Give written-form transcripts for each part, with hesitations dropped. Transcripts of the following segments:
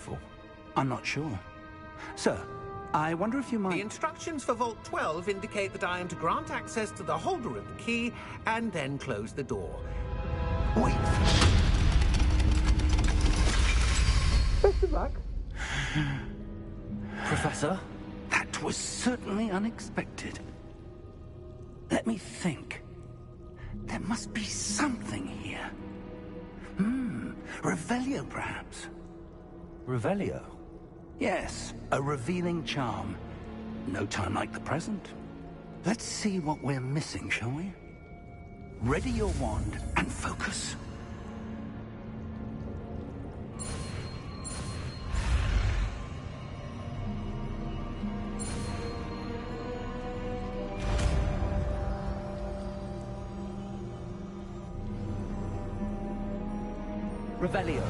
for? I'm not sure. Sir, I wonder if you might... The instructions for Vault 12 indicate that I am to grant access to the holder of the key and then close the door. Wait. Best of luck. Professor? That was certainly unexpected. Let me think. There must be something here. Revelio, perhaps. Revelio? Yes, a revealing charm. No time like the present. Let's see what we're missing, shall we? Ready your wand and focus. Revelio.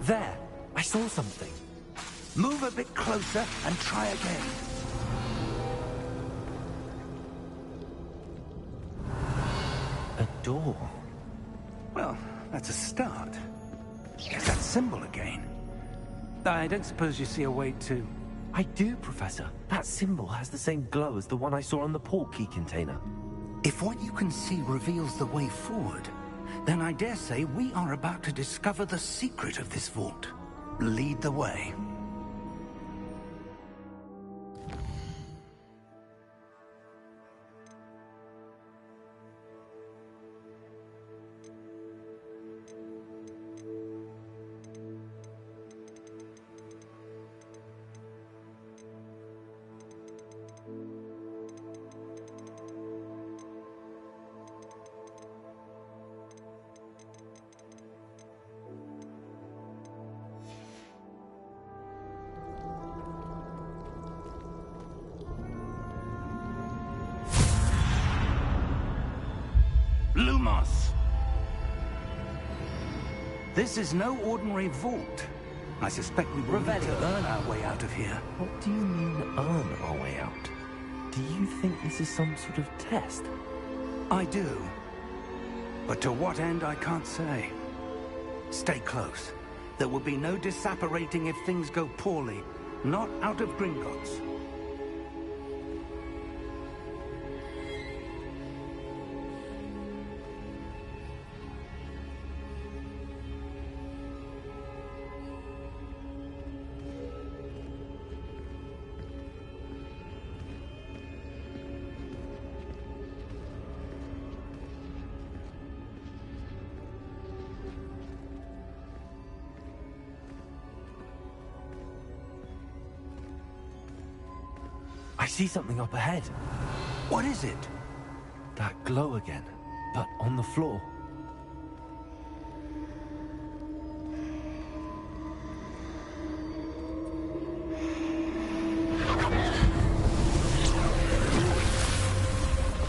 There! I saw something. Move a bit closer and try again. A door. Well, that's a start. It's that symbol again. I don't suppose you see a way to... I do, Professor. That symbol has the same glow as the one I saw on the port key container. If what you can see reveals the way forward, then I dare say we are about to discover the secret of this vault. Lead the way. Lumos! This is no ordinary vault. I suspect we will need to earn our way out of here. What do you mean, earn our way out? Do you think this is some sort of test? I do. But to what end, I can't say. Stay close. There will be no disapparating if things go poorly. Not out of Gringotts. I see something up ahead. What is it? That glow again, but on the floor.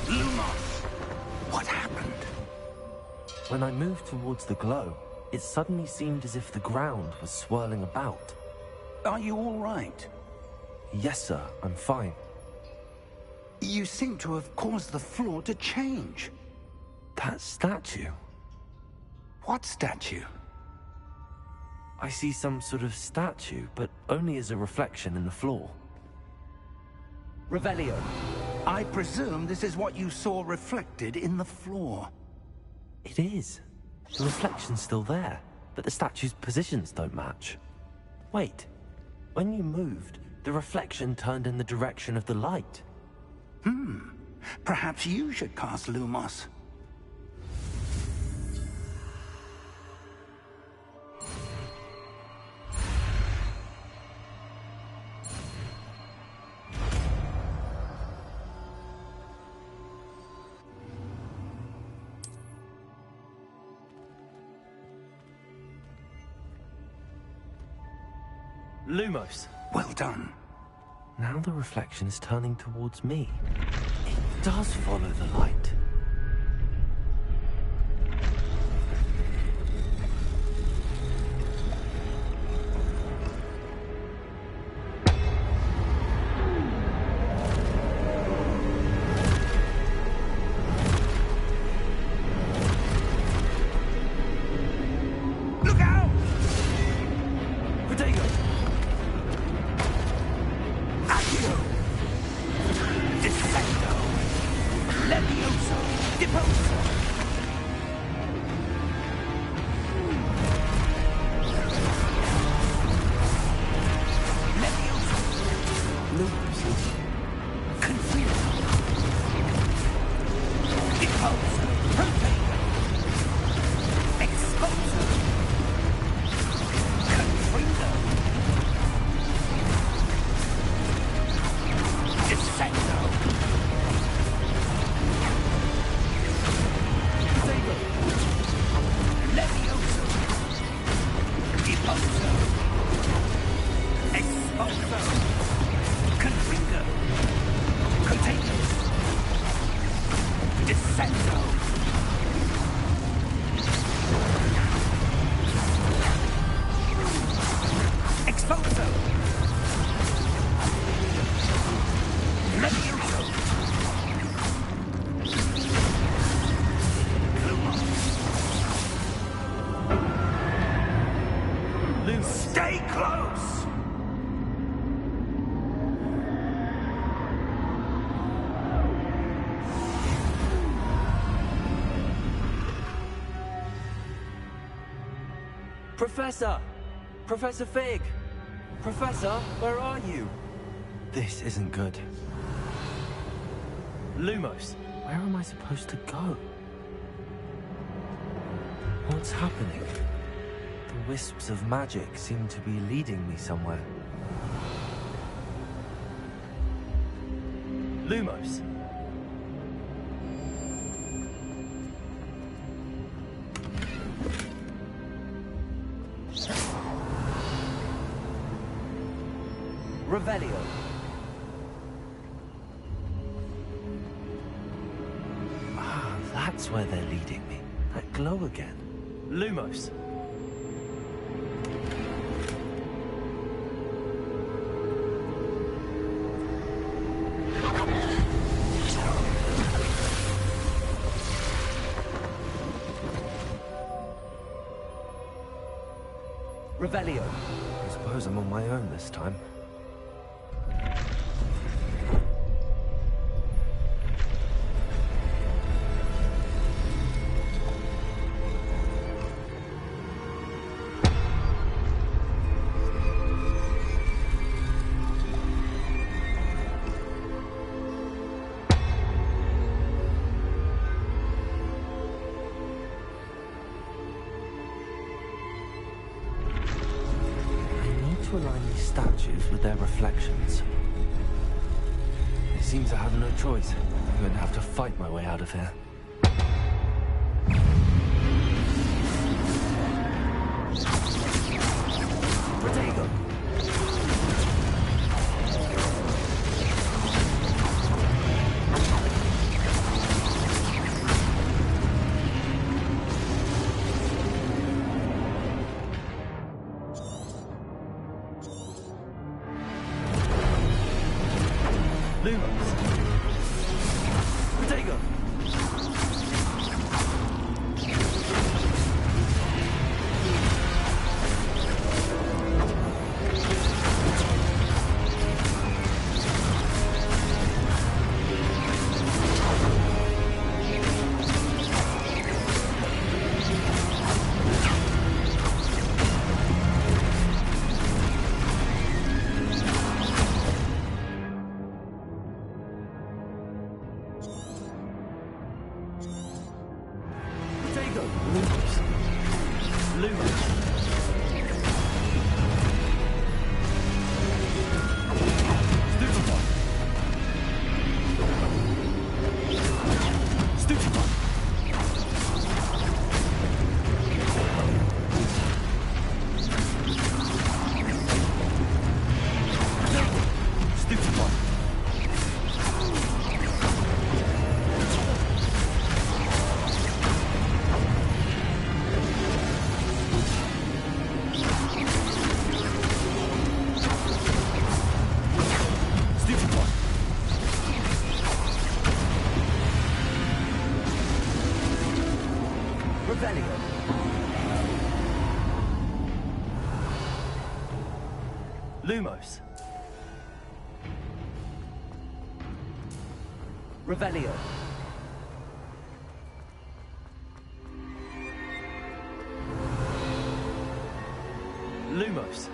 Lumos! What happened? When I moved towards the glow, it suddenly seemed as if the ground was swirling about. Are you all right? Yes, sir, I'm fine. You seem to have caused the floor to change. That statue? What statue? I see some sort of statue, but only as a reflection in the floor. Revelio, I presume this is what you saw reflected in the floor. It is. The reflection's still there, but the statue's positions don't match. Wait, when you moved, the reflection turned in the direction of the light. Perhaps you should cast Lumos. Lumos! Well done. Now the reflection is turning towards me. It does follow the light. Look out! Protego! Accio! Descendo! Levioso! Deposo! Stay close! Professor! Professor Fig! Professor, where are you? This isn't good. Lumos, where am I supposed to go? What's happening? The wisps of magic seem to be leading me somewhere. Lumos! Revelio. Ah, that's where they're leading me. That glow again. Lumos. Revelio. I suppose I'm on my own this time. To align these statues with their reflections. It seems I have no choice. I'm going to have to fight my way out of here. Protego! Lumos. Protego! Lumos. Revelio. Lumos.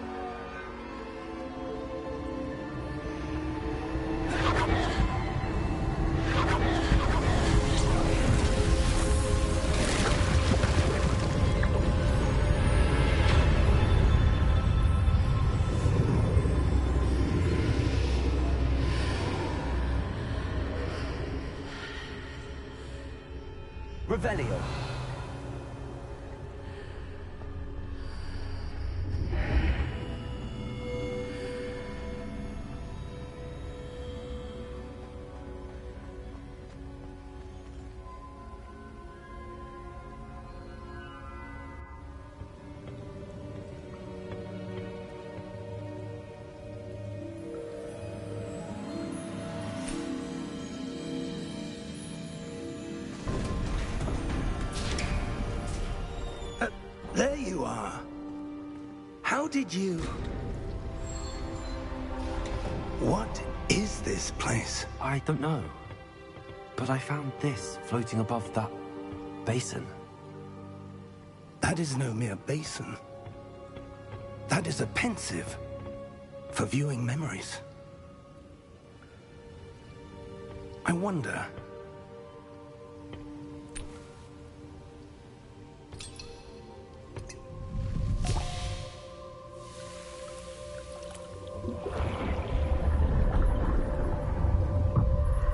Revelio. There you are. How did you... What is this place? I don't know. But I found this floating above that basin. That is no mere basin. That is a pensive for viewing memories. I wonder...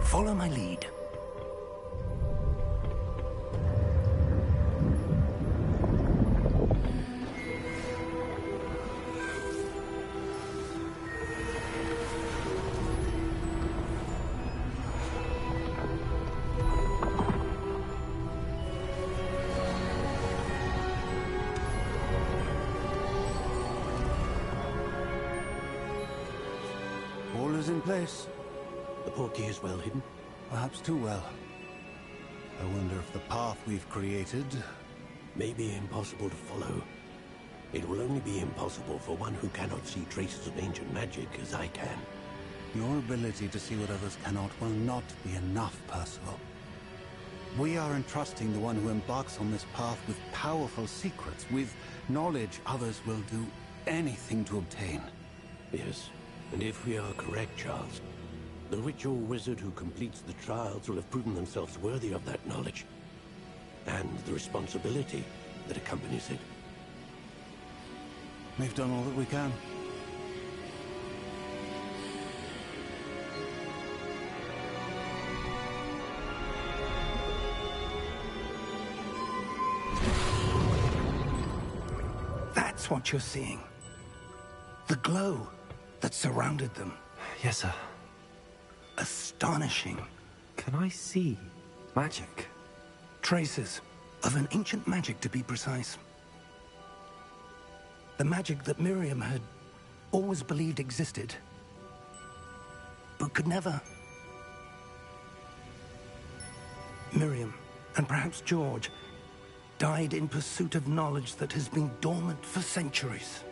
Follow my lead. All is in place. The portkey is well hidden. Perhaps too well. I wonder if the path we've created... May be impossible to follow. It will only be impossible for one who cannot see traces of ancient magic as I can. Your ability to see what others cannot will not be enough, Percival. We are entrusting the one who embarks on this path with powerful secrets, with knowledge others will do anything to obtain. Yes, and if we are correct, Charles, the ritual wizard who completes the trials will have proven themselves worthy of that knowledge, and the responsibility that accompanies it. We've done all that we can. That's what you're seeing. The glow that surrounded them. Yes, sir. Astonishing. Can I see magic? Traces of an ancient magic, to be precise. The magic that Miriam had always believed existed, but could never. Miriam, and perhaps George, died in pursuit of knowledge that has been dormant for centuries.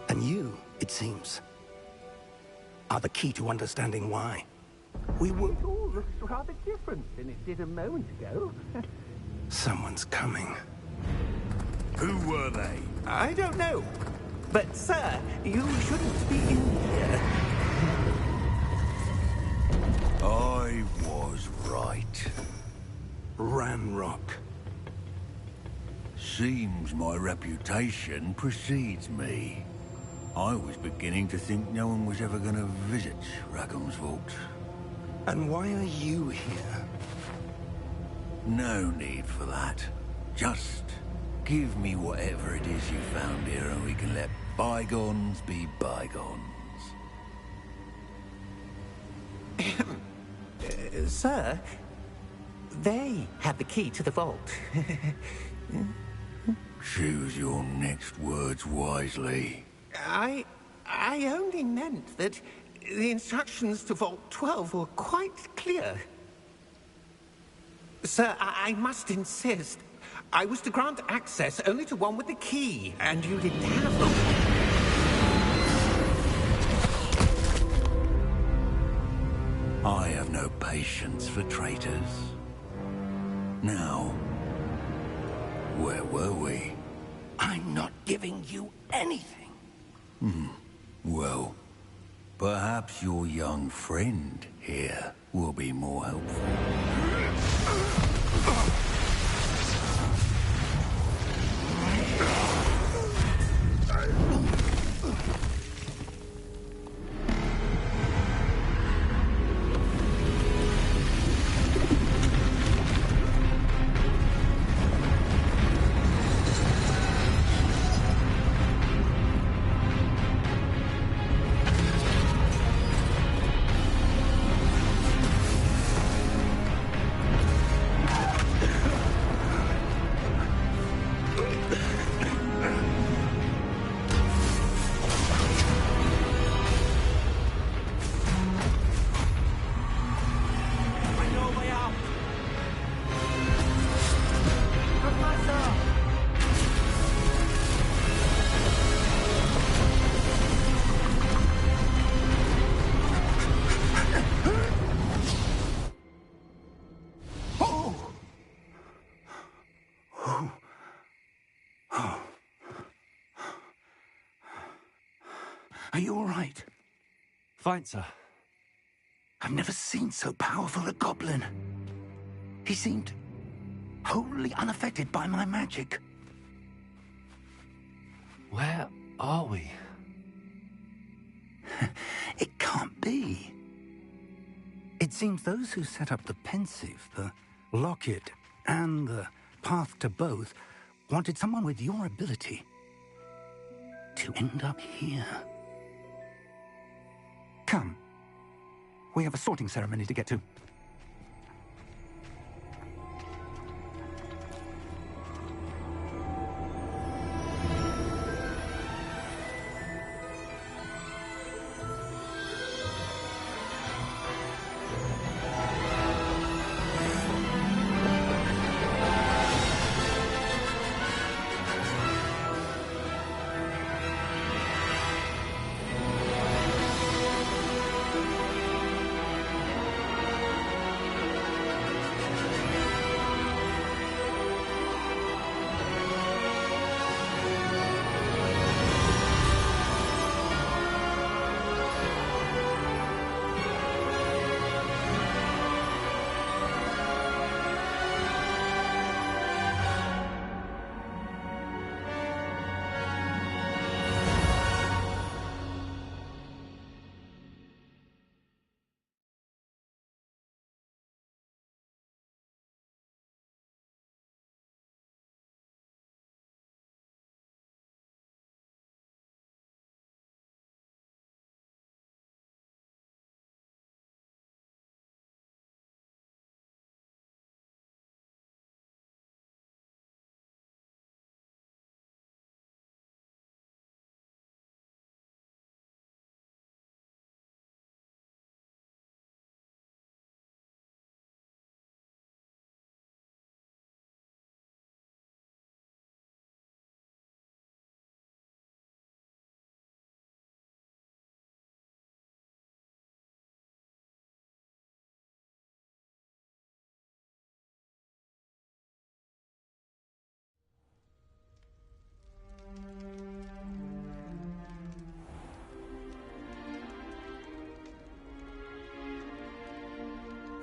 And you, it seems, are the key to understanding why. We will... It all looks rather different than it did a moment ago. Someone's coming. Who were they? I don't know. But, sir, you shouldn't be in here. I was right. Ranrock. Seems my reputation precedes me. I was beginning to think no one was ever going to visit Rackham's vault. And why are you here? No need for that. Just give me whatever it is you found here and we can let bygones be bygones. Sir, they have the key to the vault. Choose your next words wisely. I only meant that the instructions to Vault 12 were quite clear. Sir, I must insist. I was to grant access only to one with the key, and you didn't have them. no patience for traitors. Now, where were we? I'm not giving you anything. Well, perhaps your young friend here will be more helpful. Are you all right? Fine, sir. I've never seen so powerful a goblin. He seemed wholly unaffected by my magic. Where are we? It can't be. It seems those who set up the pensive, the locket, and the path to both wanted someone with your ability to end up here. Come. We have a sorting ceremony to get to.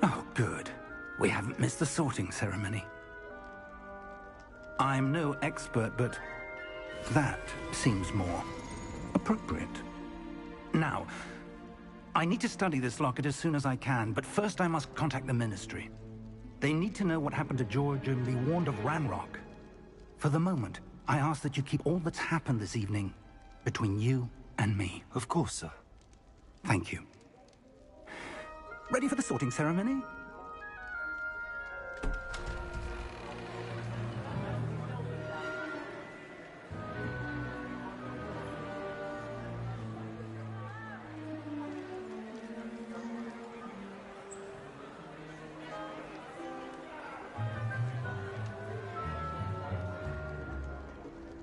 Oh, good. We haven't missed the sorting ceremony. I'm no expert, but that seems more appropriate. Now, I need to study this locket as soon as I can, but first I must contact the Ministry. They need to know what happened to George and be warned of Ranrock. For the moment, I ask that you keep all that's happened this evening between you and me. Of course, sir. Thank you. Ready for the sorting ceremony?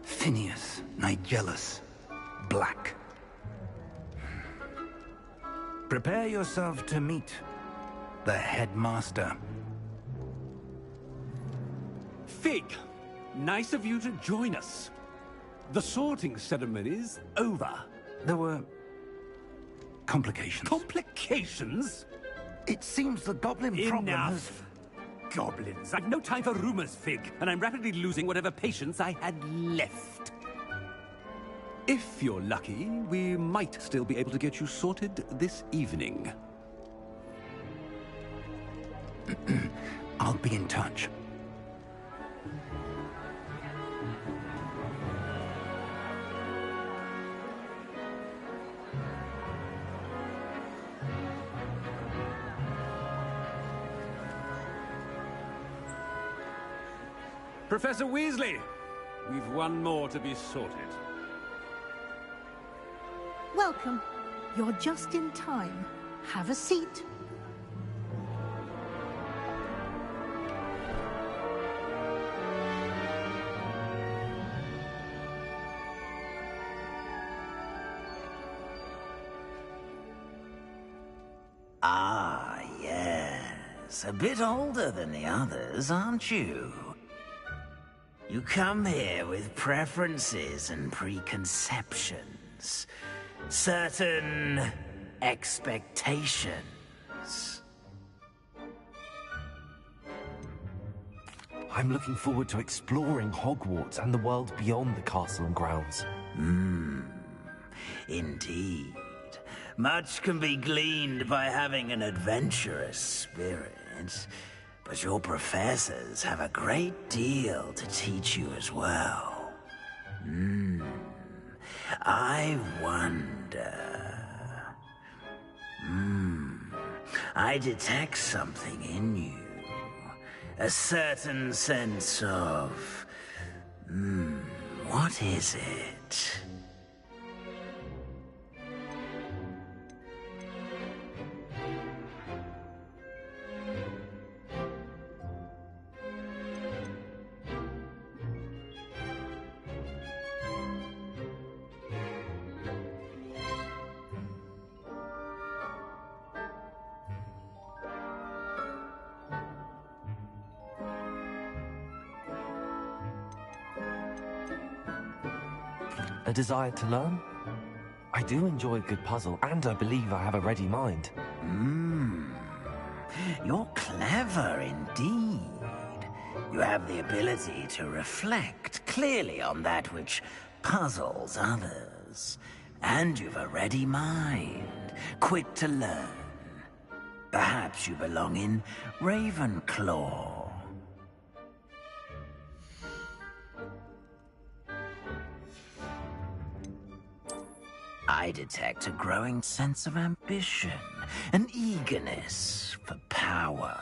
Phineas, Nigellus, Black. Prepare yourself to meet The headmaster. Fig, nice of you to join us. The sorting ceremony's over. There were complications. Complications? It seems the goblin problem has... Enough! Goblins. I've no time for rumors, Fig, and I'm rapidly losing whatever patience I had left. If you're lucky, we might still be able to get you sorted this evening. I'll be in touch. Professor Weasley, we've one more to be sorted. Welcome. You're just in time. Have a seat. Ah, yes. A bit older than the others, aren't you? You come here with preferences and preconceptions. Certain expectations. I'm looking forward to exploring Hogwarts and the world beyond the castle and grounds. Indeed. Much can be gleaned by having an adventurous spirit. But your professors have a great deal to teach you as well. I wonder... I detect something in you. A certain sense of... what is it? A desire to learn? I do enjoy a good puzzle, and I believe I have a ready mind. You're clever indeed. You have the ability to reflect clearly on that which puzzles others. And you've a ready mind, quick to learn. Perhaps you belong in Ravenclaw. I detect a growing sense of ambition, an eagerness for power.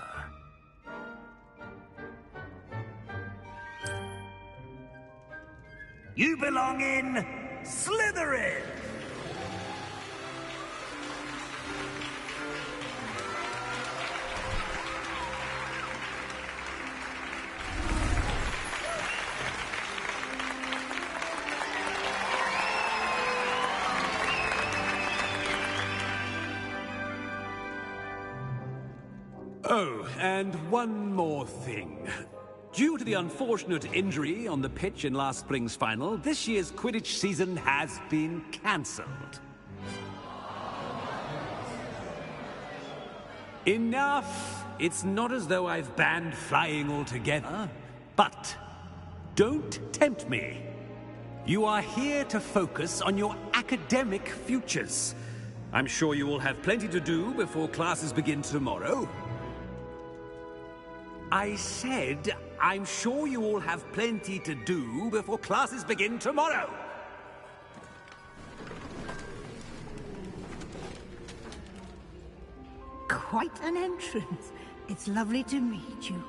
You belong in Slytherin! Oh, and one more thing. Due to the unfortunate injury on the pitch in last spring's final, this year's Quidditch season has been cancelled. Enough! It's not as though I've banned flying altogether, but don't tempt me. You are here to focus on your academic futures. I'm sure you will have plenty to do before classes begin tomorrow. I said, I'm sure you all have plenty to do before classes begin tomorrow. Quite an entrance. It's lovely to meet you.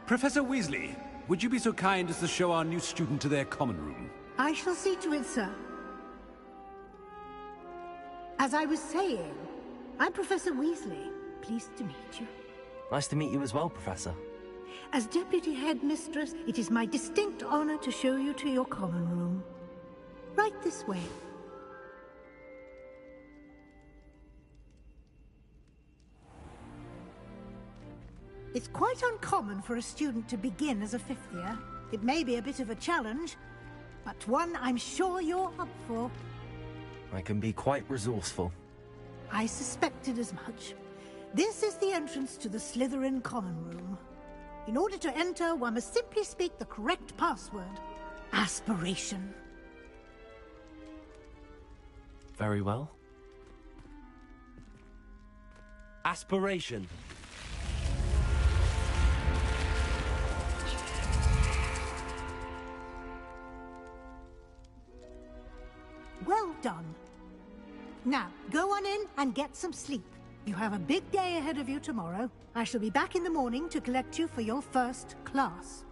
Professor Weasley, would you be so kind as to show our new student to their common room? I shall see to it, sir. As I was saying, I'm Professor Weasley. Pleased to meet you. Nice to meet you as well, Professor. As Deputy Headmistress, it is my distinct honor to show you to your common room. Right this way. It's quite uncommon for a student to begin as a fifth year. It may be a bit of a challenge, but one I'm sure you're up for. I can be quite resourceful. I suspected as much. This is the entrance to the Slytherin Common Room. In order to enter, one must simply speak the correct password. Aspiration. Very well. Aspiration. Well done. Now, go on in and get some sleep. You have a big day ahead of you tomorrow. I shall be back in the morning to collect you for your first class.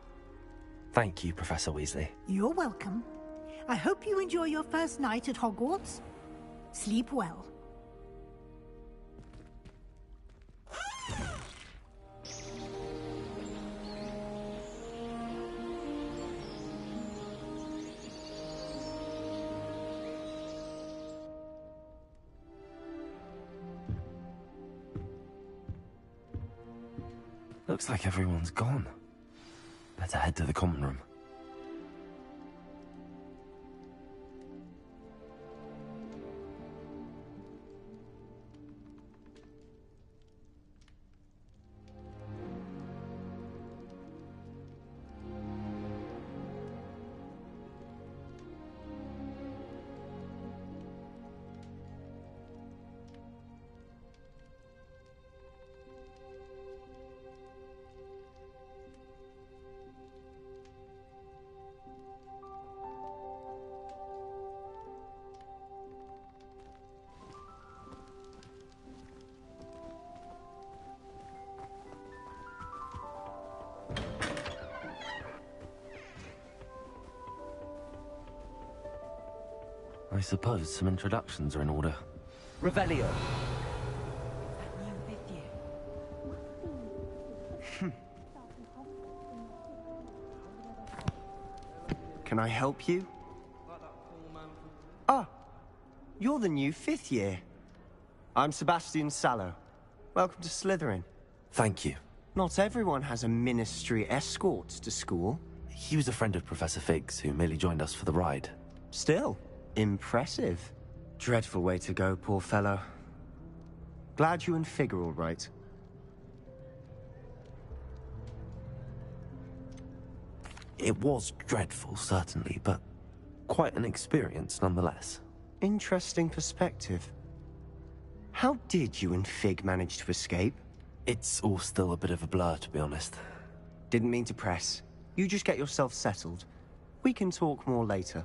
Thank you, Professor Weasley. You're welcome. I hope you enjoy your first night at Hogwarts. Sleep well. Looks like everyone's gone. Better head to the common room. I suppose some introductions are in order. Revelio. Can I help you? Ah, you're the new fifth year. I'm Sebastian Sallow. Welcome to Slytherin. Thank you. Not everyone has a ministry escort to school. He was a friend of Professor Fig's, who merely joined us for the ride. Still, impressive. Dreadful way to go, poor fellow. Glad you and Fig are all right. It was dreadful, certainly, but quite an experience nonetheless. Interesting perspective. How did you and Fig manage to escape? It's all still a bit of a blur, to be honest. Didn't mean to press. You just get yourself settled. We can talk more later.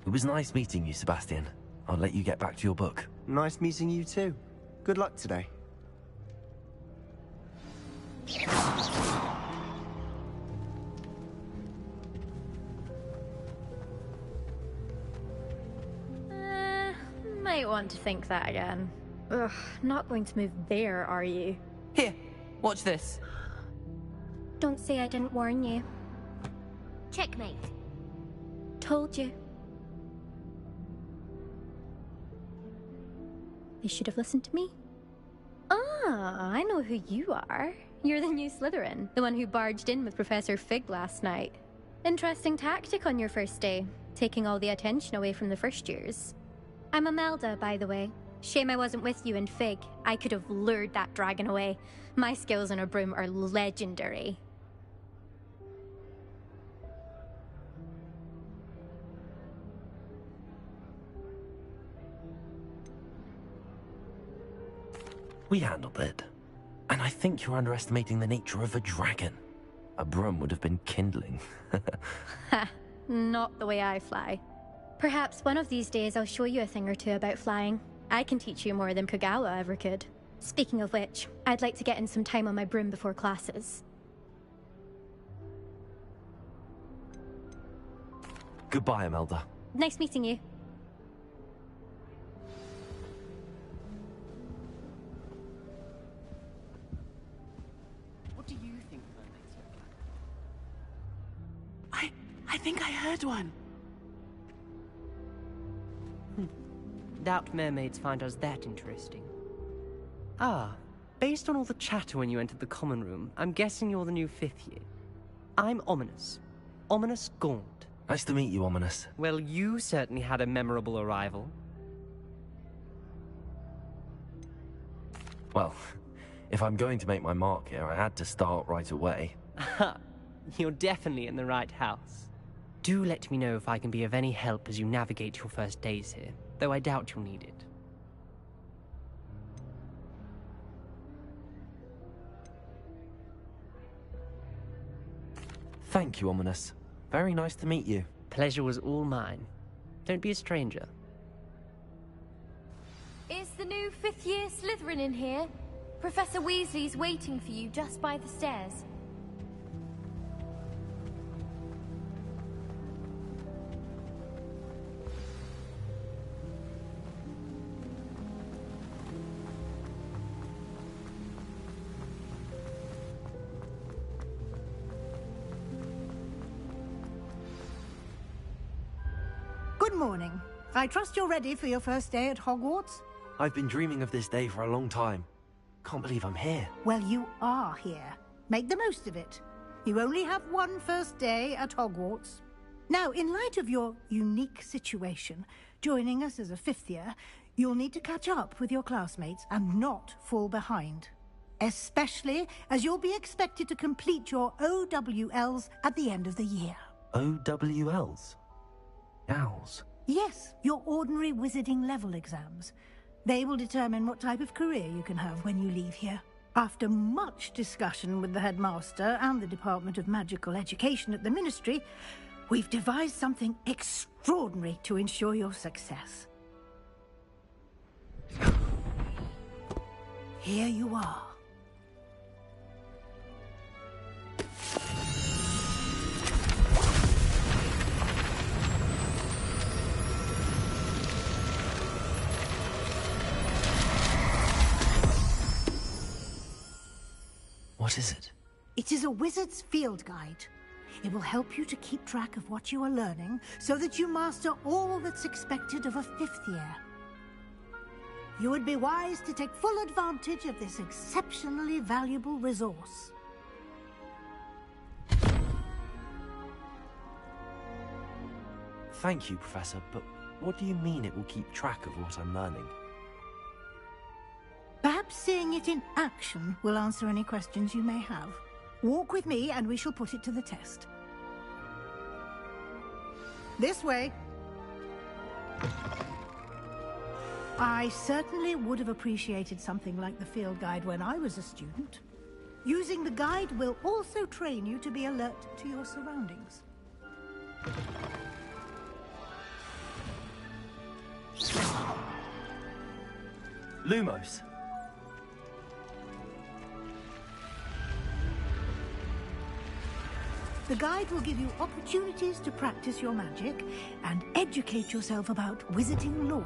It was nice meeting you, Sebastian. I'll let you get back to your book. Nice meeting you too. Good luck today. Might want to think that again. Ugh, not going to move there, are you? Here, watch this. Don't say I didn't warn you. Checkmate. Told you. You should have listened to me. Ah, I know who you are. You're the new Slytherin, the one who barged in with Professor Fig last night. Interesting tactic on your first day, taking all the attention away from the first years. I'm Imelda, by the way. Shame I wasn't with you and Fig. I could have lured that dragon away. My skills on a broom are legendary. We handled it. And I think you're underestimating the nature of a dragon. A broom would have been kindling. Ha, not the way I fly. Perhaps one of these days I'll show you a thing or two about flying. I can teach you more than Kogawa ever could. Speaking of which, I'd like to get in some time on my broom before classes. Goodbye, Imelda. Nice meeting you. What do you think mermaids look like? I think I heard one. Doubt mermaids find us that interesting. Ah, based on all the chatter when you entered the common room, I'm guessing you're the new 5th year. I'm Ominous. Ominous Gaunt. Nice to meet you, Ominous. Well, you certainly had a memorable arrival. Well, if I'm going to make my mark here, I had to start right away. Ha! You're definitely in the right house. Do let me know if I can be of any help as you navigate your first days here, though I doubt you'll need it. Thank you, Ominous. Very nice to meet you. Pleasure was all mine. Don't be a stranger. Is the new 5th year Slytherin in here? Professor Weasley's waiting for you just by the stairs. Good morning. I trust you're ready for your first day at Hogwarts? I've been dreaming of this day for a long time. Can't believe I'm here. Well, you are here. Make the most of it. You only have one first day at Hogwarts. Now, in light of your unique situation, joining us as a 5th year, you'll need to catch up with your classmates and not fall behind. Especially as you'll be expected to complete your OWLs at the end of the year. OWLs? Owls? Yes, your ordinary wizarding level exams. They will determine what type of career you can have when you leave here. After much discussion with the headmaster and the Department of Magical Education at the Ministry, we've devised something extraordinary to ensure your success. Here you are. What is it? It is a wizard's field guide. It will help you to keep track of what you are learning so that you master all that's expected of a 5th year. You would be wise to take full advantage of this exceptionally valuable resource. Thank you, Professor, but what do you mean it will keep track of what I'm learning? Perhaps seeing it in action will answer any questions you may have. Walk with me and we shall put it to the test. This way. I certainly would have appreciated something like the field guide when I was a student. Using the guide will also train you to be alert to your surroundings. Lumos. The guide will give you opportunities to practice your magic and educate yourself about wizarding lore.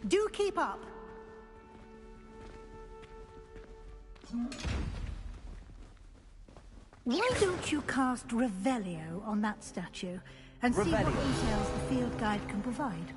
Do keep up. Why don't you cast Revelio on that statue and see what details the field guide can provide?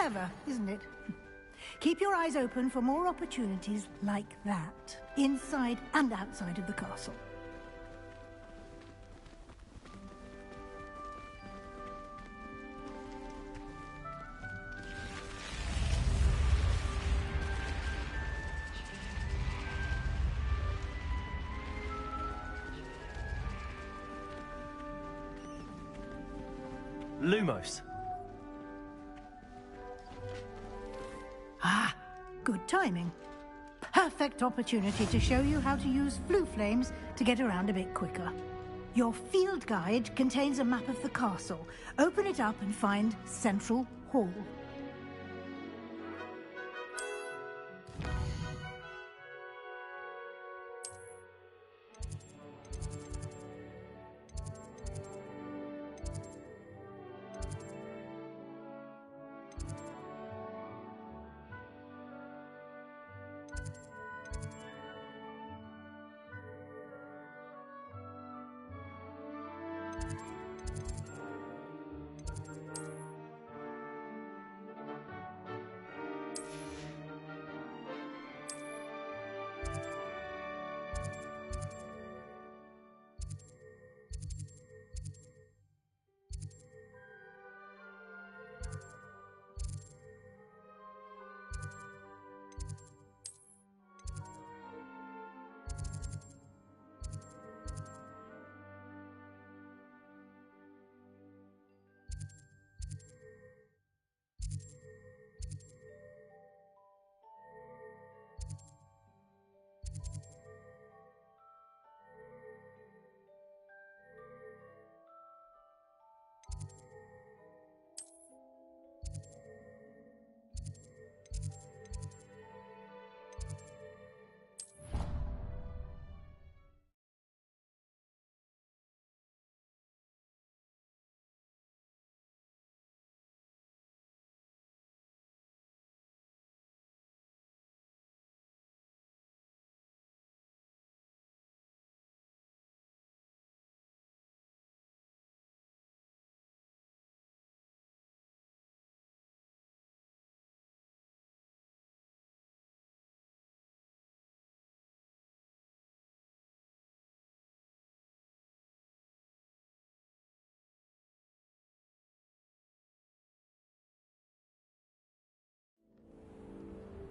Clever, isn't it? Keep your eyes open for more opportunities like that, inside and outside of the castle. Lumos. Ah, good timing. Perfect opportunity to show you how to use flue flames to get around a bit quicker. Your field guide contains a map of the castle. Open it up and find Central Hall.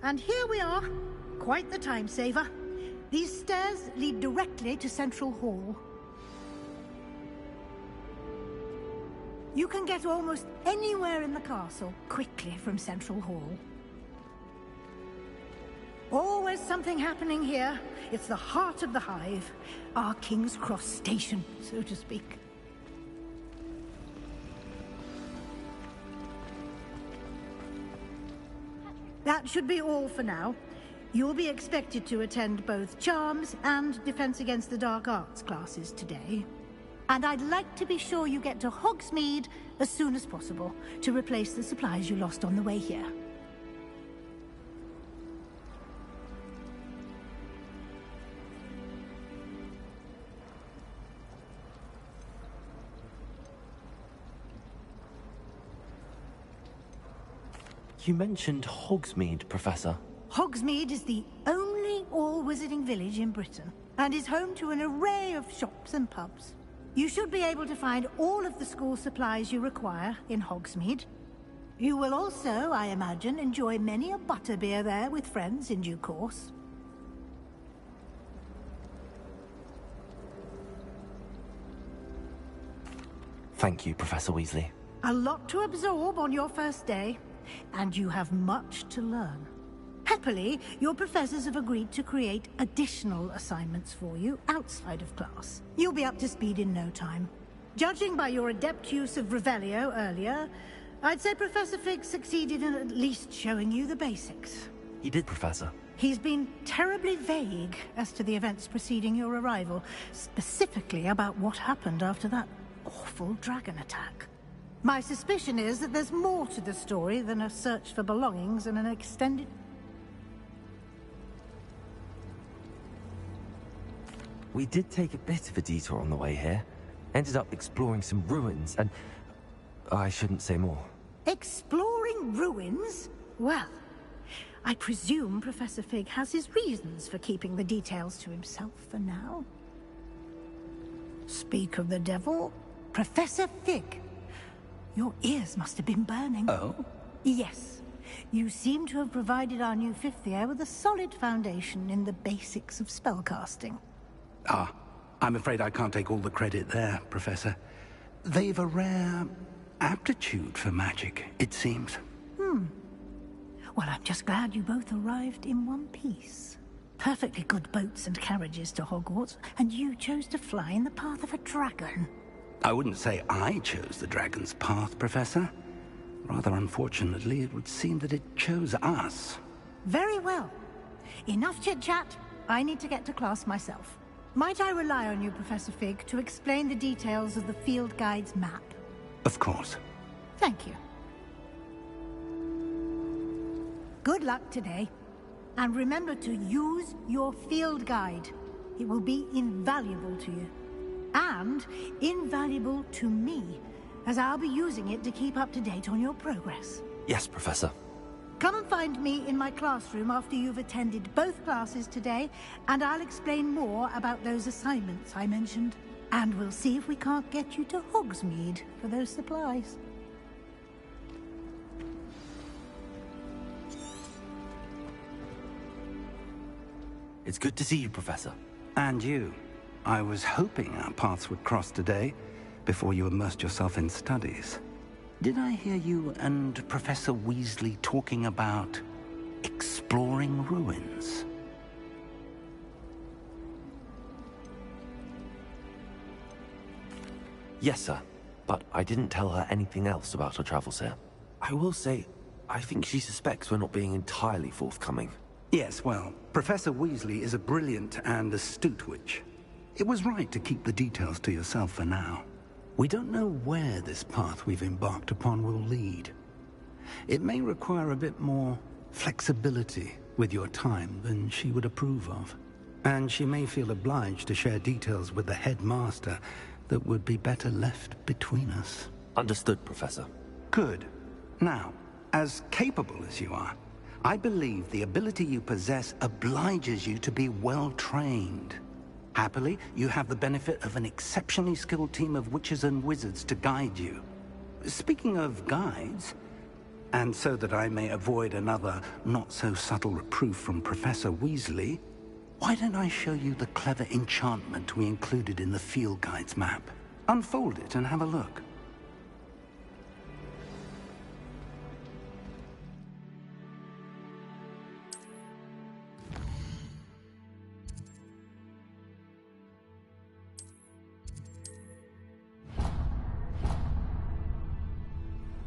And here we are. Quite the time saver. These stairs lead directly to Central Hall. You can get almost anywhere in the castle quickly from Central Hall. Always something happening here. It's the heart of the hive. Our King's Cross station, so to speak. That should be all for now. You'll be expected to attend both Charms and Defense Against the Dark Arts classes today. And I'd like to be sure you get to Hogsmeade as soon as possible to replace the supplies you lost on the way here. You mentioned Hogsmeade, Professor. Hogsmeade is the only all-wizarding village in Britain, and is home to an array of shops and pubs. You should be able to find all of the school supplies you require in Hogsmeade. You will also, I imagine, enjoy many a butterbeer there with friends in due course. Thank you, Professor Weasley. A lot to absorb on your first day, and you have much to learn. Happily, your professors have agreed to create additional assignments for you outside of class. You'll be up to speed in no time. Judging by your adept use of Revelio earlier, I'd say Professor Fig succeeded in at least showing you the basics. He did, Professor. He's been terribly vague as to the events preceding your arrival, specifically about what happened after that awful dragon attack. My suspicion is that there's more to the story than a search for belongings and an extended... We did take a bit of a detour on the way here. Ended up exploring some ruins and... I shouldn't say more. Exploring Exploring ruins? Well, I presume Professor Fig has his reasons for keeping the details to himself for now. Speak of the devil, Professor Fig. Your ears must have been burning. Oh? Yes. You seem to have provided our new fifth year with a solid foundation in the basics of spellcasting. Ah, I'm afraid I can't take all the credit there, Professor. They've a rare aptitude for magic, it seems. Well, I'm just glad you both arrived in one piece. Perfectly good boats and carriages to Hogwarts, and you chose to fly in the path of a dragon. I wouldn't say I chose the dragon's path, Professor. Rather unfortunately, it would seem that it chose us. Very well. Enough chit-chat. I need to get to class myself. Might I rely on you, Professor Fig, to explain the details of the field guide's map? Of course. Thank you. Good luck today. And remember to use your field guide. It will be invaluable to you. And invaluable to me, as I'll be using it to keep up to date on your progress. Yes, Professor. Come and find me in my classroom after you've attended both classes today, and I'll explain more about those assignments I mentioned. And we'll see if we can't get you to Hogsmeade for those supplies. It's good to see you, Professor. And you. I was hoping our paths would cross today, before you immersed yourself in studies. Did I hear you and Professor Weasley talking about exploring ruins? Yes, sir. But I didn't tell her anything else about her travels here. I will say, I think she suspects we're not being entirely forthcoming. Yes, well, Professor Weasley is a brilliant and astute witch. It was right to keep the details to yourself for now. We don't know where this path we've embarked upon will lead. It may require a bit more flexibility with your time than she would approve of. And she may feel obliged to share details with the headmaster that would be better left between us. Understood, Professor. Good. Now, as capable as you are, I believe the ability you possess obliges you to be well-trained. Happily, you have the benefit of an exceptionally skilled team of witches and wizards to guide you. Speaking of guides, and so that I may avoid another not-so-subtle reproof from Professor Weasley, why don't I show you the clever enchantment we included in the field guide's map? Unfold it and have a look.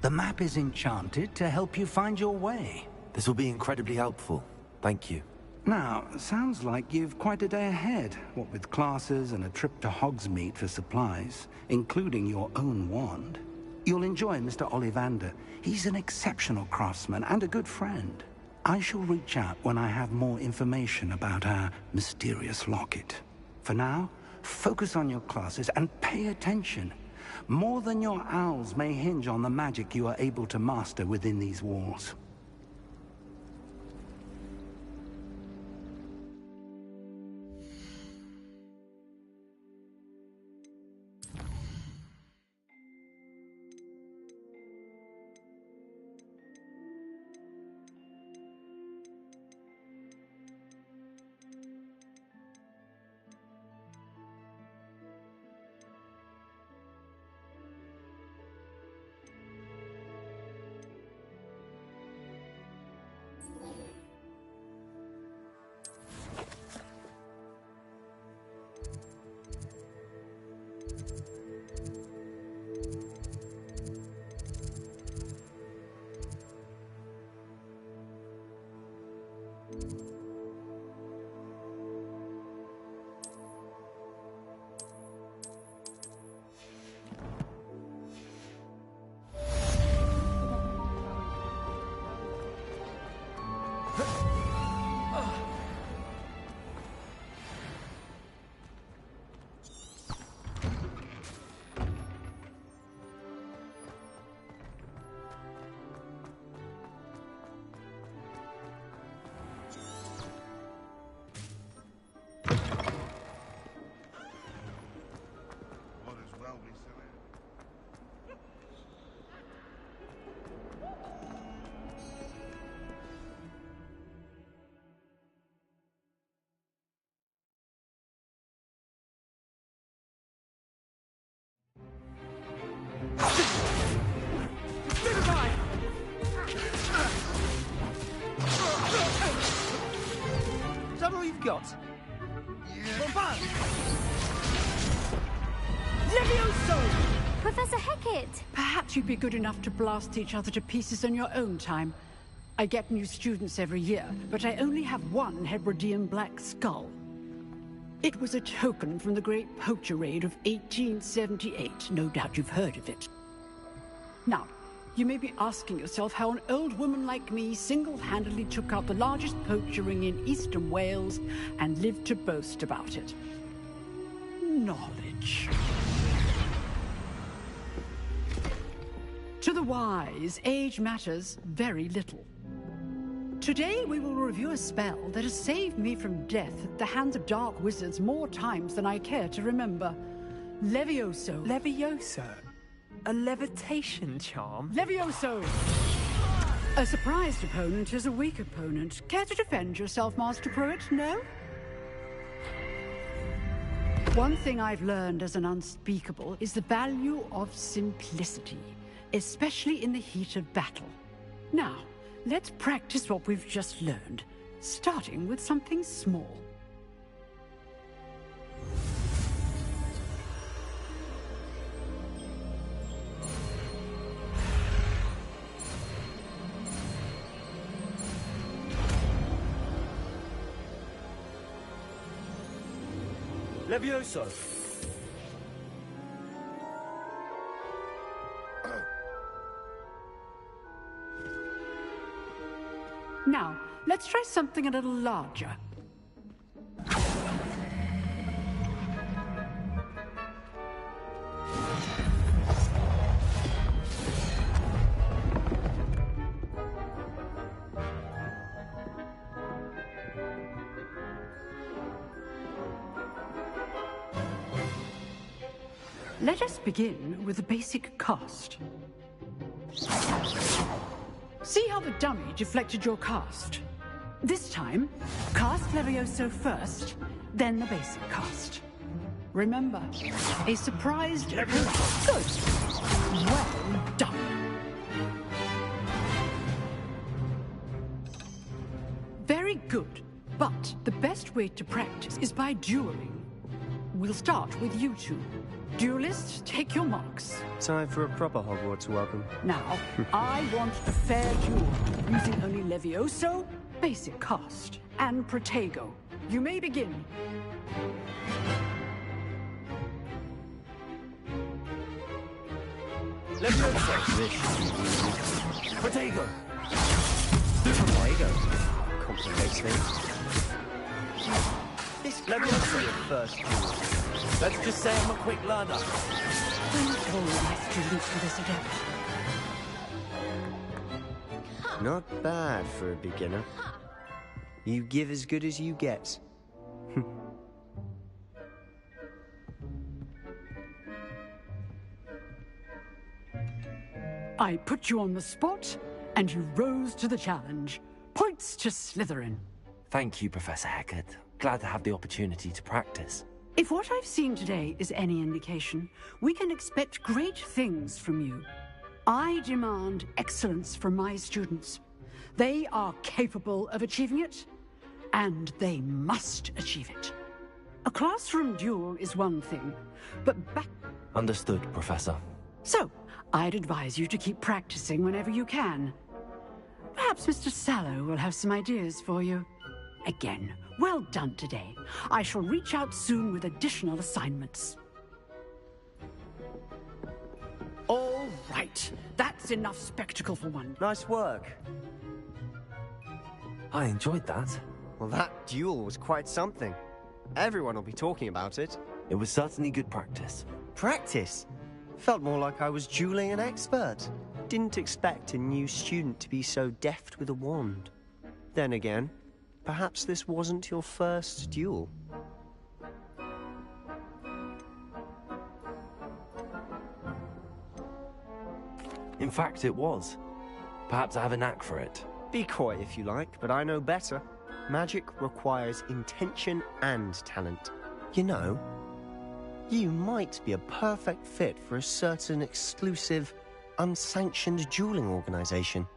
The map is enchanted to help you find your way. This will be incredibly helpful. Thank you. Now, sounds like you've quite a day ahead, what with classes and a trip to Hogsmeade for supplies, including your own wand. You'll enjoy Mr. Ollivander. He's an exceptional craftsman and a good friend. I shall reach out when I have more information about our mysterious locket. For now, focus on your classes and pay attention. More than your owls may hinge on the magic you are able to master within these walls. you've got? Levioso! Professor Hecat! Perhaps you'd be good enough to blast each other to pieces in your own time. I get new students every year, but I only have one Hebridean black skull. It was a token from the Great Poacher Raid of 1878. No doubt you've heard of it. Now, you may be asking yourself how an old woman like me single-handedly took out the largest poacher ring in eastern Wales and lived to boast about it. Knowledge. To the wise, age matters very little. Today we will review a spell that has saved me from death at the hands of dark wizards more times than I care to remember. Levioso. Levioso? A levitation charm? Levioso! A surprised opponent is a weak opponent. Care to defend yourself, Master Pruitt? No? One thing I've learned as an unspeakable is the value of simplicity, especially in the heat of battle. Now, let's practice what we've just learned, starting with something small. Levioso! Now, let's try something a little larger. Let us begin with the basic cast. See how the dummy deflected your cast? This time, cast Levioso first, then the basic cast. Remember, a surprised opponent. Good. Well done. Very good, but the best way to practice is by dueling. We'll start with you two. Duelists, take your marks. Time for a proper Hogwarts welcome. Now, I want a fair duel, using only Levioso, basic cast, and Protego. You may begin. Levioso! Protego! Protego? Complicates things. This Levioso your first duel. Let's just say I'm a quick learner. All my students for this adept. Not bad for a beginner. You give as good as you get. I put you on the spot, and you rose to the challenge. Points to Slytherin. Thank you, Professor Hecat. Glad to have the opportunity to practice. If what I've seen today is any indication, we can expect great things from you. I demand excellence from my students. They are capable of achieving it, and they must achieve it. A classroom duel is one thing, but Understood, Professor. So, I'd advise you to keep practicing whenever you can. Perhaps Mr. Sallow will have some ideas for you. Again, well done today. I shall reach out soon with additional assignments. All right, that's enough spectacle for one. Nice work. I enjoyed that. Well, that duel was quite something. Everyone will be talking about it. It was certainly good practice. Practice? Felt more like I was dueling an expert. Didn't expect a new student to be so deft with a wand. Then again, perhaps this wasn't your first duel. In fact, it was. Perhaps I have a knack for it. Be coy if you like, but I know better. Magic requires intention and talent. You know, you might be a perfect fit for a certain exclusive, unsanctioned dueling organization.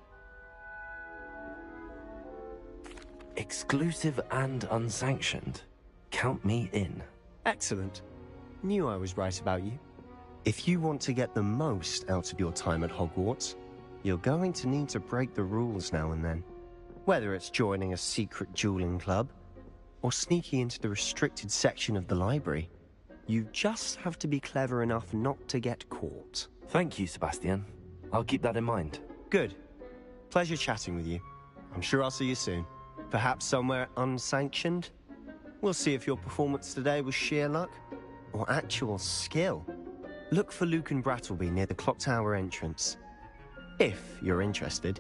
Exclusive and unsanctioned. Count me in. Excellent. Knew I was right about you. If you want to get the most out of your time at Hogwarts, you're going to need to break the rules now and then. Whether it's joining a secret dueling club, or sneaking into the restricted section of the library, you just have to be clever enough not to get caught. Thank you, Sebastian. I'll keep that in mind. Good. Pleasure chatting with you. I'm sure I'll see you soon. Perhaps somewhere unsanctioned? We'll see if your performance today was sheer luck or actual skill. Look for Luke and Brattleby near the clock tower entrance, if you're interested.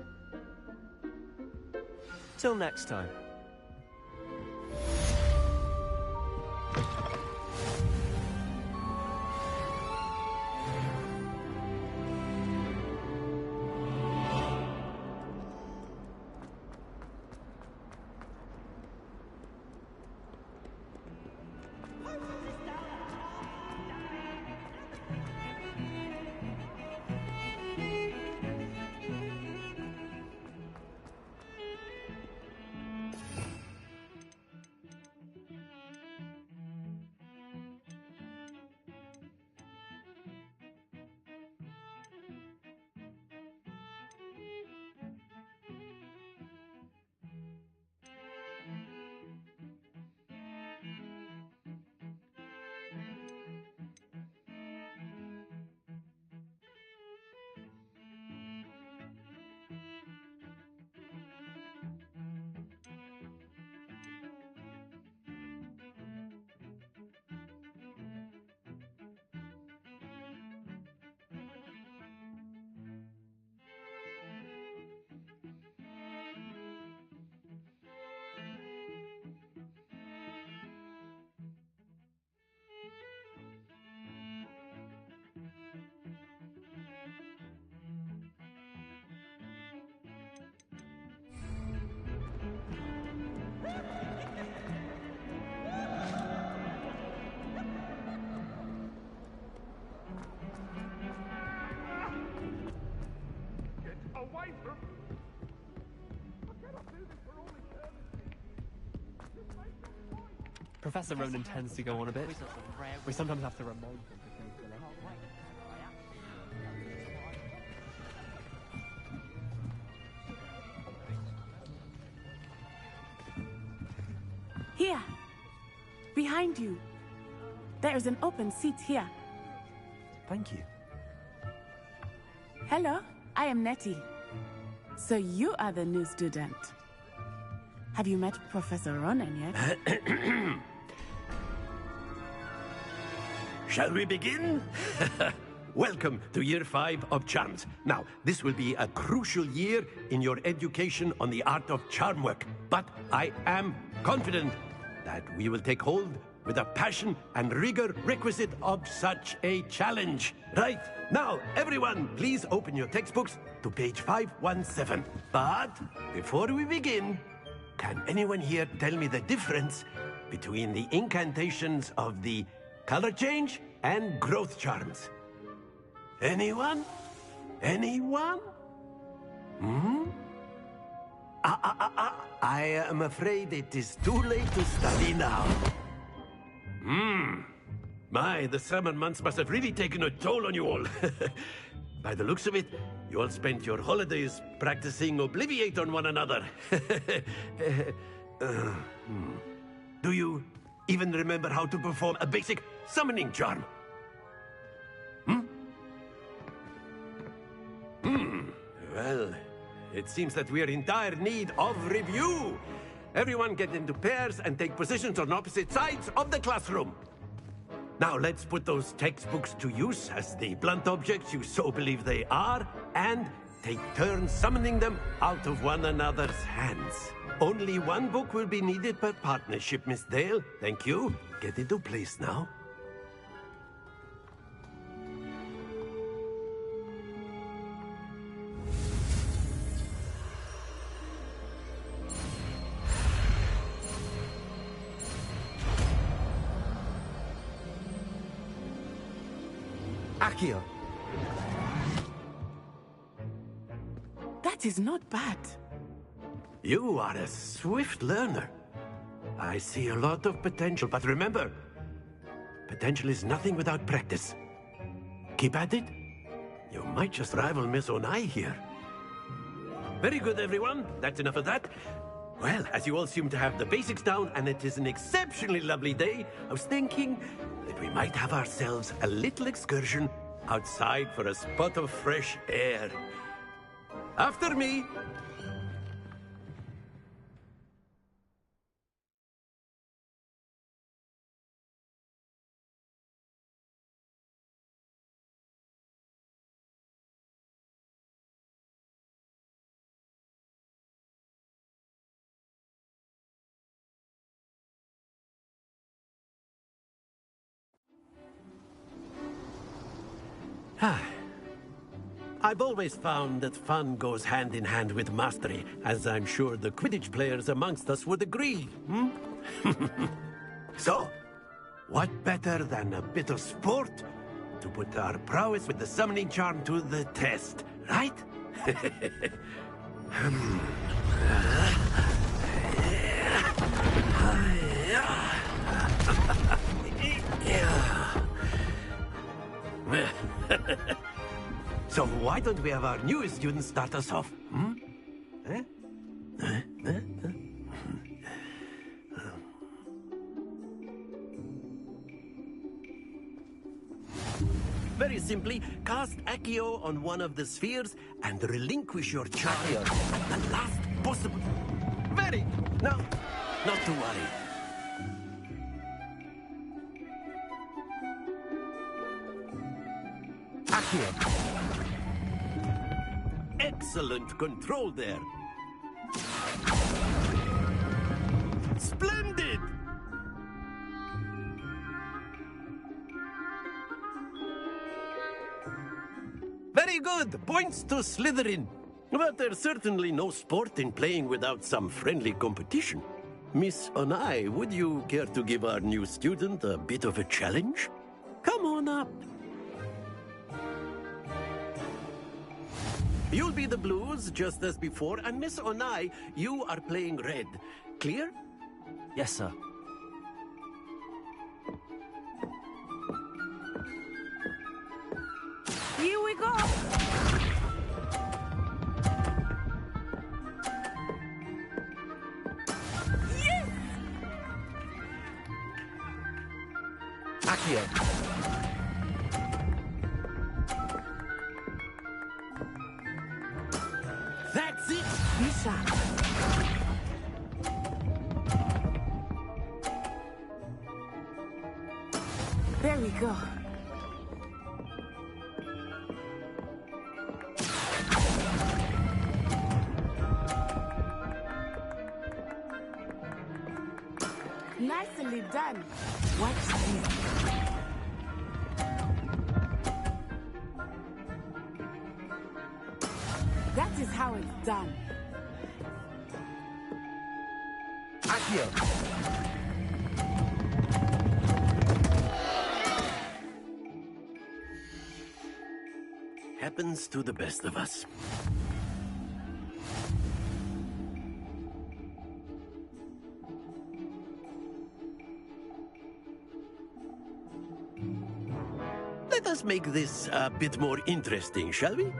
Till next time. Professor Ronan tends to go on a bit. We sometimes have to remind him. Here, behind you. There is an open seat here. Thank you. Hello, I am Nettie. So you are the new student. Have you met Professor Ronan yet? Shall we begin? Welcome to Year 5 of Charms. Now, this will be a crucial year in your education on the art of charm work. But I am confident that we will take hold with the passion and rigor requisite of such a challenge. Right, now, everyone, please open your textbooks to page 517. But before we begin, can anyone here tell me the difference between the incantations of the color change and growth charms? Anyone? Anyone? I am afraid it is too late to study now. My, the summer months must have really taken a toll on you all. By the looks of it, you all spent your holidays practicing Obliviate on one another. Do you even remember how to perform a basic summoning charm? Well, it seems that we are in dire need of review. Everyone get into pairs and take positions on opposite sides of the classroom. Now let's put those textbooks to use as the blunt objects you so believe they are, and take turns summoning them out of one another's hands. Only one book will be needed per partnership, Miss Dale. Thank you. Get into place now. Accio. That is not bad. You are a swift learner. I see a lot of potential, but remember, potential is nothing without practice. Keep at it. You might just rival Miss Onai here. Very good, everyone. That's enough of that. Well, as you all seem to have the basics down, and it is an exceptionally lovely day, I was thinking that we might have ourselves a little excursion outside for a spot of fresh air. After me. I've always found that fun goes hand in hand with mastery, as I'm sure the Quidditch players amongst us would agree, hmm? So, what better than a bit of sport to put our prowess with the summoning charm to the test, right? So why don't we have our newest student start us off? Hmm? Very simply, cast Accio on one of the spheres and relinquish your charge at the last possible... Very... No, not to worry. Accio. Excellent control there. Splendid! Very good. Points to Slytherin. But there's certainly no sport in playing without some friendly competition. Miss Onai, would you care to give our new student a bit of a challenge? Come on up. You'll be the blues, just as before, and Miss Onai, you are playing red. Clear? Yes, sir. Here we go! Yes! Accio. That's it! Lisa. There we go. Nicely done. Watch this. That is how it's done. Accio. Happens to the best of us. Let us make this a bit more interesting, shall we?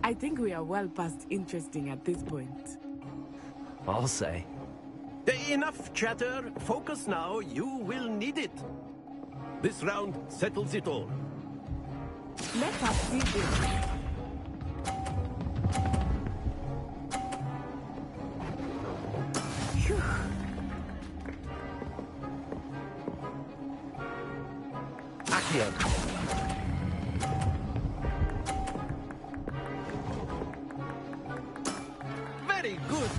I think we are well past interesting at this point. I'll say. Enough chatter. Focus now. You will need it. This round settles it all. Let us see this. Phew. Accio. Very good.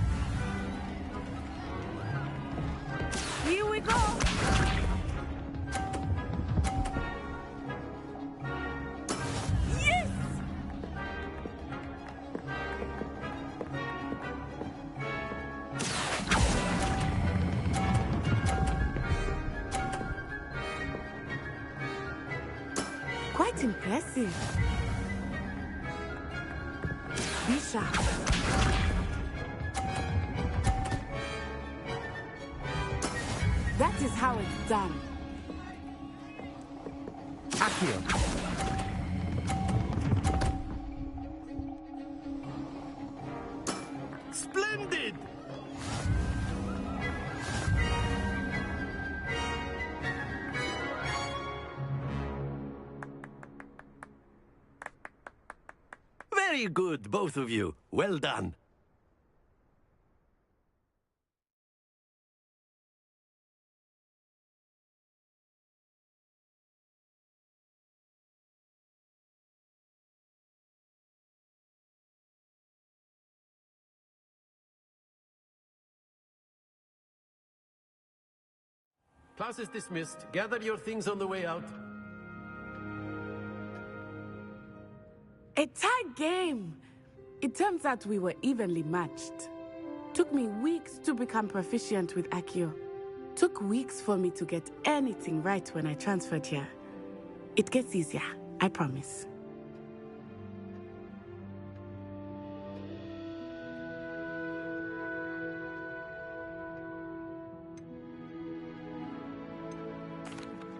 Here we go. Yes! Quite impressive. Be sharp. That is how it's done. Accio! Splendid! Very good, both of you. Well done. Class is dismissed. Gather your things on the way out. A tight game. It turns out we were evenly matched. Took me weeks to become proficient with Accio. Took weeks for me to get anything right when I transferred here. It gets easier, I promise.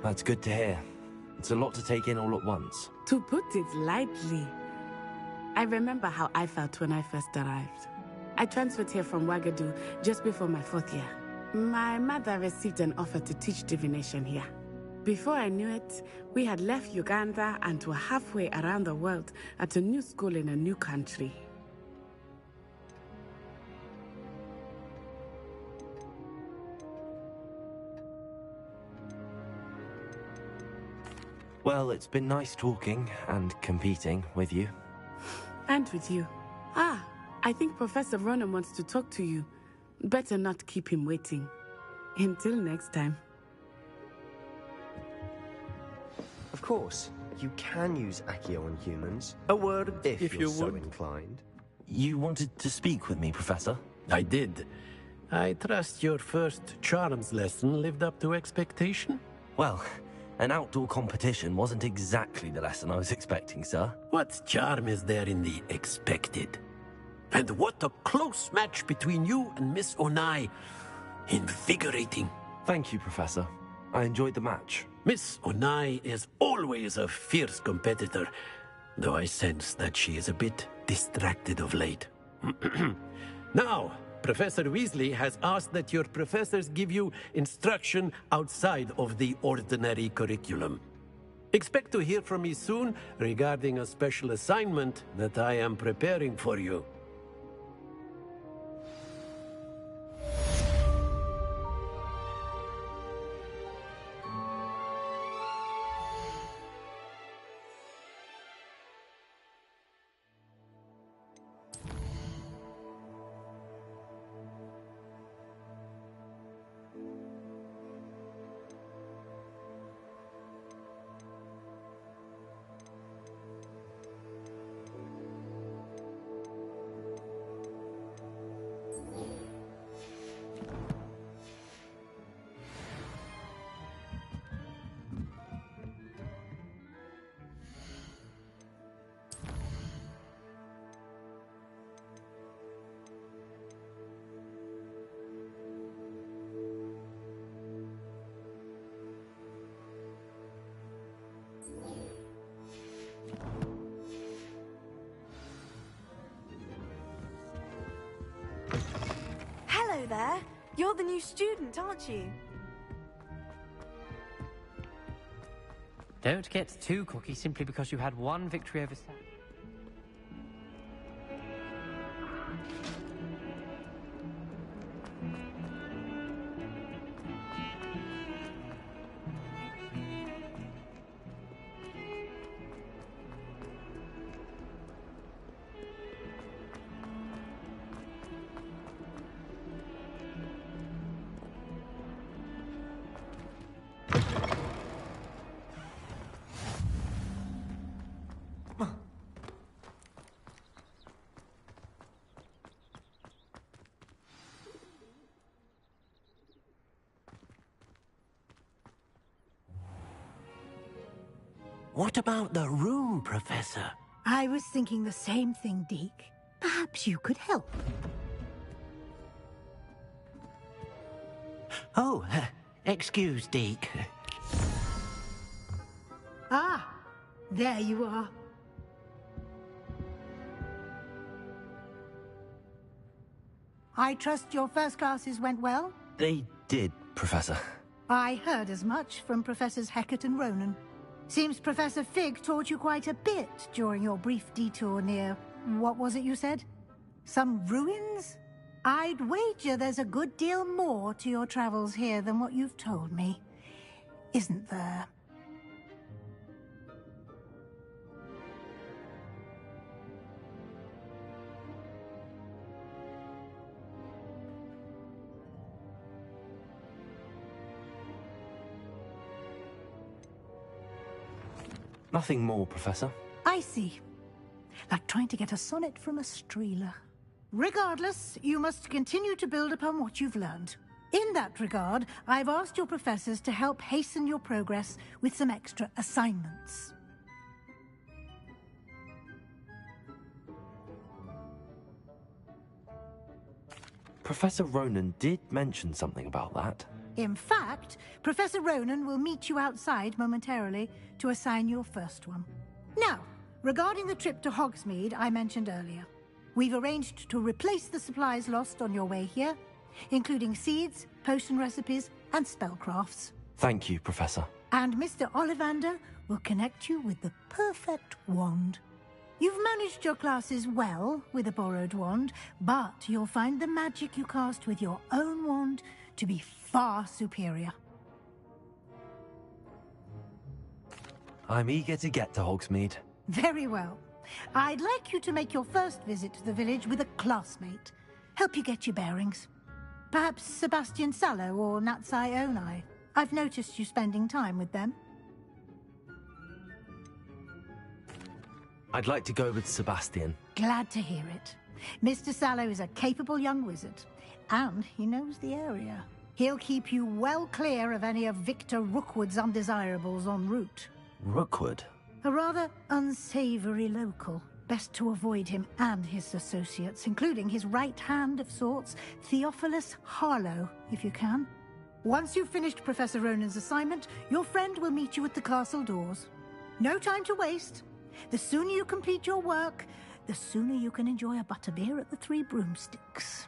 That's good to hear. It's a lot to take in all at once. To put it lightly, I remember how I felt when I first arrived. I transferred here from Wagadu just before my 4th year. My mother received an offer to teach divination here. Before I knew it, we had left Uganda and were halfway around the world at a new school in a new country. Well, it's been nice talking and competing with you. And with you. Ah, I think Professor Ronan wants to talk to you. Better not keep him waiting. Until next time. Of course, you can use Accio on humans. A word if you're so inclined. You wanted to speak with me, Professor? I did. I trust your first charms lesson lived up to expectation? Well, an outdoor competition wasn't exactly the lesson I was expecting, sir. What charm is there in the expected? And what a close match between you and Miss Onai. Invigorating. Thank you, Professor. I enjoyed the match. Miss Onai is always a fierce competitor, though I sense that she is a bit distracted of late. Now, Professor Weasley has asked that your professors give you instruction outside of the ordinary curriculum. Expect to hear from me soon regarding a special assignment that I am preparing for you. Hello there. You're the new student, aren't you? Don't get too cocky simply because you had one victory over Sam. What about the room, Professor? I was thinking the same thing, Deke. Perhaps you could help. Oh, excuse, Deke. Ah, there you are. I trust your first classes went well? They did, Professor. I heard as much from Professors Hecat and Ronan. Seems Professor Fig taught you quite a bit during your brief detour near... what was it you said? Some ruins? I'd wager there's a good deal more to your travels here than what you've told me. Isn't there? Nothing more, Professor. I see. Like trying to get a sonnet from a streeler. Regardless, you must continue to build upon what you've learned. In that regard, I've asked your professors to help hasten your progress with some extra assignments. Professor Ronan did mention something about that. In fact, Professor Ronan will meet you outside momentarily to assign your first one. Now, regarding the trip to Hogsmeade I mentioned earlier, we've arranged to replace the supplies lost on your way here, including seeds, potion recipes, and spellcrafts. Thank you, Professor. And Mr. Ollivander will connect you with the perfect wand. You've managed your classes well with a borrowed wand, but you'll find the magic you cast with your own wand to be far superior. I'm eager to get to Hogsmeade. Very well. I'd like you to make your first visit to the village with a classmate. Help you get your bearings. Perhaps Sebastian Sallow or Natsai Onai. I've noticed you spending time with them. I'd like to go with Sebastian. Glad to hear it. Mr. Sallow is a capable young wizard, and he knows the area. He'll keep you well clear of any of Victor Rookwood's undesirables en route. Rookwood? A rather unsavory local. Best to avoid him and his associates, including his right hand of sorts, Theophilus Harlow, if you can. Once you've finished Professor Ronan's assignment, your friend will meet you at the castle doors. No time to waste. The sooner you complete your work, the sooner you can enjoy a butterbeer at the Three Broomsticks.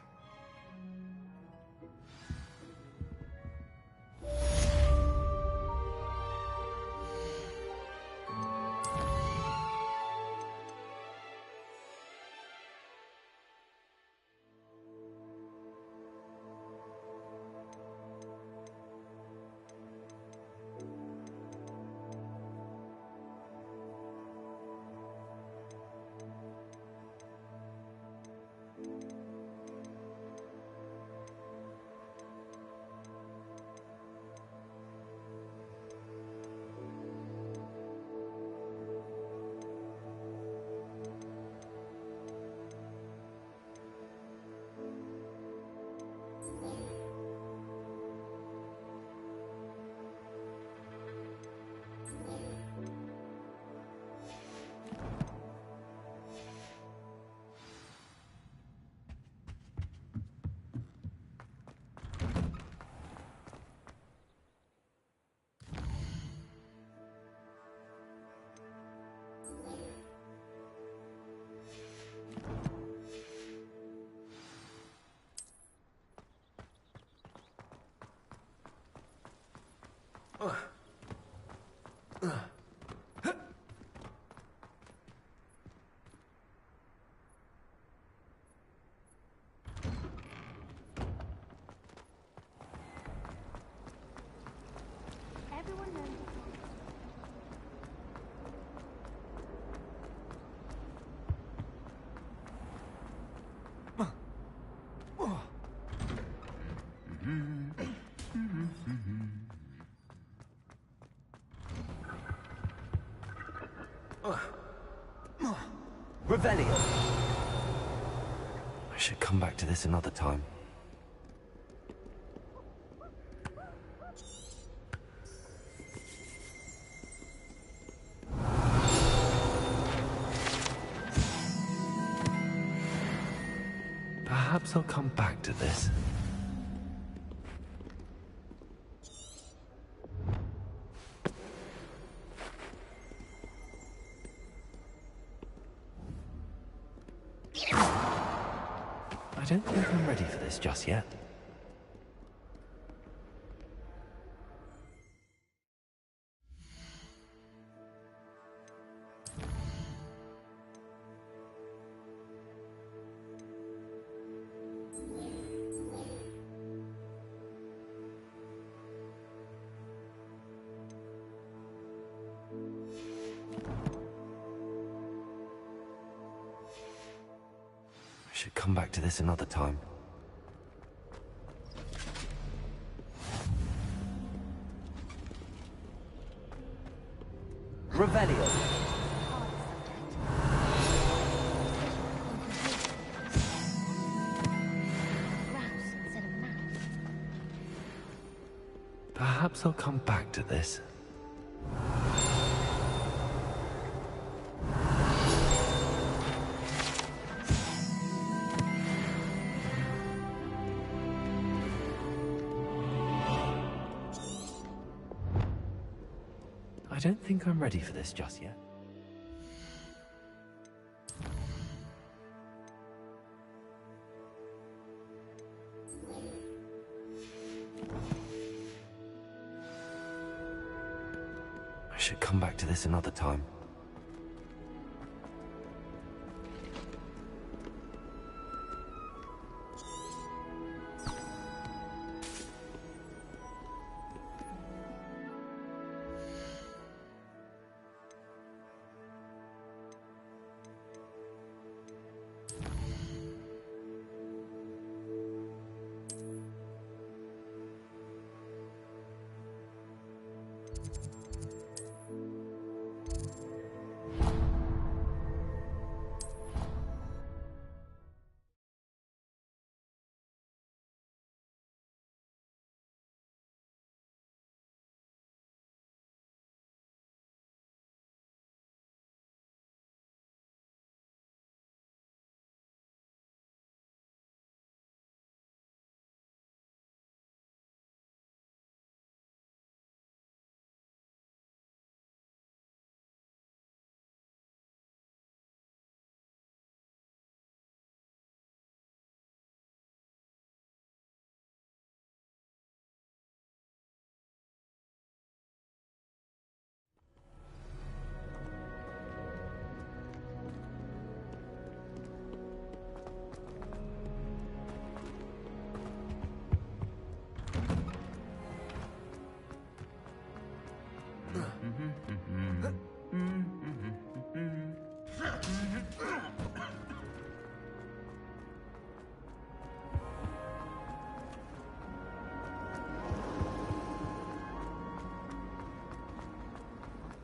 Revelio! I should come back to this another time. Perhaps I'll come back to this. I don't think I'm ready for this just yet. I should come back to this another time. Revelio. Perhaps I'll come back to this. I don't think I'm ready for this just yet. I should come back to this another time.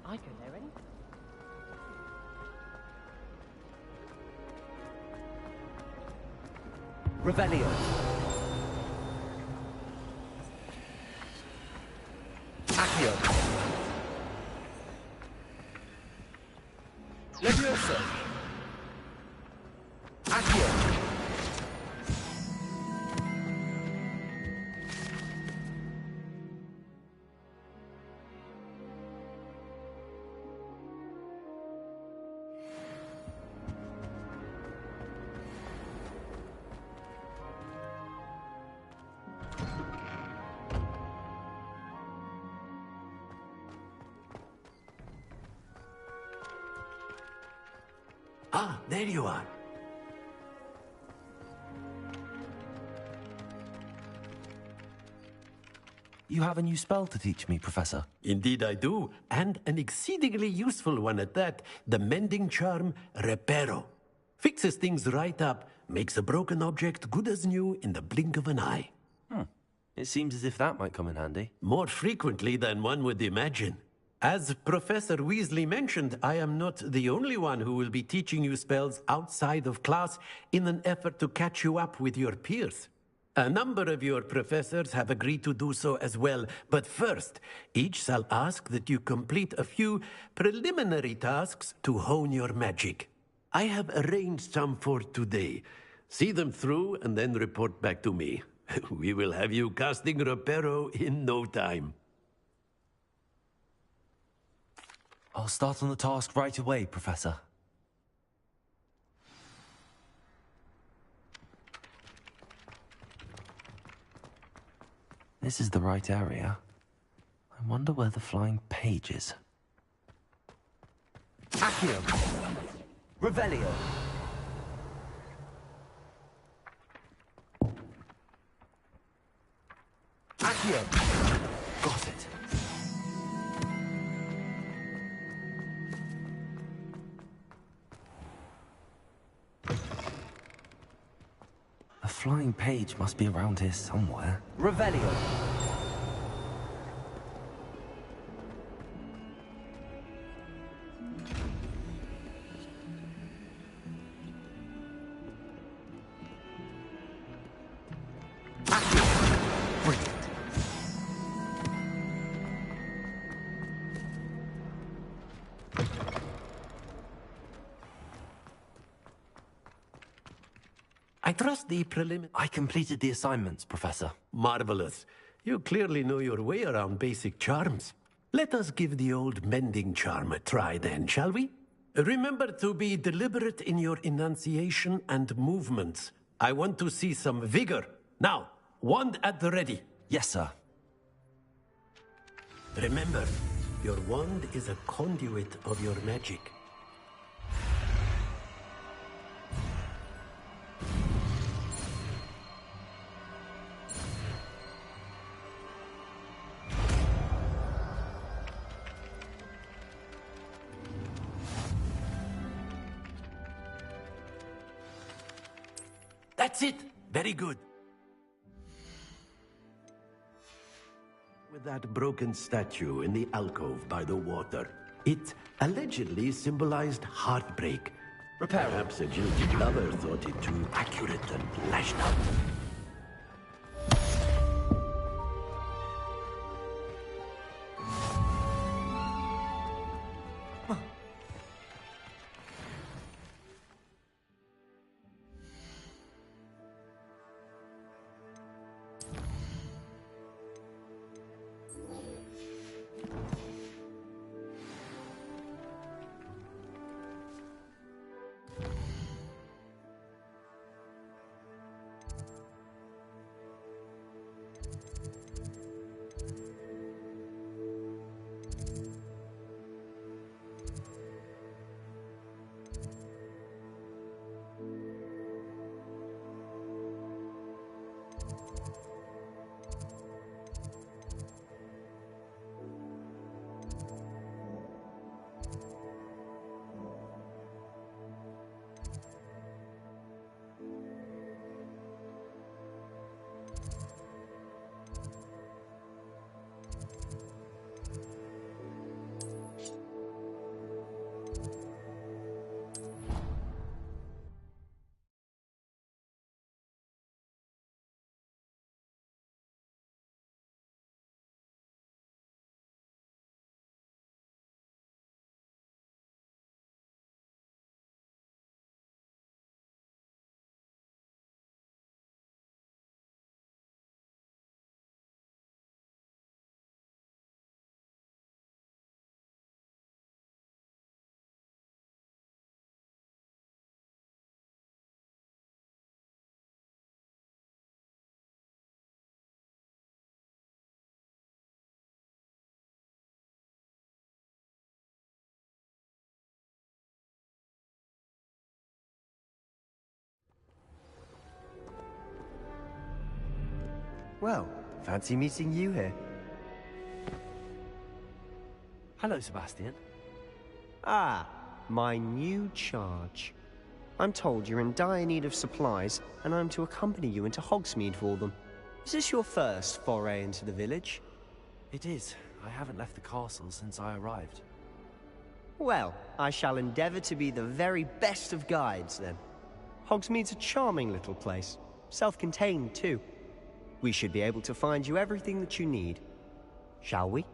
I go there any. Revelio. Accio. Levioso. Accio. Ah, there you are. You have a new spell to teach me, Professor. Indeed I do, and an exceedingly useful one at that. The mending charm, Reparo. Fixes things right up, makes a broken object good as new in the blink of an eye. It seems as if that might come in handy. More frequently than one would imagine. As Professor Weasley mentioned, I am not the only one who will be teaching you spells outside of class in an effort to catch you up with your peers. A number of your professors have agreed to do so as well, but first, each shall ask that you complete a few preliminary tasks to hone your magic. I have arranged some for today. See them through and then report back to me. We will have you casting Reparo in no time. I'll start on the task right away, Professor. This is the right area. I wonder where the flying page is. Accio! Revelio! Accio! Got it. A flying page must be around here somewhere. Revelio! I trust the preliminary... I completed the assignments, Professor. Marvelous. You clearly know your way around basic charms. Let us give the old mending charm a try then, shall we? Remember to be deliberate in your enunciation and movements. I want to see some vigor. Now, wand at the ready. Yes, sir. Remember, your wand is a conduit of your magic. That's it! Very good. With that broken statue in the alcove by the water. It allegedly symbolized heartbreak. Perhaps a jilted lover thought it too accurate and lashed out. Well, fancy meeting you here. Hello, Sebastian. Ah, my new charge. I'm told you're in dire need of supplies, and I'm to accompany you into Hogsmeade for them. Is this your first foray into the village? It is. I haven't left the castle since I arrived. Well, I shall endeavour to be the very best of guides, then. Hogsmeade's a charming little place. Self-contained, too. We should be able to find you everything that you need. Shall we?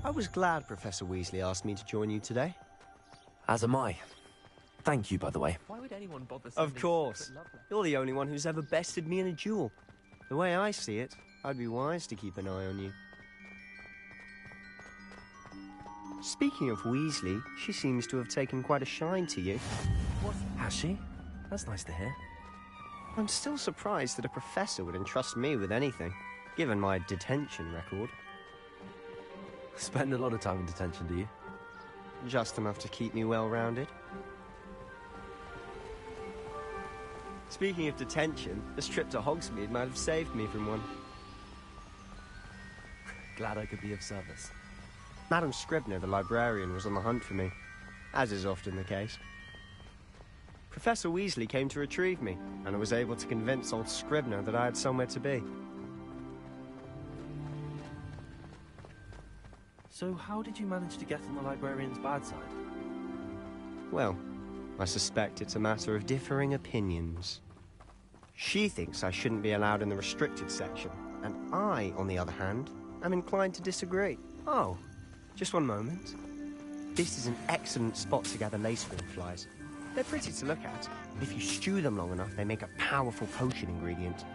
I was glad Professor Weasley asked me to join you today. As am I. Thank you, by the way. Why would anyone bother Of course. You're the only one who's ever bested me in a duel. The way I see it, I'd be wise to keep an eye on you. Speaking of Weasley, she seems to have taken quite a shine to you. What? Has she? That's nice to hear. I'm still surprised that a professor would entrust me with anything, given my detention record. Spend a lot of time in detention, do you? Just enough to keep me well-rounded. Speaking of detention, this trip to Hogsmeade might have saved me from one. Glad I could be of service. Madam Scribner, the librarian, was on the hunt for me, as is often the case. Professor Weasley came to retrieve me, and I was able to convince old Scribner that I had somewhere to be. So how did you manage to get on the librarian's bad side? Well, I suspect it's a matter of differing opinions. She thinks I shouldn't be allowed in the restricted section, and I, on the other hand, am inclined to disagree. Oh, just one moment. This is an excellent spot to gather laceworm flies. They're pretty to look at, but if you stew them long enough, they make a powerful potion ingredient.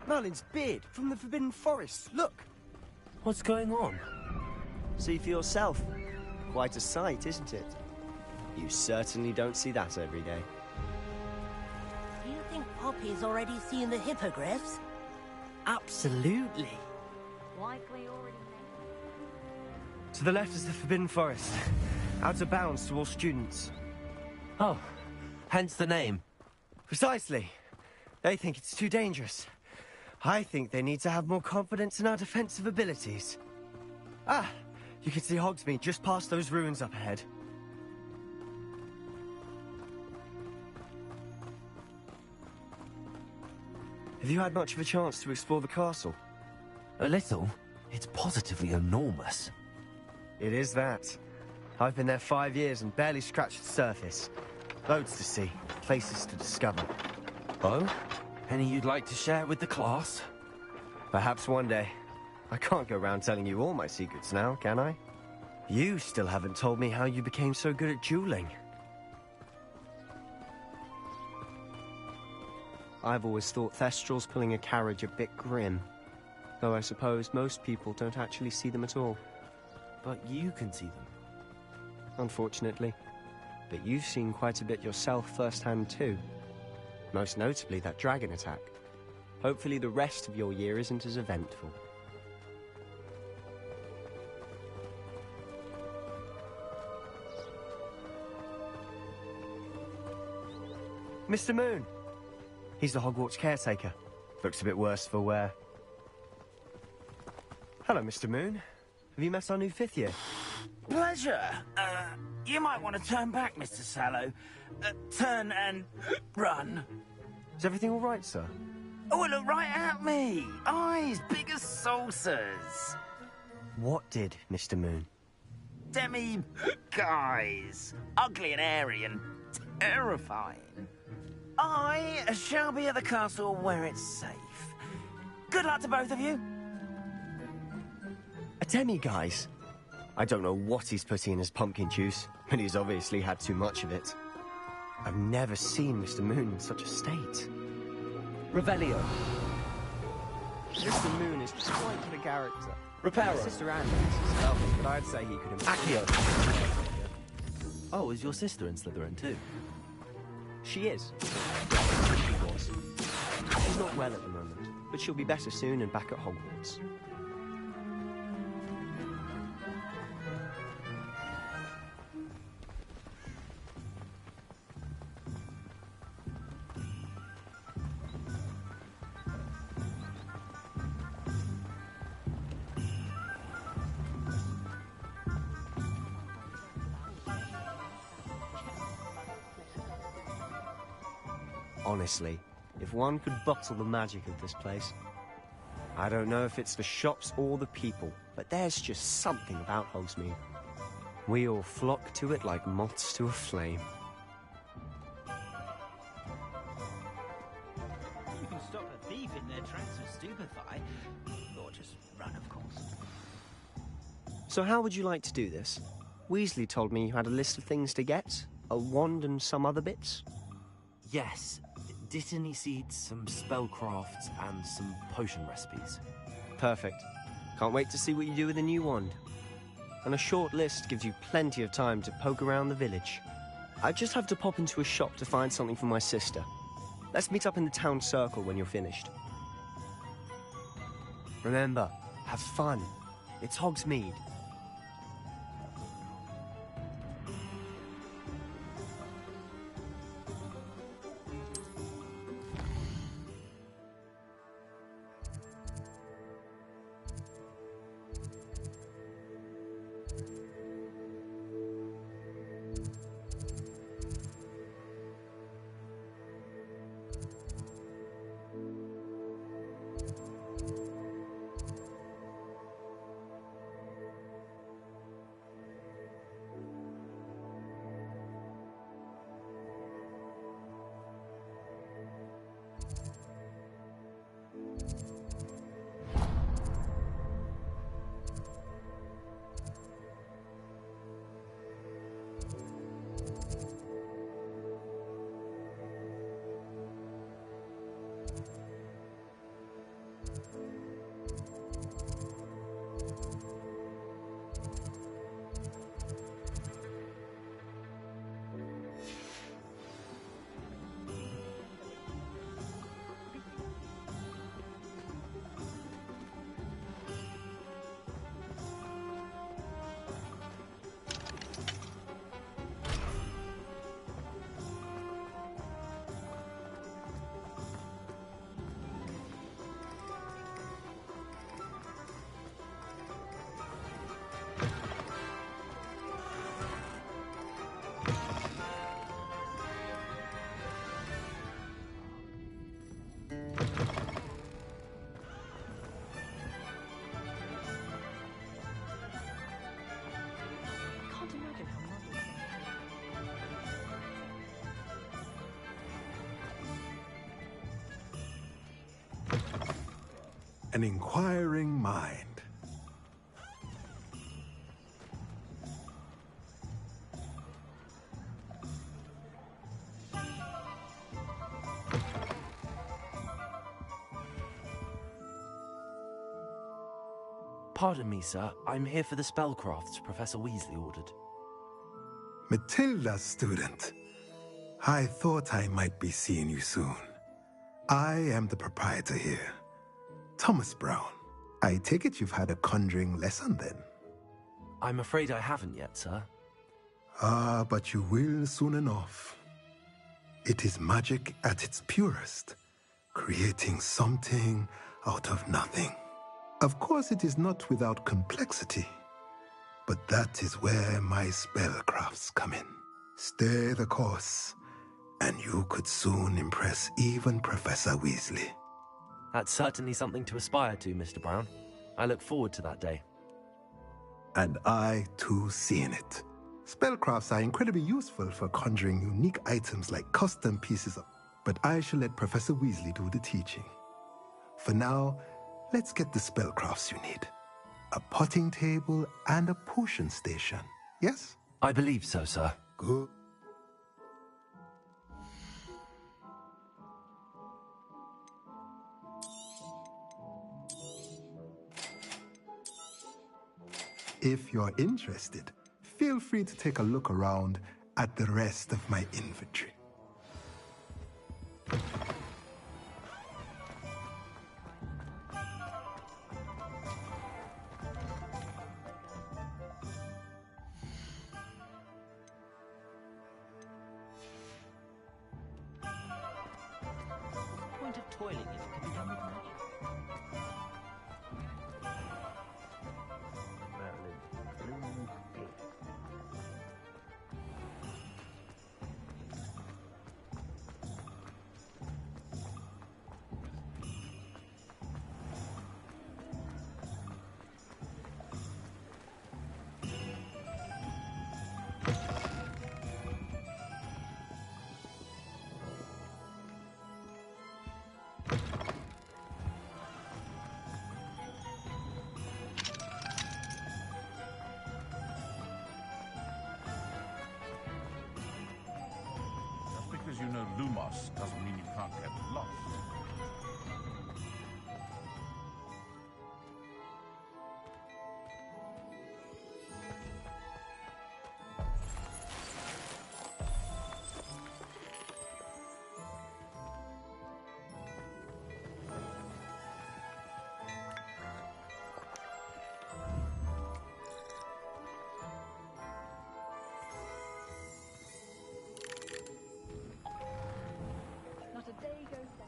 Merlin's beard from the Forbidden Forest. Look! What's going on? See for yourself. Quite a sight, isn't it? You certainly don't see that every day. Do you think Poppy's already seen the hippogriffs? Absolutely. Likely already. To the left is the Forbidden Forest. Out of bounds to all students. Oh, hence the name. Precisely. They think it's too dangerous. I think they need to have more confidence in our defensive abilities. Ah, you can see Hogsmeade just past those ruins up ahead. Have you had much of a chance to explore the castle? A little. It's positively enormous. It is that. I've been there 5 years and barely scratched the surface. Loads to see, places to discover. Oh? Any you'd like to share with the class? Perhaps one day. I can't go around telling you all my secrets now, can I? You still haven't told me how you became so good at dueling. I've always thought Thestrals pulling a carriage a bit grim. Though I suppose most people don't actually see them at all. But you can see them. Unfortunately. But you've seen quite a bit yourself firsthand too. Most notably that dragon attack. Hopefully the rest of your year isn't as eventful. Mr. Moon! He's the Hogwarts caretaker. Looks a bit worse for wear. Hello, Mr. Moon. Have you met our new 5th year? Pleasure. You might want to turn back, Mr. Sallow. Turn and run. Is everything all right, sir? Oh, look right at me. Eyes big as saucers. What did, Mr. Moon? Demi-guys. Ugly and airy and terrifying. I shall be at the castle where it's safe. Good luck to both of you. A demi-guise? I don't know what he's putting in his pumpkin juice, but he's obviously had too much of it. I've never seen Mr. Moon in such a state. Revelio. Mr. Moon is quite the character. Reparo. Sister Anne is lovely, but I'd say he could Accio. Oh, is your sister in Slytherin too? She is. She was. She's not well at the moment, but she'll be better soon and back at Hogwarts. Honestly, if one could bottle the magic of this place. I don't know if it's the shops or the people, but there's just something about Hogsmeade. We all flock to it like moths to a flame. thief in their tracks would stupefy. Or just run, of course. So how would you like to do this? Weasley told me you had a list of things to get. A wand and some other bits. Yes. Dittany seeds, some spellcrafts, and some potion recipes. Perfect. Can't wait to see what you do with the new wand. And a short list gives you plenty of time to poke around the village. I just have to pop into a shop to find something for my sister. Let's meet up in the town circle when you're finished. Remember, have fun. It's Hogsmeade. An inquiring mind. Pardon me, sir. I'm here for the spellcrafts Professor Weasley ordered. Matilda's student. I thought I might be seeing you soon. I am the proprietor here, Thomas Brown. I take it you've had a conjuring lesson then? I'm afraid I haven't yet, sir. Ah, but you will soon enough. It is magic at its purest, creating something out of nothing. Of course, it is not without complexity, but that is where my spellcrafts come in. Stay the course, and you could soon impress even Professor Weasley. That's certainly something to aspire to, Mr. Brown. I look forward to that day. And I, too, see in it. Spellcrafts are incredibly useful for conjuring unique items like custom pieces of... But I shall let Professor Weasley do the teaching. For now, let's get the spellcrafts you need. A potting table and a potion station, yes? I believe so, sir. Good. If you're interested, feel free to take a look around at the rest of my inventory. Point of toiling if it can be done with magic. near Lumos doesn't mean you can't get lost. Not a day goes by.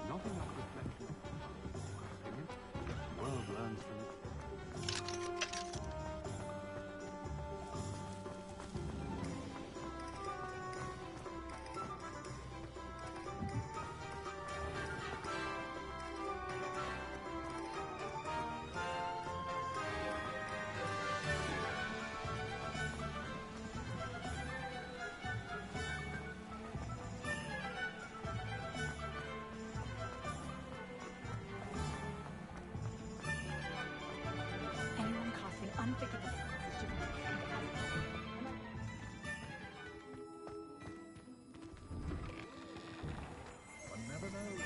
Not enough reflection of the world learns from it. Anyone casting unforgivable is to be One never knows.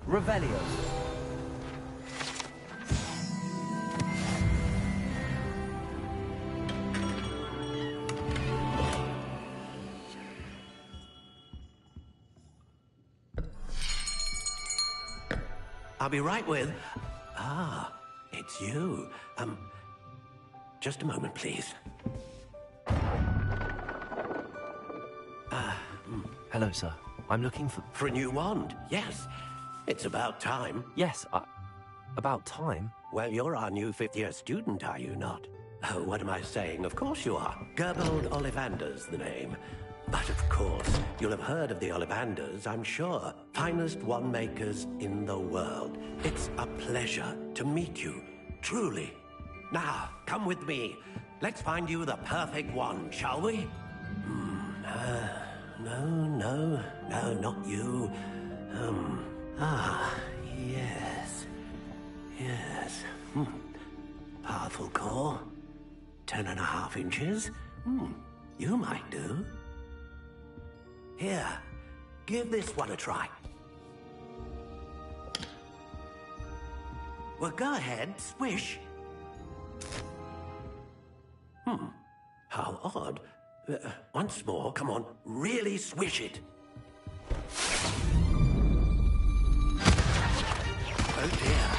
Revelio. I'll be right with... Ah, it's you. Just a moment, please. Hello, sir. I'm looking for... For a new wand, yes. It's about time. Yes, about time? Well, you're our new fifth-year student, are you not? Oh, what am I saying? Of course you are. Gerbold Ollivander's the name. But of course, you'll have heard of the Ollivanders, I'm sure. Finest wand makers in the world. It's a pleasure to meet you, truly. Now, come with me. Let's find you the perfect wand, shall we? No, not you. Yes. Powerful core. 10.5 inches. You might do. Here, give this one a try. Well, go ahead, swish. How odd. Once more, come on, really swish it. Oh dear.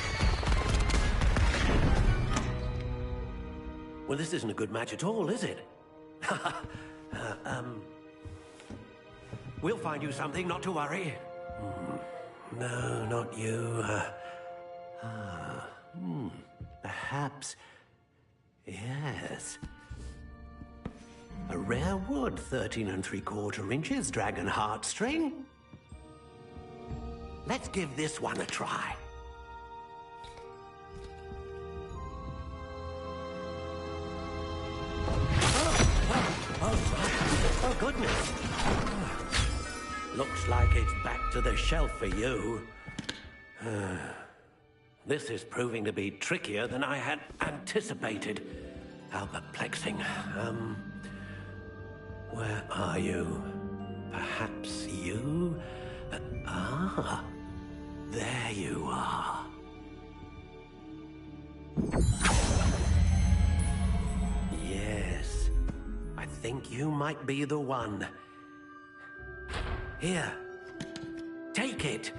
Well, this isn't a good match at all, is it? We'll find you something, not to worry. No, not you. Perhaps... Yes. A rare wood, 13 3/4 inches, dragon heartstring. Let's give this one a try. Oh, goodness. Looks like it's back to the shelf for you. This is proving to be trickier than I had anticipated. How perplexing. Where are you? Perhaps you? There you are. Yes, I think you might be the one. Here, take it.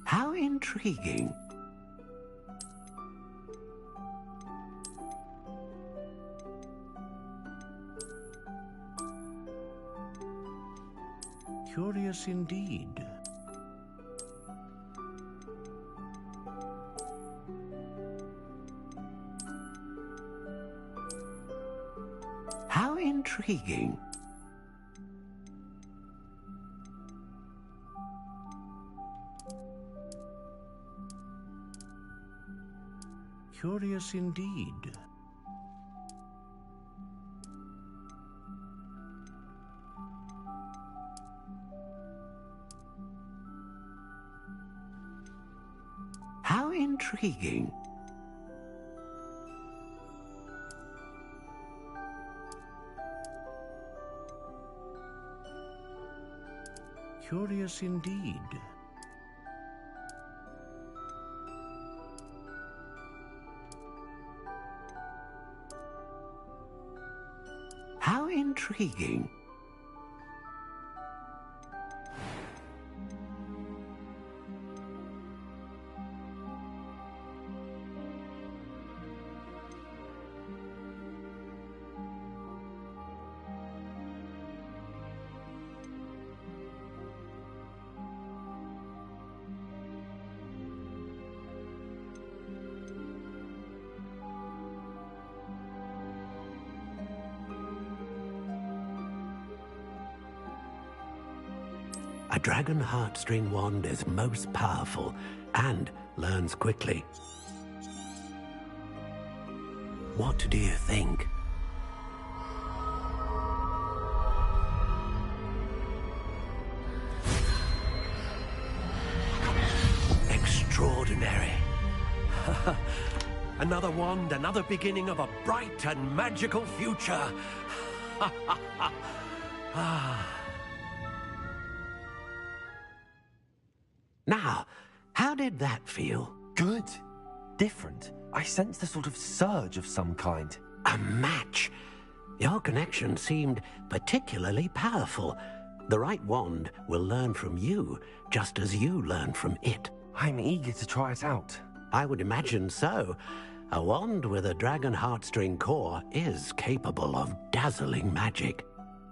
How intriguing. Curious indeed. How intriguing. Curious indeed. How intriguing. Curious indeed. How intriguing. A dragon heartstring wand is most powerful and learns quickly. What do you think? Extraordinary. Another wand, another beginning of a bright and magical future. Now, how did that feel? Good. different. I sensed a sort of surge of some kind. A match? Your connection seemed particularly powerful. The right wand will learn from you, just as you learn from it. I'm eager to try it out. I would imagine so. A wand with a dragon heartstring core is capable of dazzling magic.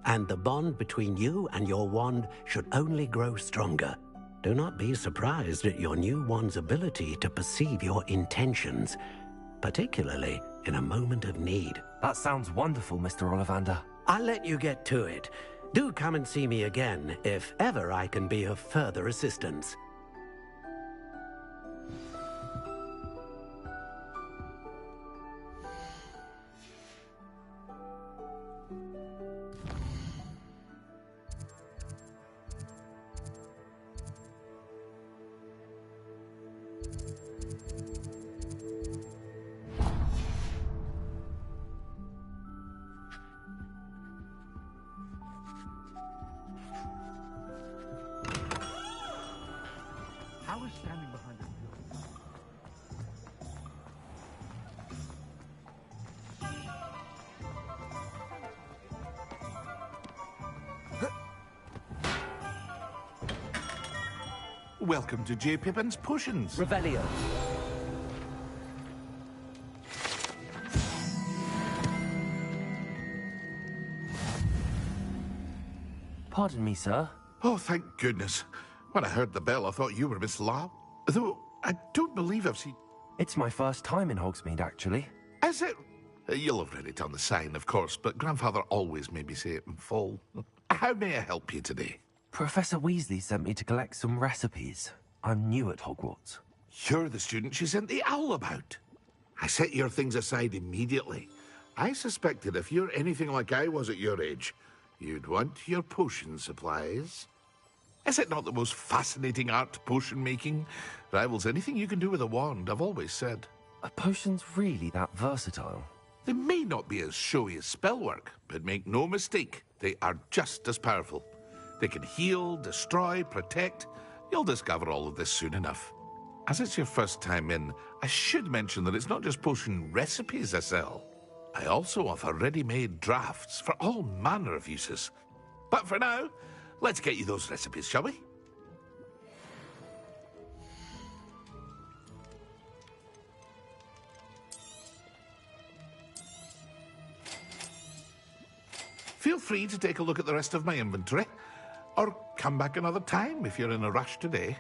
And the bond between you and your wand should only grow stronger. Do not be surprised at your new wand's ability to perceive your intentions, particularly in a moment of need. That sounds wonderful, Mr. Ollivander. I'll let you get to it. Do come and see me again if ever I can be of further assistance. How is standing behind a Welcome to J. Pippin's Potions. Revelio. Pardon me, sir. Oh, thank goodness. When I heard the bell, I thought you were Miss Lau. Though, I don't believe I've seen... It's my first time in Hogsmeade, actually. Is it? You'll have read it on the sign, of course, but Grandfather always made me say it in full. How may I help you today? Professor Weasley sent me to collect some recipes. I'm new at Hogwarts. You're the student she sent the owl about. I set your things aside immediately. I suspected if you're anything like I was at your age, you'd want your potion supplies. Is it not the most fascinating art, potion making? Rivals anything you can do with a wand, I've always said. Are potions really that versatile? They may not be as showy as spellwork, but make no mistake, they are just as powerful. They can heal, destroy, protect. You'll discover all of this soon enough. As it's your first time in, I should mention that it's not just potion recipes I sell. I also offer ready-made drafts for all manner of uses. But for now, let's get you those recipes, shall we? Feel free to take a look at the rest of my inventory, or come back another time if you're in a rush today.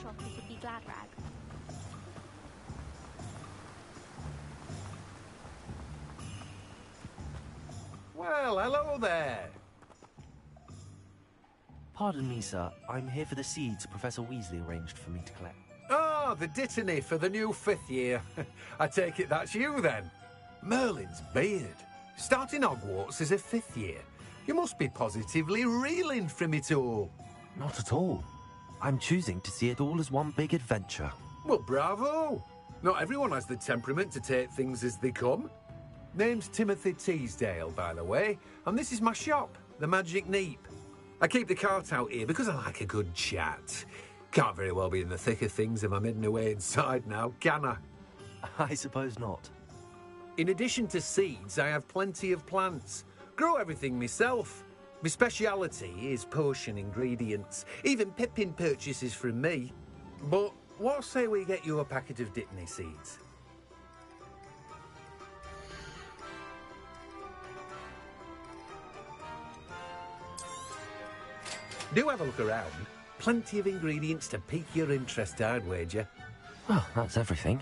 It would be Glad Rag. Well, hello there. Pardon me, sir. I'm here for the seeds Professor Weasley arranged for me to collect. Oh, the dittany for the new 5th year. I take it that's you, then. Merlin's beard. Starting Hogwarts as a 5th year. You must be positively reeling from it all. Not at all. I'm choosing to see it all as one big adventure. Well, bravo! Not everyone has the temperament to take things as they come. Name's Timothy Teasdale, by the way, and this is my shop, the Magic Neep. I keep the cart out here because I like a good chat. Can't very well be in the thick of things if I'm hidden away inside now, can I? I suppose not. In addition to seeds, I have plenty of plants. Grow everything myself. My speciality is potion ingredients. Even Pippin purchases from me. But what say we get you a packet of Dittany seeds? Do have a look around. Plenty of ingredients to pique your interest, I'd wager. Well, that's everything.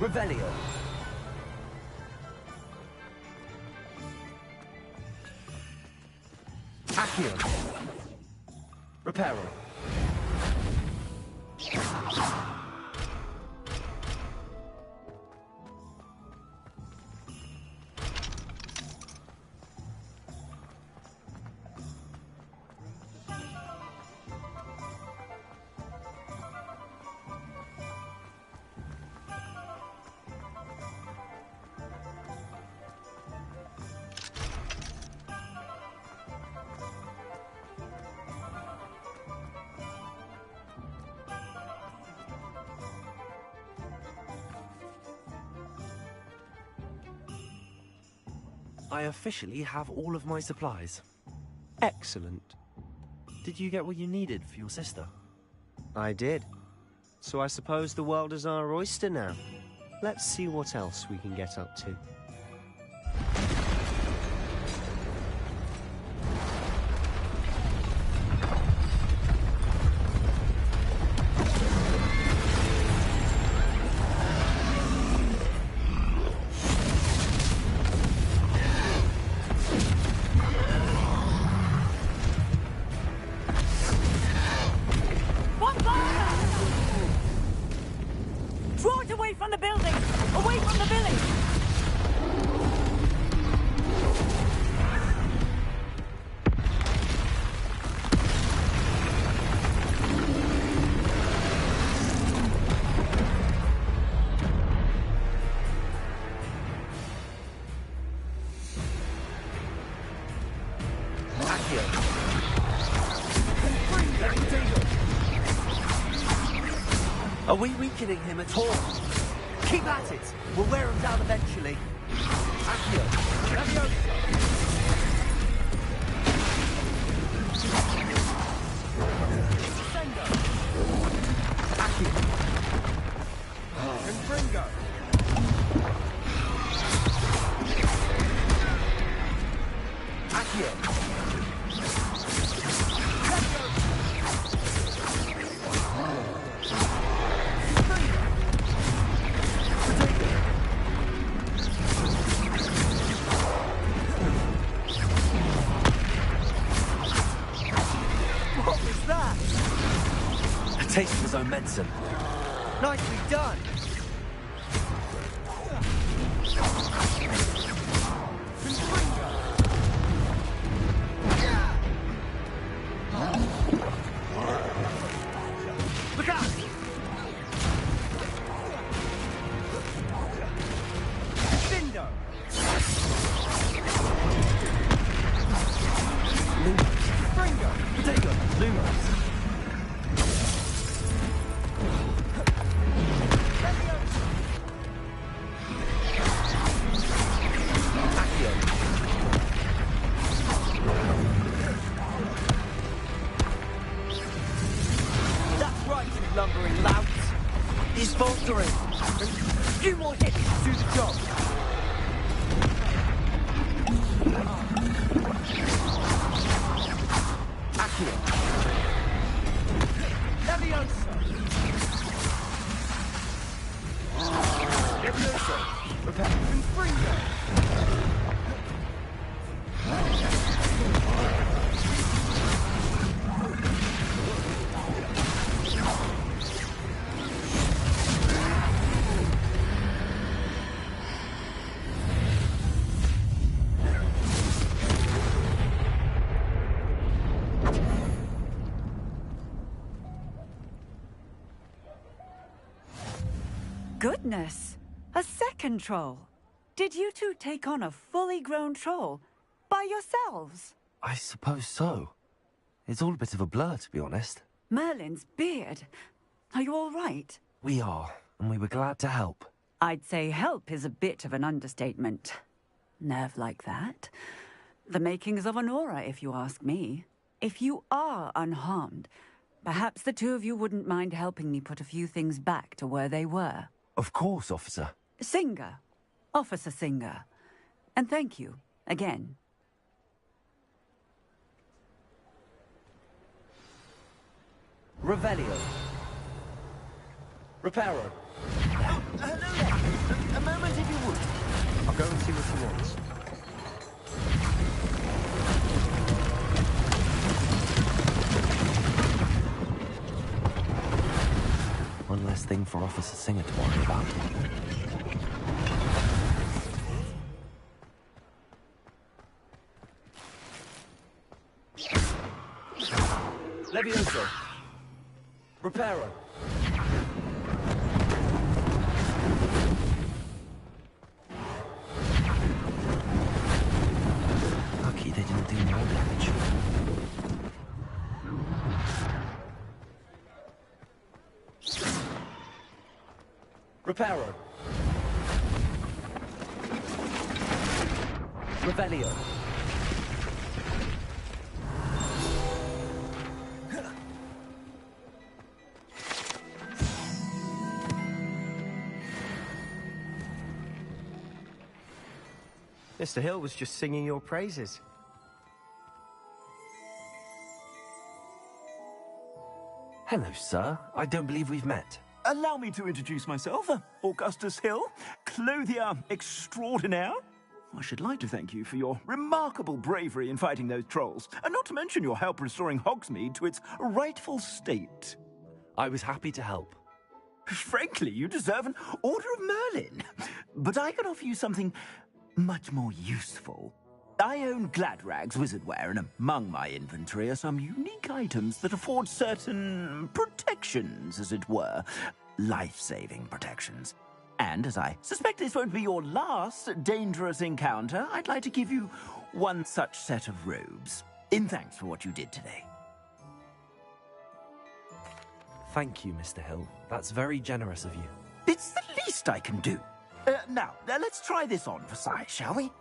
Revelio. Accio. Reparo. I officially have all of my supplies. Excellent. Did you get what you needed for your sister? I did. So I suppose the world is our oyster now. Let's see what else we can get up to. Draw it away from the building! Away from the village! Are we weakening him at all? Keep at it! We'll wear him down eventually. Accio! Leviosa! Confringo! Accio! What was that? A taste of his own medicine. Nicely done! Look out! Cindo! Fringo! Potato! Lumos! That's right, you lumbering louts! He's faltering! A few more hits to do the job! Accio! Leviosa! Leviosa! Repair! Confringo! Goodness! A second troll! Did you two take on a fully grown troll? By yourselves? I suppose so. It's all a bit of a blur, to be honest. Merlin's beard. Are you all right? We are, and we were glad to help. I'd say help is a bit of an understatement. Nerve like that. The makings of an aura, if you ask me. If you are unharmed, perhaps the two of you wouldn't mind helping me put a few things back to where they were. Of course, officer. Singer. Officer Singer. And thank you, again. Revelio. Reparo. Hello there. A moment if you would. I'll go and see what he wants. One less thing for Officer Singer to worry about. Leviosa. Reparo. Lucky they didn't do more damage. Reparo. Revelio. Mr. Hill was just singing your praises. Hello, sir. I don't believe we've met. Allow me to introduce myself, Augustus Hill, clothier extraordinaire. I should like to thank you for your remarkable bravery in fighting those trolls, and not to mention your help restoring Hogsmeade to its rightful state. I was happy to help. Frankly, you deserve an Order of Merlin. But I can offer you something much more useful. I own Gladrag's wizardware, and among my inventory are some unique items that afford certain protections, as it were. Life-saving protections. And as I suspect this won't be your last dangerous encounter, I'd like to give you one such set of robes, in thanks for what you did today. Thank you, Mr. Hill. That's very generous of you. It's the least I can do. Now, let's try this on for size, shall we?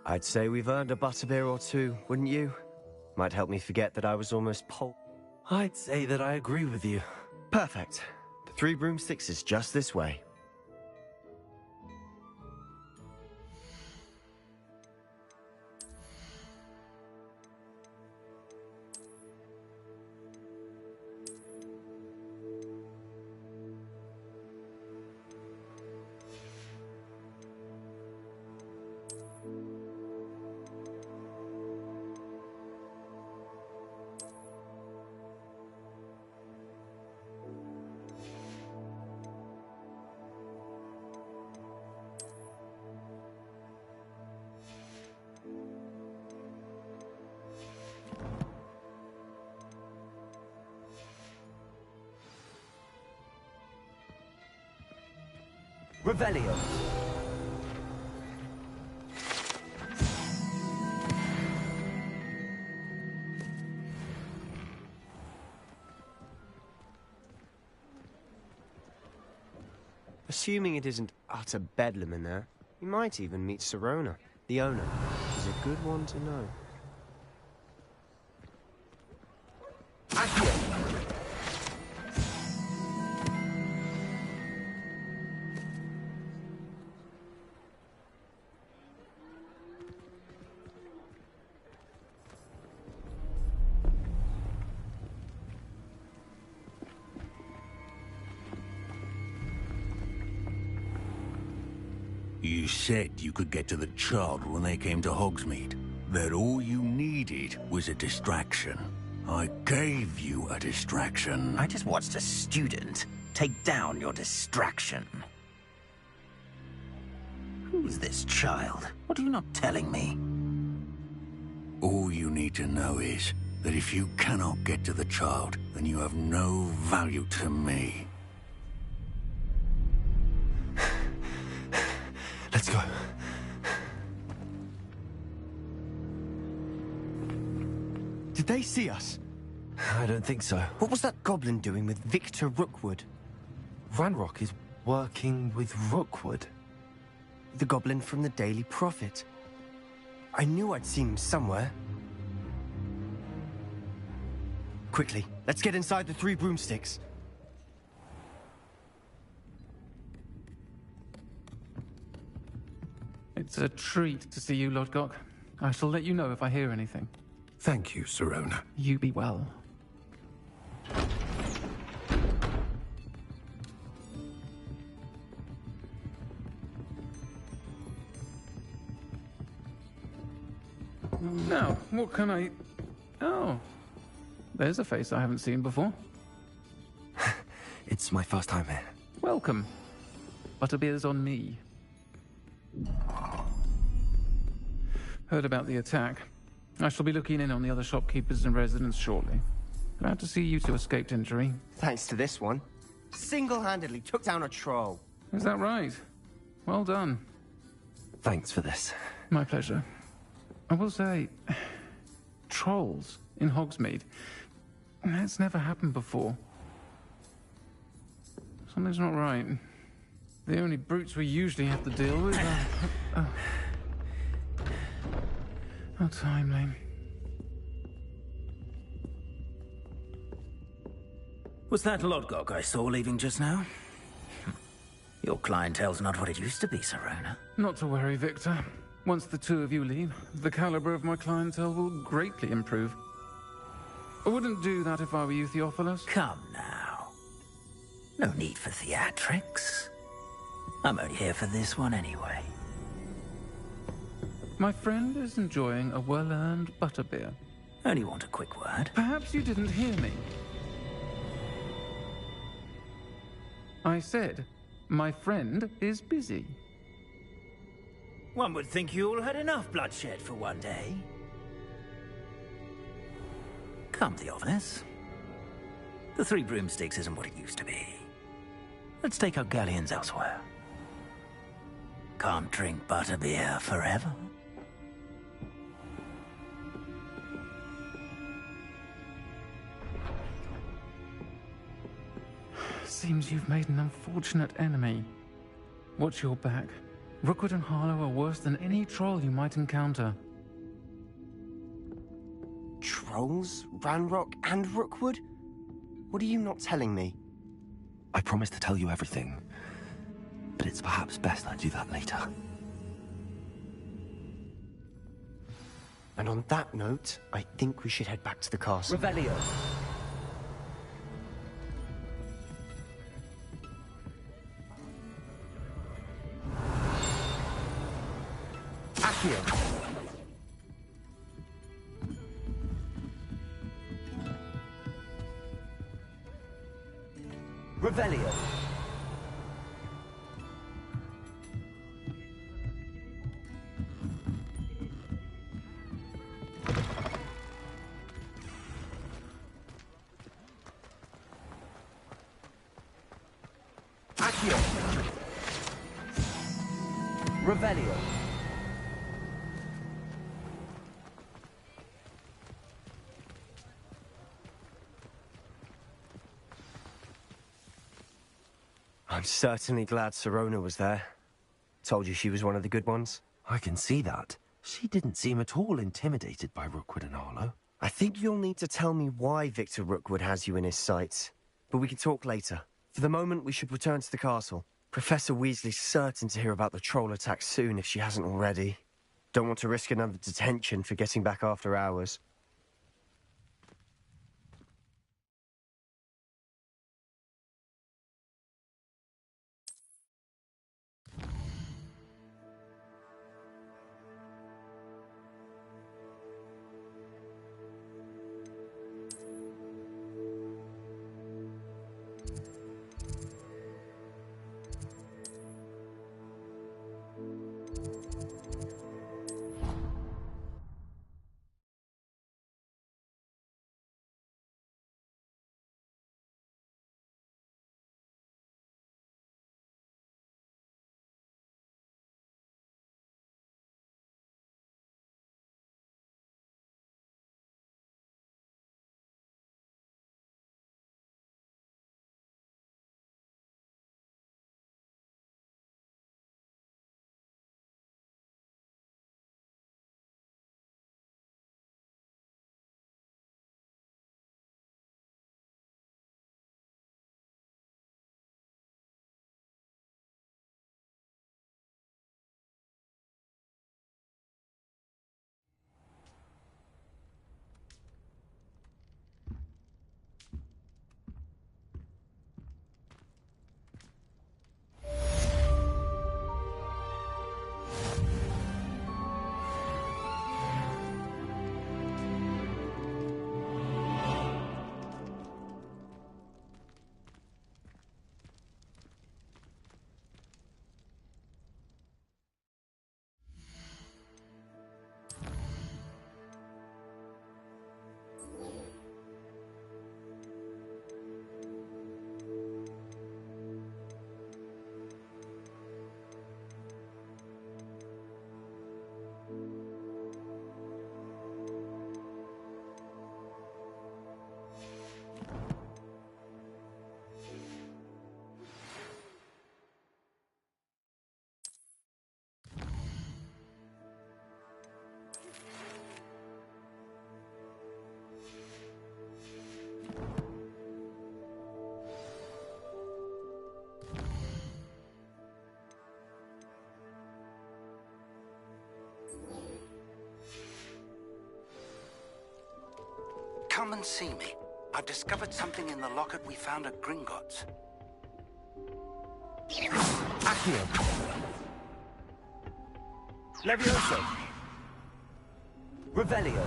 I'd say we've earned a butterbeer or two, wouldn't you? Might help me forget that I was almost I'd say that I agree with you. Perfect. The 3 broomsticks is just this way. Revelio. Assuming it isn't utter bedlam in there, you might even meet Sirona, the owner. She's a good one to know. You said you could get to the child when they came to Hogsmeade. That all you needed was a distraction. I gave you a distraction. I just watched a student take down your distraction. Who's this child? What are you not telling me? All you need to know is that if you cannot get to the child, then you have no value to me. Let's go. Did they see us? I don't think so. What was that goblin doing with Victor Rookwood? Ranrock is working with Rookwood. The goblin from the Daily Prophet. I knew I'd seen him somewhere. Quickly, let's get inside the 3 broomsticks. It's a treat to see you, Lodgok. I shall let you know if I hear anything. Thank you, Sirona. You be well. Now, what can I... Oh, there's a face I haven't seen before. It's my first time here. Welcome. Butterbeer's on me. Heard about the attack. I shall be looking in on the other shopkeepers and residents shortly. Glad to see you two escaped injury. Thanks to this one. Single-handedly took down a troll. Is that right? Well done. Thanks for this. My pleasure. I will say, trolls in Hogsmeade. That's never happened before. Something's not right. The only brutes we usually have to deal with are... How timely. Was that Lodgok I saw leaving just now? Your clientele's not what it used to be, Serona. Not to worry, Victor. Once the two of you leave, the caliber of my clientele will greatly improve. I wouldn't do that if I were you, Theophilus. Come now. No need for theatrics. I'm only here for this one anyway. My friend is enjoying a well-earned butterbeer. Only want a quick word. Perhaps you didn't hear me. I said, my friend is busy. One would think you all had enough bloodshed for one day. Come, Theophilus. The Three Broomsticks isn't what it used to be. Let's take our galleons elsewhere. Can't drink butterbeer forever. Seems you've made an unfortunate enemy. Watch your back. Rookwood and Harlow are worse than any troll you might encounter. Trolls? Ranrock and Rookwood? What are you not telling me? I promised to tell you everything, but it's perhaps best I do that later. And on that note, I think we should head back to the castle. Revelio. Accio. Revelio. Accio. Revelio. I'm certainly glad Serona was there. Told you she was one of the good ones. I can see that. She didn't seem at all intimidated by Rookwood and Harlow. I think you'll need to tell me why Victor Rookwood has you in his sights. But we can talk later. For the moment, we should return to the castle. Professor Weasley's certain to hear about the troll attack soon if she hasn't already. Don't want to risk another detention for getting back after hours. Come and see me. I've discovered something in the locket we found at Gringotts. Accio. Levioso. Revelio.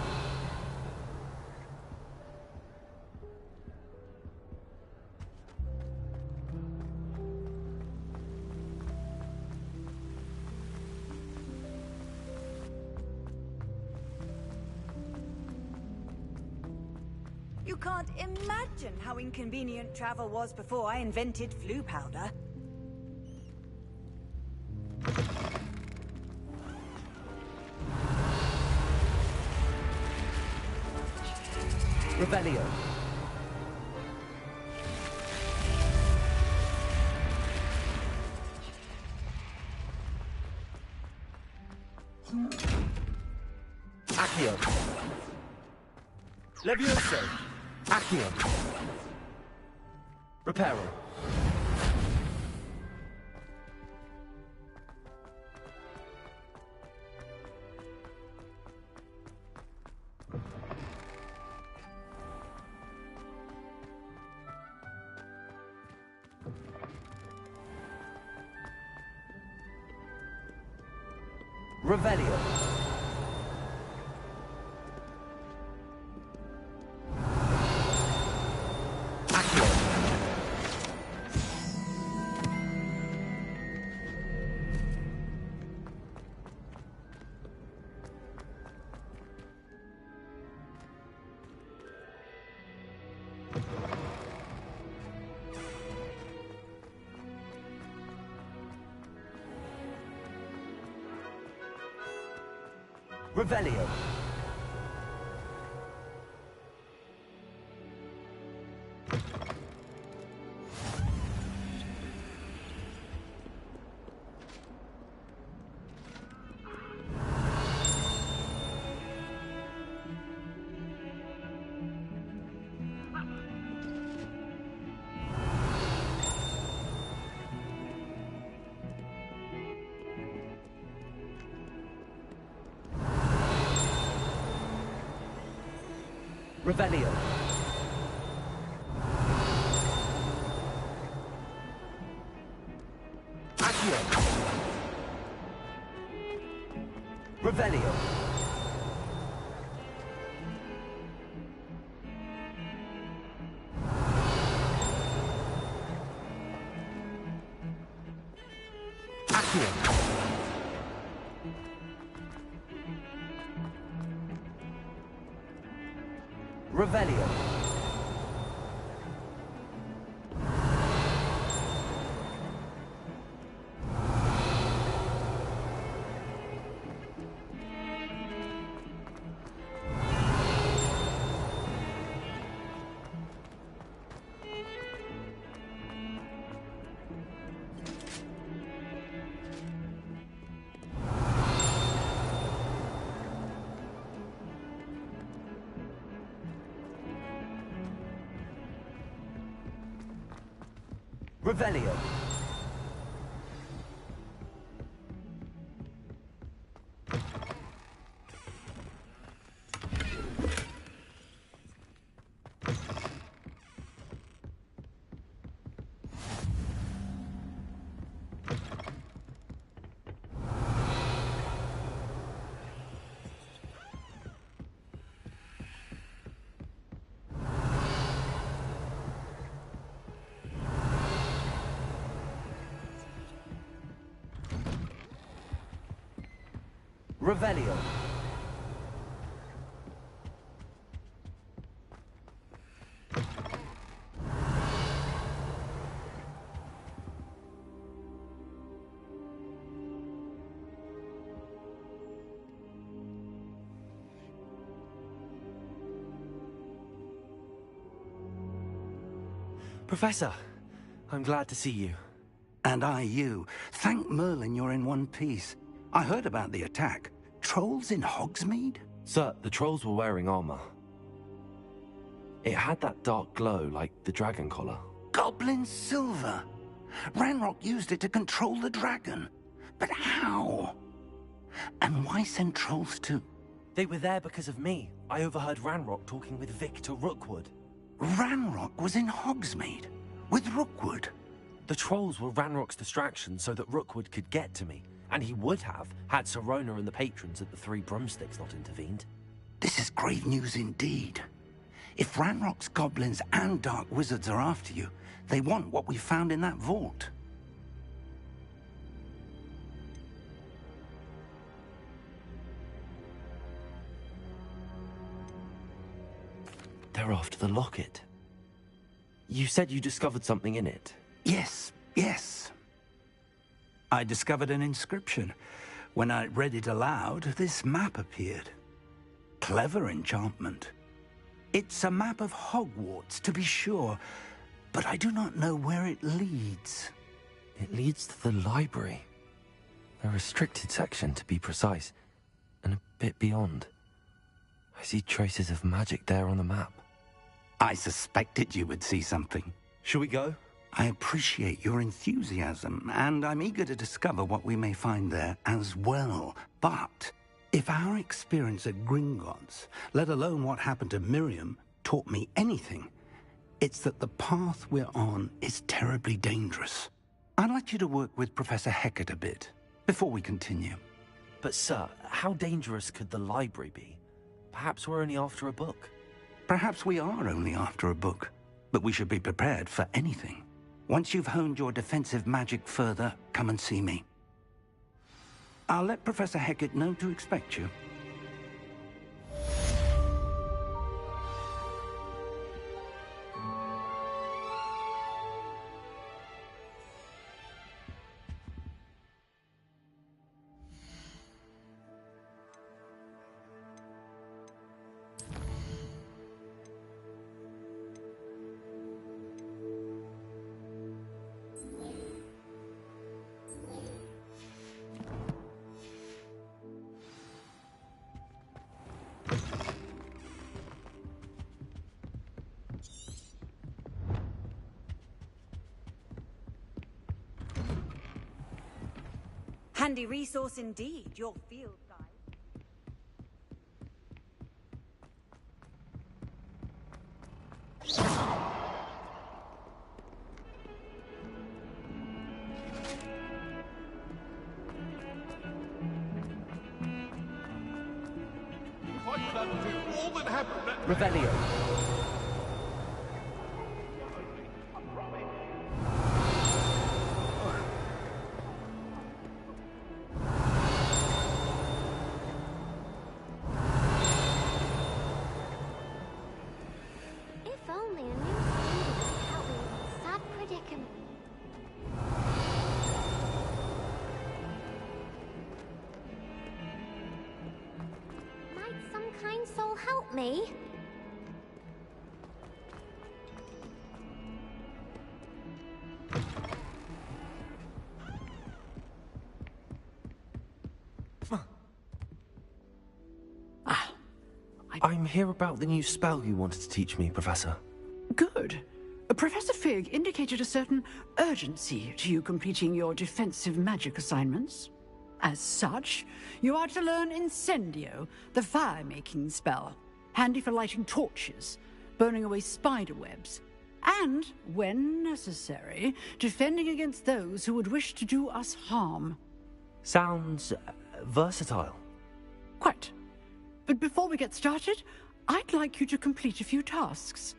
You can't imagine how inconvenient travel was before I invented flu powder. Revelio. Accio. Levioso. Accio. Reparo. Revelio. Accio. Revelio. Revelio. Accio. Revelio. Accio. Revelio. Revelio. Revelio. Professor, I'm glad to see you. And I you. Thank Merlin you're in one piece. I heard about the attack. Trolls in Hogsmeade? Sir, the trolls were wearing armor. It had that dark glow like the dragon collar. Goblin silver! Ranrock used it to control the dragon. But how? And why send trolls too? They were there because of me. I overheard Ranrock talking with Victor Rookwood. Ranrock was in Hogsmeade with Rookwood. The trolls were Ranrock's distraction so that Rookwood could get to me, and he would have had Sirona and the patrons at the Three Broomsticks not intervened. This is grave news indeed. If Ranrock's goblins and dark wizards are after you, they want what we found in that vault. They're after the locket. You said you discovered something in it. Yes, yes. I discovered an inscription. When I read it aloud, this map appeared. Clever enchantment. It's a map of Hogwarts, to be sure, but I do not know where it leads. It leads to the library. A restricted section, to be precise, and a bit beyond. I see traces of magic there on the map. I suspected you would see something. Shall we go? I appreciate your enthusiasm, and I'm eager to discover what we may find there as well. But if our experience at Gringotts, let alone what happened to Miriam, taught me anything, it's that the path we're on is terribly dangerous. I'd like you to work with Professor Hecat a bit before we continue. But sir, how dangerous could the library be? Perhaps we're only after a book. Perhaps we are only after a book, but we should be prepared for anything. Once you've honed your defensive magic further, come and see me. I'll let Professor Hecat know to expect you. Handy resource indeed, your field guide. All that happened at Revelio. If only a new student could help me with this sad predicament. Might some kind soul help me? I'm here about the new spell you wanted to teach me, Professor. Good. Professor Fig indicated a certain urgency to you completing your defensive magic assignments. As such, you are to learn Incendio, the fire-making spell, handy for lighting torches, burning away spider webs, and, when necessary, defending against those who would wish to do us harm. Sounds versatile. Quite. But before we get started, I'd like you to complete a few tasks.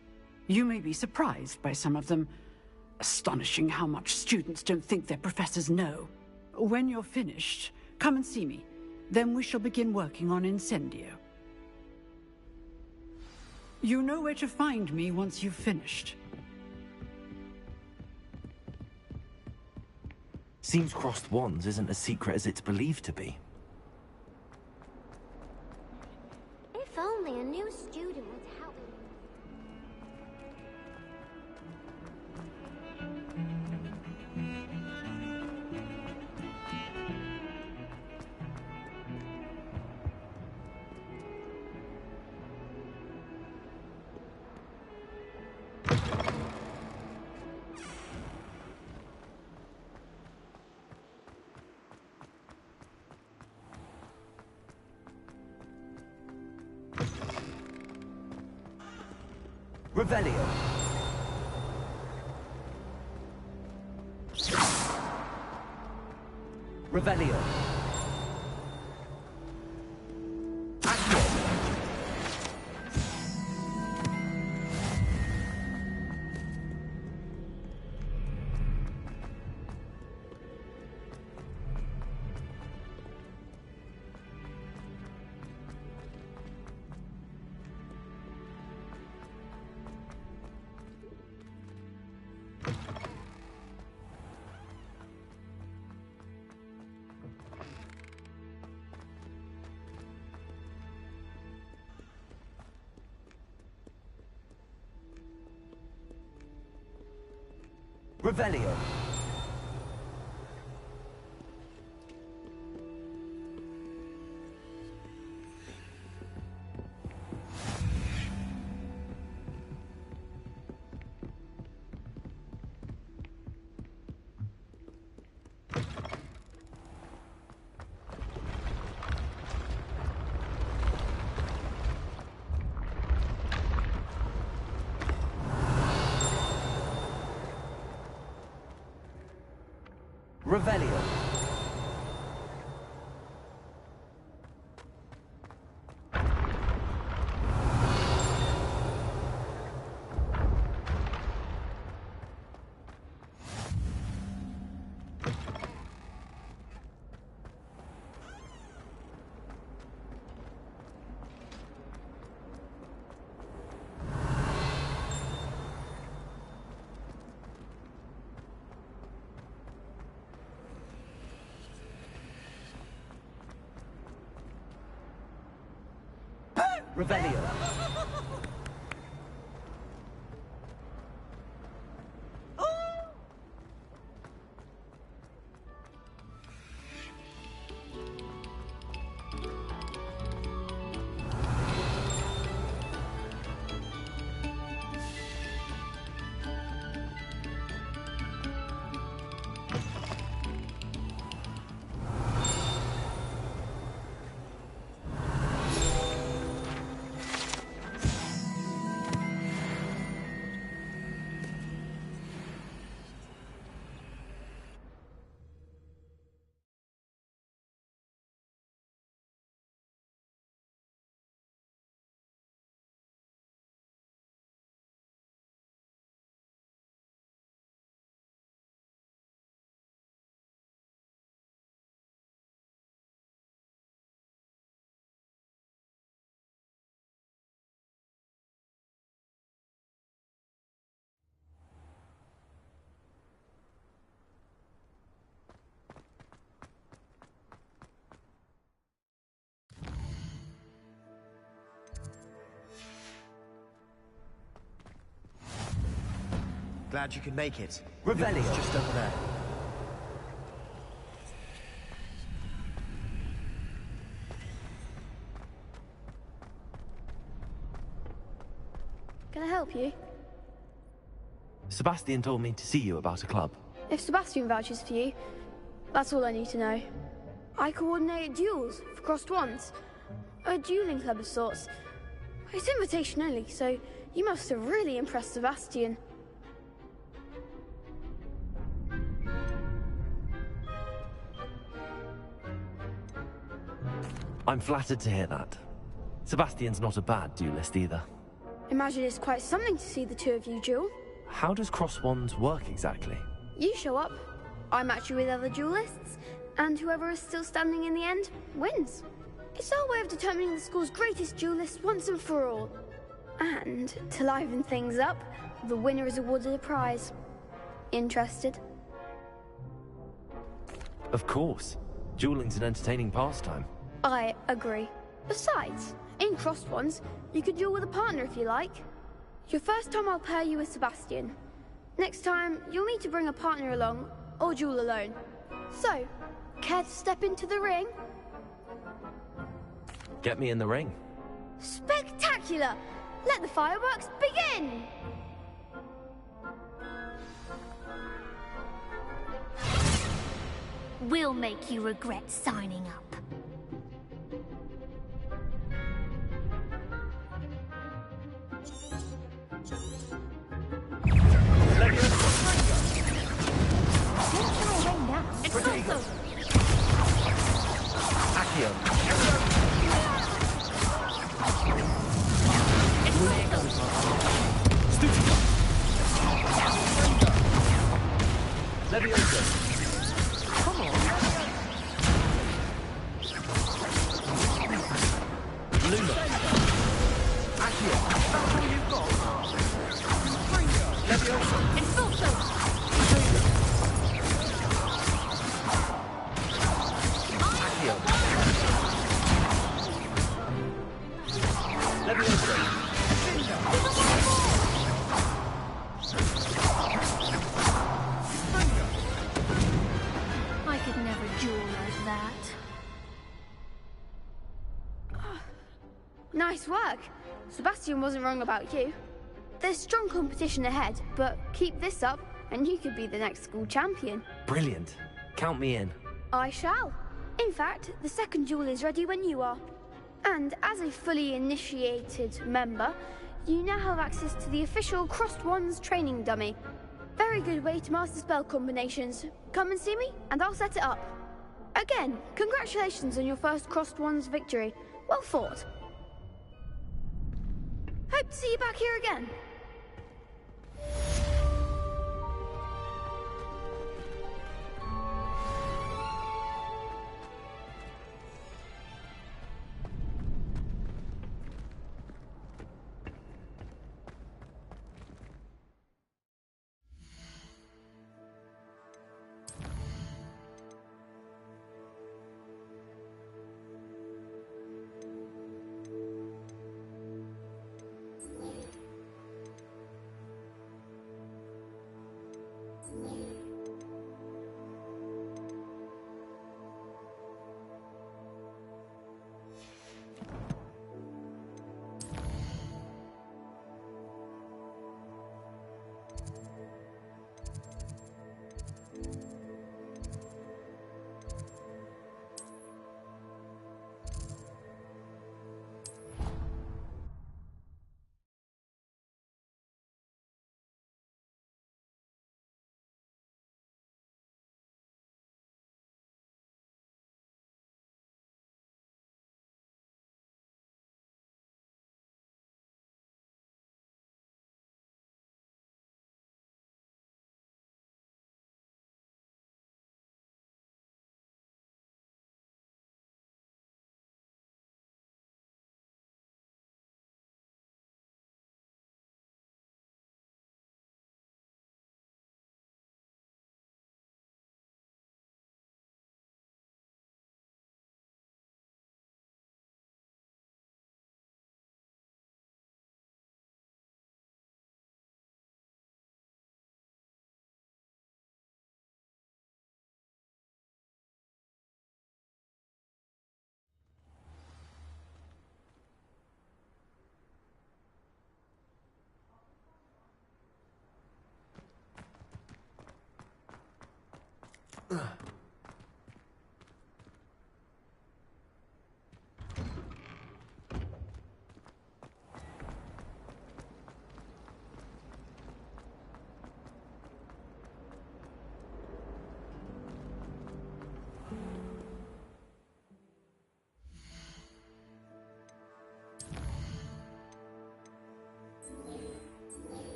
You may be surprised by some of them. Astonishing how much students don't think their professors know. When you're finished, come and see me. Then we shall begin working on Incendio. You know where to find me once you've finished. Seems crossed wands isn't as secret as it's believed to be. If only a new student would help me. Revelio. Revelio. Revelio. Revelio. Revelio. Glad you could make it. Revelio. It's just over there. Can I help you? Sebastian told me to see you about a club. If Sebastian vouches for you, that's all I need to know. I coordinate duels for crossed wands. A dueling club of sorts. It's invitation only, so you must have really impressed Sebastian. I'm flattered to hear that. Sebastian's not a bad duelist either. Imagine it's quite something to see the two of you duel. How does cross wands work exactly? You show up, I match you with other duelists, and whoever is still standing in the end wins. It's our way of determining the school's greatest duelist once and for all. And to liven things up, the winner is awarded a prize. Interested? Of course. Dueling's an entertaining pastime. I agree. Besides, in crossed ones, you could duel with a partner if you like. Your first time I'll pair you with Sebastian. Next time, you'll need to bring a partner along, or duel alone. So, care to step into the ring? Get me in the ring. Spectacular! Let the fireworks begin! We'll make you regret signing up. Levioso! Accio! Studio! Levioso! Come on! Luma! Accio! That's all you've got? Levioso! Expulso! Accio! Levioso! I could never duel like that. Nice work. Sebastian wasn't wrong about you. There's strong competition ahead, but keep this up and you could be the next school champion. Brilliant. Count me in. I shall. In fact, the second duel is ready when you are. And as a fully initiated member, you now have access to the official Crossed Wands training dummy. Very good way to master spell combinations. Come and see me, and I'll set it up. Again, congratulations on your first Crossed Wands victory. Well fought. Hope to see you back here again.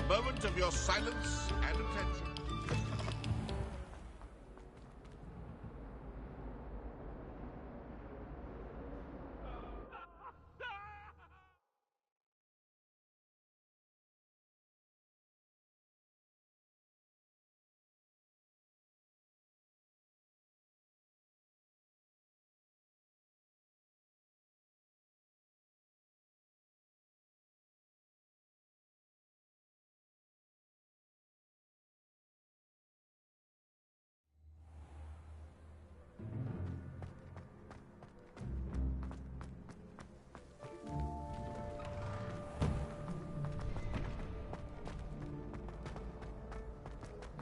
moment of your silence and attention.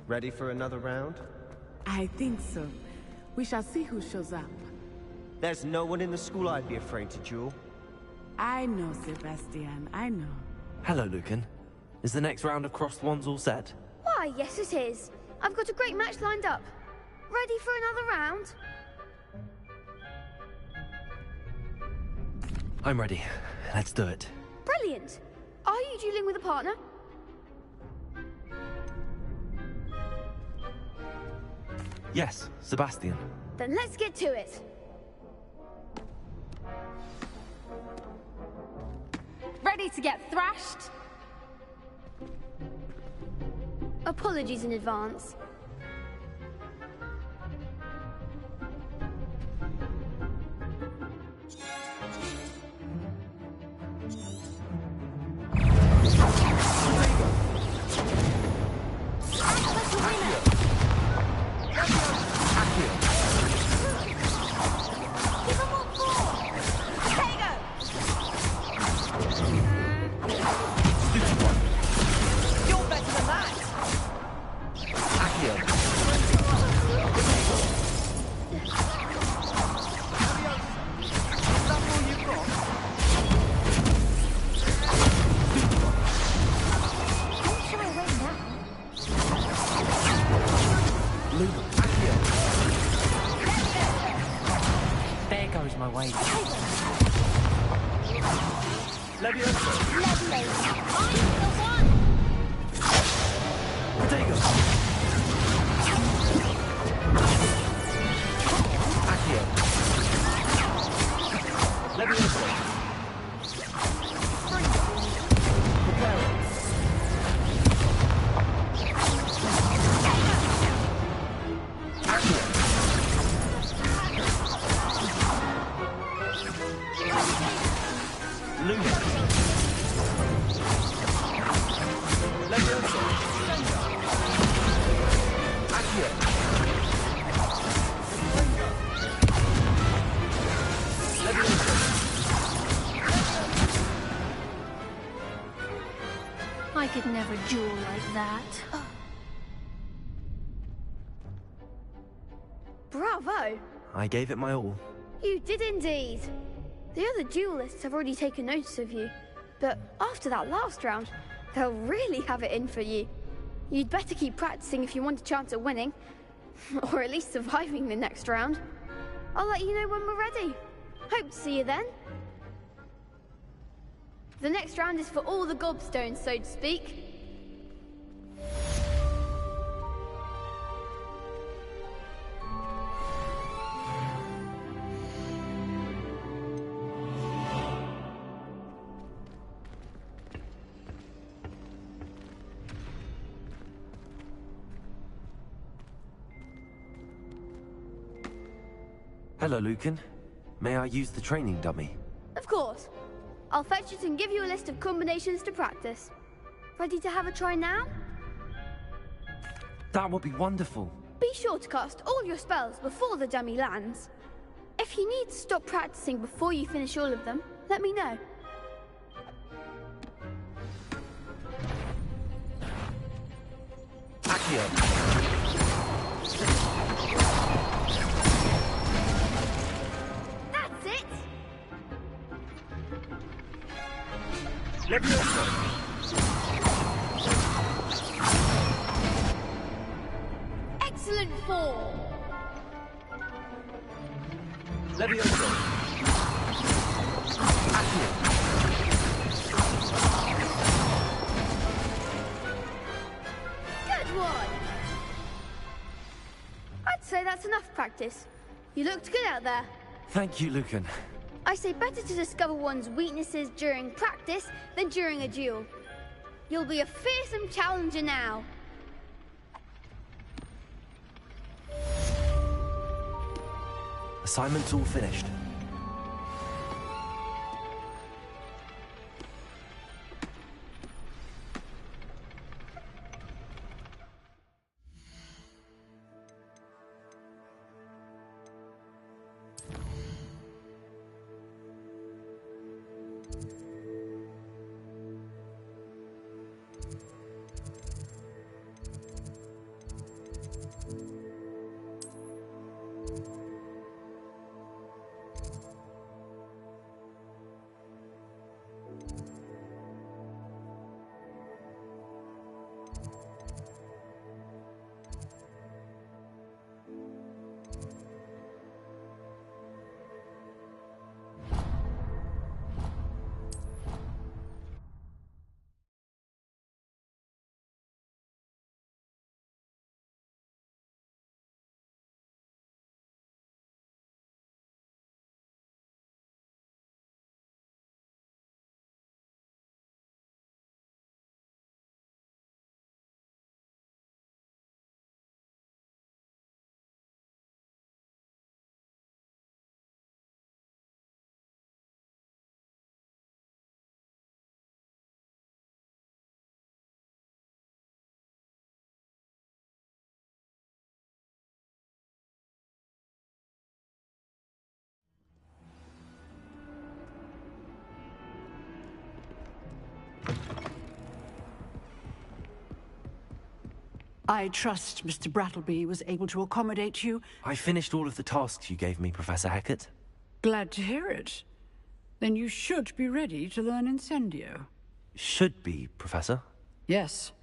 Ready for another round? I think so. We shall see who shows up. There's no one in the school I'd be afraid to duel. I know, Sebastian, I know. Hello, Lucan. Is the next round of crossed wands all set? Why, yes it is. I've got a great match lined up. Ready for another round? I'm ready. Let's do it. Brilliant. Are you dueling with a partner? Yes, Sebastian. Then let's get to it. Ready to get thrashed? Apologies in advance. There goes my way. I could never duel like that. Bravo! I gave it my all. You did indeed. The other duelists have already taken notice of you, but after that last round, they'll really have it in for you. You'd better keep practicing if you want a chance at winning, or at least surviving the next round. I'll let you know when we're ready. Hope to see you then. The next round is for all the gobstones, so to speak. Hello, Lucan. May I use the training dummy? Of course. I'll fetch it and give you a list of combinations to practice. Ready to have a try now? That would be wonderful. Be sure to cast all your spells before the dummy lands. If you need to stop practicing before you finish all of them, let me know. That's it! Excellent form! one. I'd say that's enough practice. You looked good out there. Thank you, Lucan. I say better to discover one's weaknesses during practice than during a duel. You'll be a fearsome challenger now. Assignment's all finished. I trust Mr. Brattleby was able to accommodate you. I finished all of the tasks you gave me, Professor Hackett. Glad to hear it. Then you should be ready to learn Incendio. Should be, Professor. Yes.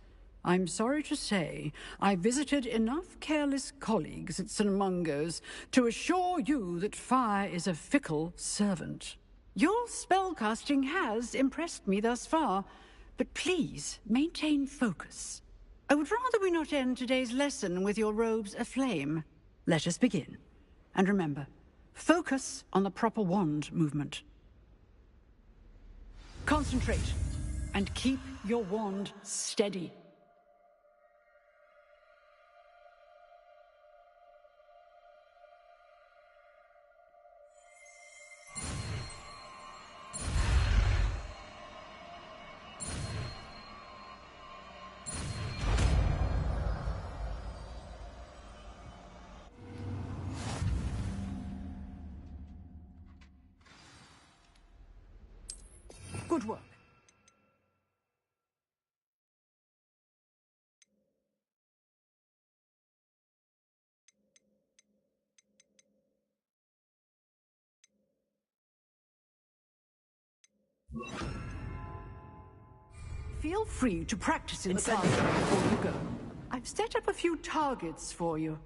I'm sorry to say, I visited enough careless colleagues at St. Mungo's to assure you that fire is a fickle servant. Your spellcasting has impressed me thus far, but please maintain focus. I would rather we not end today's lesson with your robes aflame. Let us begin. And remember, focus on the proper wand movement. Concentrate, and keep your wand steady. Good work. Feel free to practice in the classroom before you go. I've set up a few targets for you.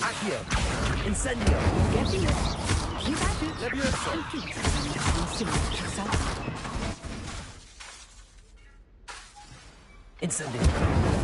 Accio! Incendio! Getting it. Keep at it. Levioso! Incendio!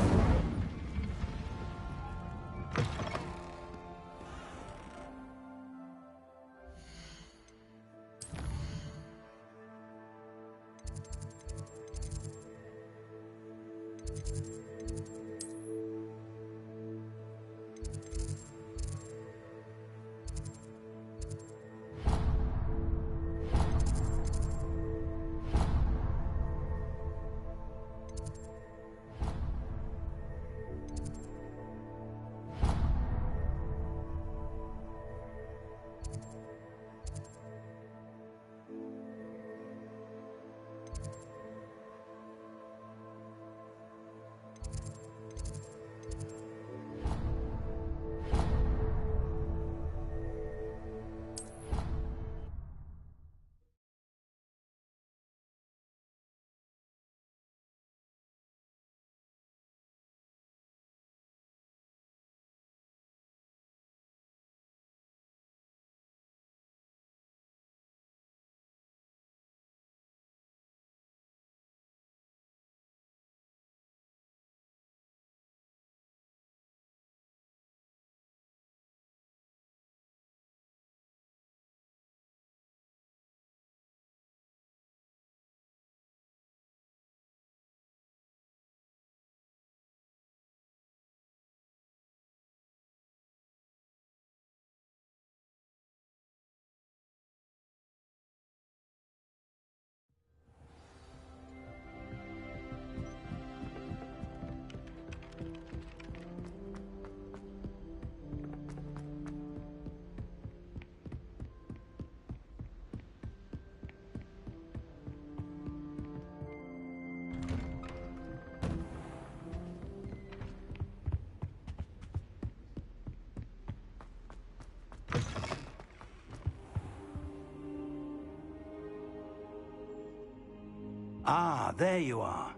Ah, there you are.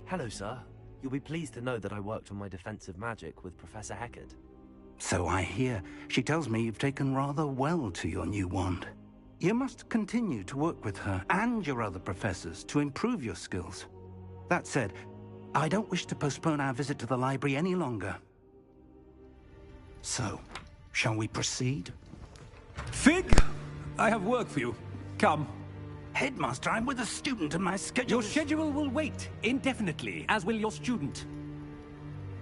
Hello, sir. You'll be pleased to know that I worked on my defensive magic with Professor Heckard. So I hear. She tells me you've taken rather well to your new wand. You must continue to work with her and your other professors to improve your skills. That said, I don't wish to postpone our visit to the library any longer. So, shall we proceed? Fig! I have work for you. Come. Headmaster, I'm with a student and my schedule Your schedule will wait indefinitely, as will your student.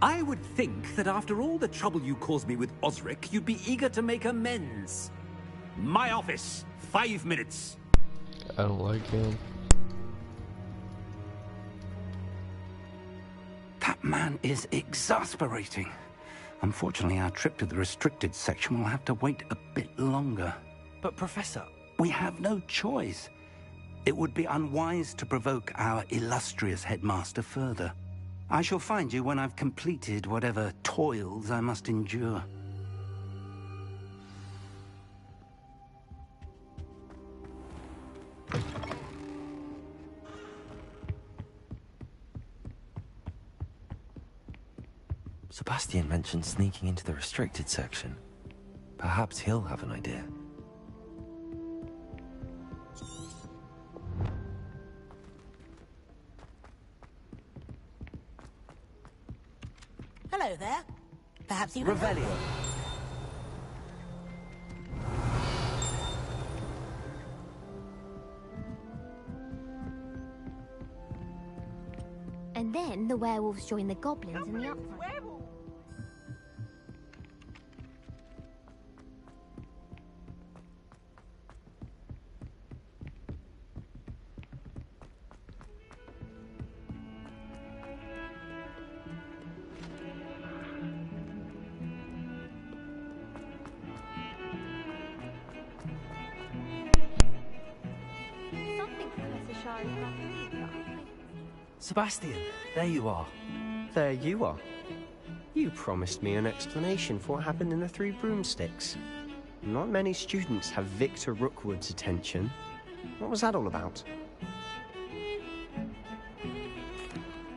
I would think that after all the trouble you caused me with Osric, you'd be eager to make amends. My office, 5 minutes. I don't like him. That man is exasperating. Unfortunately, our trip to the restricted section will have to wait a bit longer. But, Professor... We have no choice. It would be unwise to provoke our illustrious headmaster further. I shall find you when I've completed whatever toils I must endure. Sebastian mentioned sneaking into the restricted section. Perhaps he'll have an idea. Hello there. Perhaps you... Revelio. And then the werewolves join the goblins in the upright. Sebastian, there you are. There you are. You promised me an explanation for what happened in the Three Broomsticks. Not many students have Victor Rookwood's attention. What was that all about?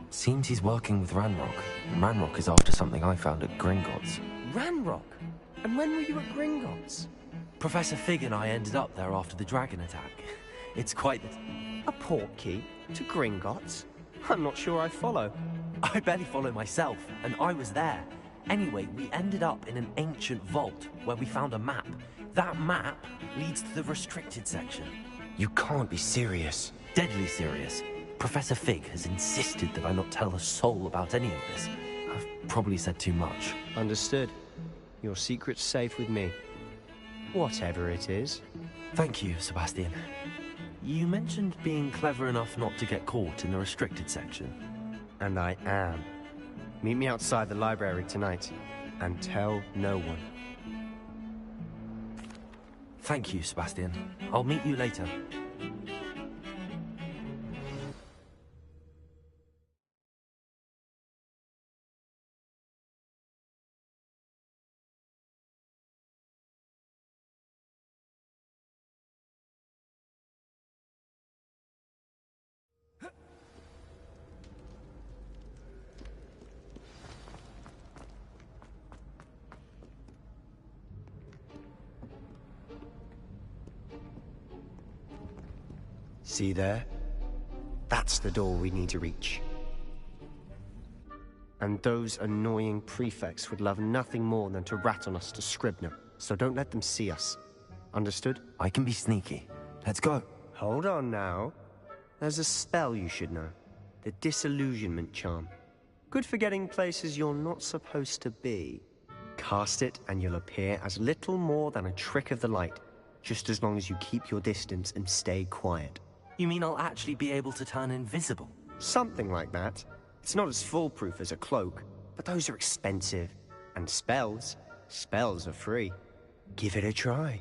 Seems he's working with Ranrock. Ranrock is after something I found at Gringotts. Ranrock? And when were you at Gringotts? Professor Fig and I ended up there after the dragon attack. It's quite the... A portkey to Gringotts? I'm not sure I follow. I barely follow myself, and I was there. Anyway, we ended up in an ancient vault where we found a map. That map leads to the restricted section. You can't be serious. Deadly serious. Professor Fig has insisted that I not tell a soul about any of this. I've probably said too much. Understood. Your secret's safe with me. Whatever it is. Thank you, Sebastian. You mentioned being clever enough not to get caught in the restricted section. And I am. Meet me outside the library tonight, and tell no one. Thank you, Sebastian. I'll meet you later. See there? That's the door we need to reach. And those annoying prefects would love nothing more than to rat on us to Scribner, so don't let them see us. Understood? I can be sneaky. Let's go. Hold on now. There's a spell you should know. The Disillusionment Charm. Good for getting places you're not supposed to be. Cast it and you'll appear as little more than a trick of the light, just as long as you keep your distance and stay quiet. You mean I'll actually be able to turn invisible? Something like that. It's not as foolproof as a cloak, but those are expensive. And spells are free. Give it a try.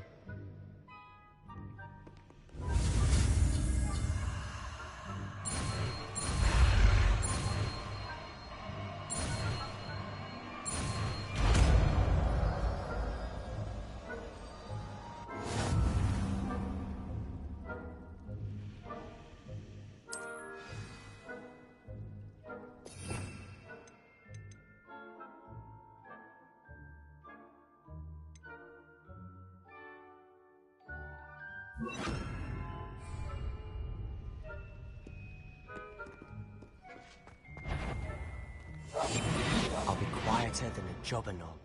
I'll be quieter than a jobberknoll.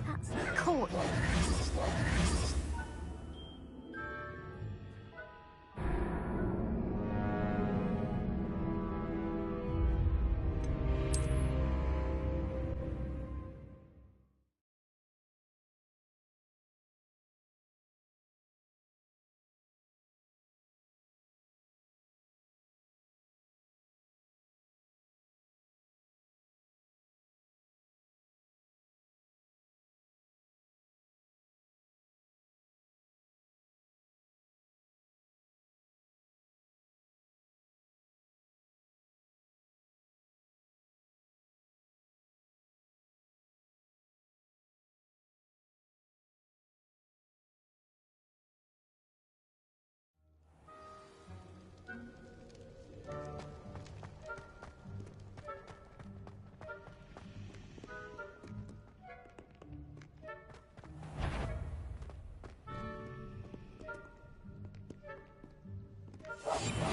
That's the court.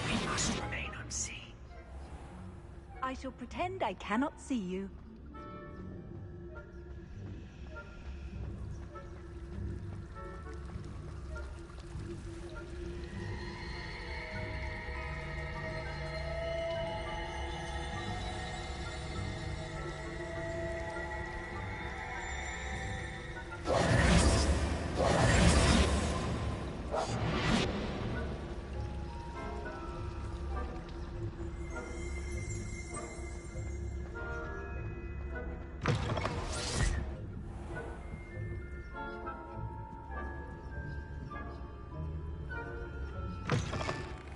We must remain unseen. I shall pretend I cannot see you.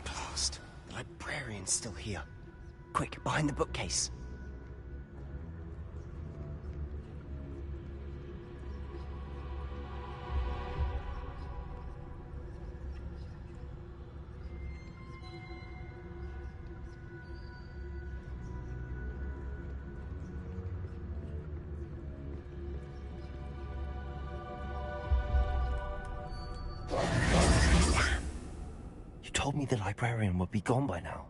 Blast. The librarian's still here. Quick, behind the bookcase. You told me the librarian would be gone by now.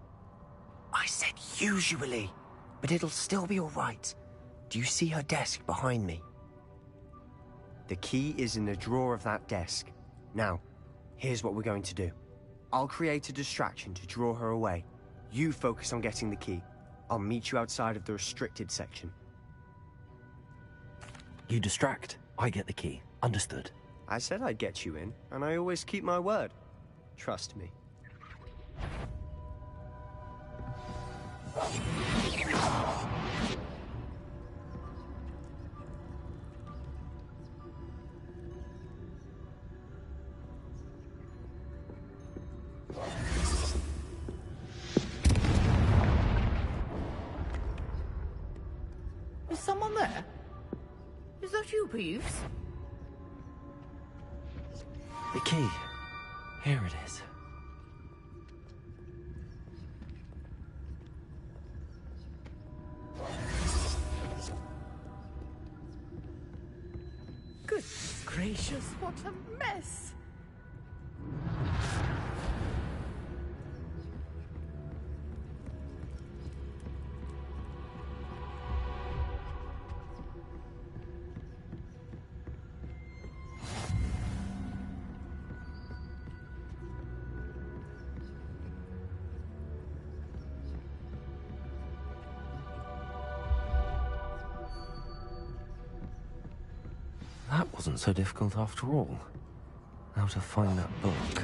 I said usually, but it'll still be all right. Do you see her desk behind me? The key is in the drawer of that desk. Now, here's what we're going to do. I'll create a distraction to draw her away. You focus on getting the key. I'll meet you outside of the restricted section. You distract, I get the key. Understood. I said I'd get you in, and I always keep my word. Trust me. Is someone there? Is that you, Peeves? The key. Here it is. Goodness gracious, what a mess! That wasn't so difficult after all. How to find that book.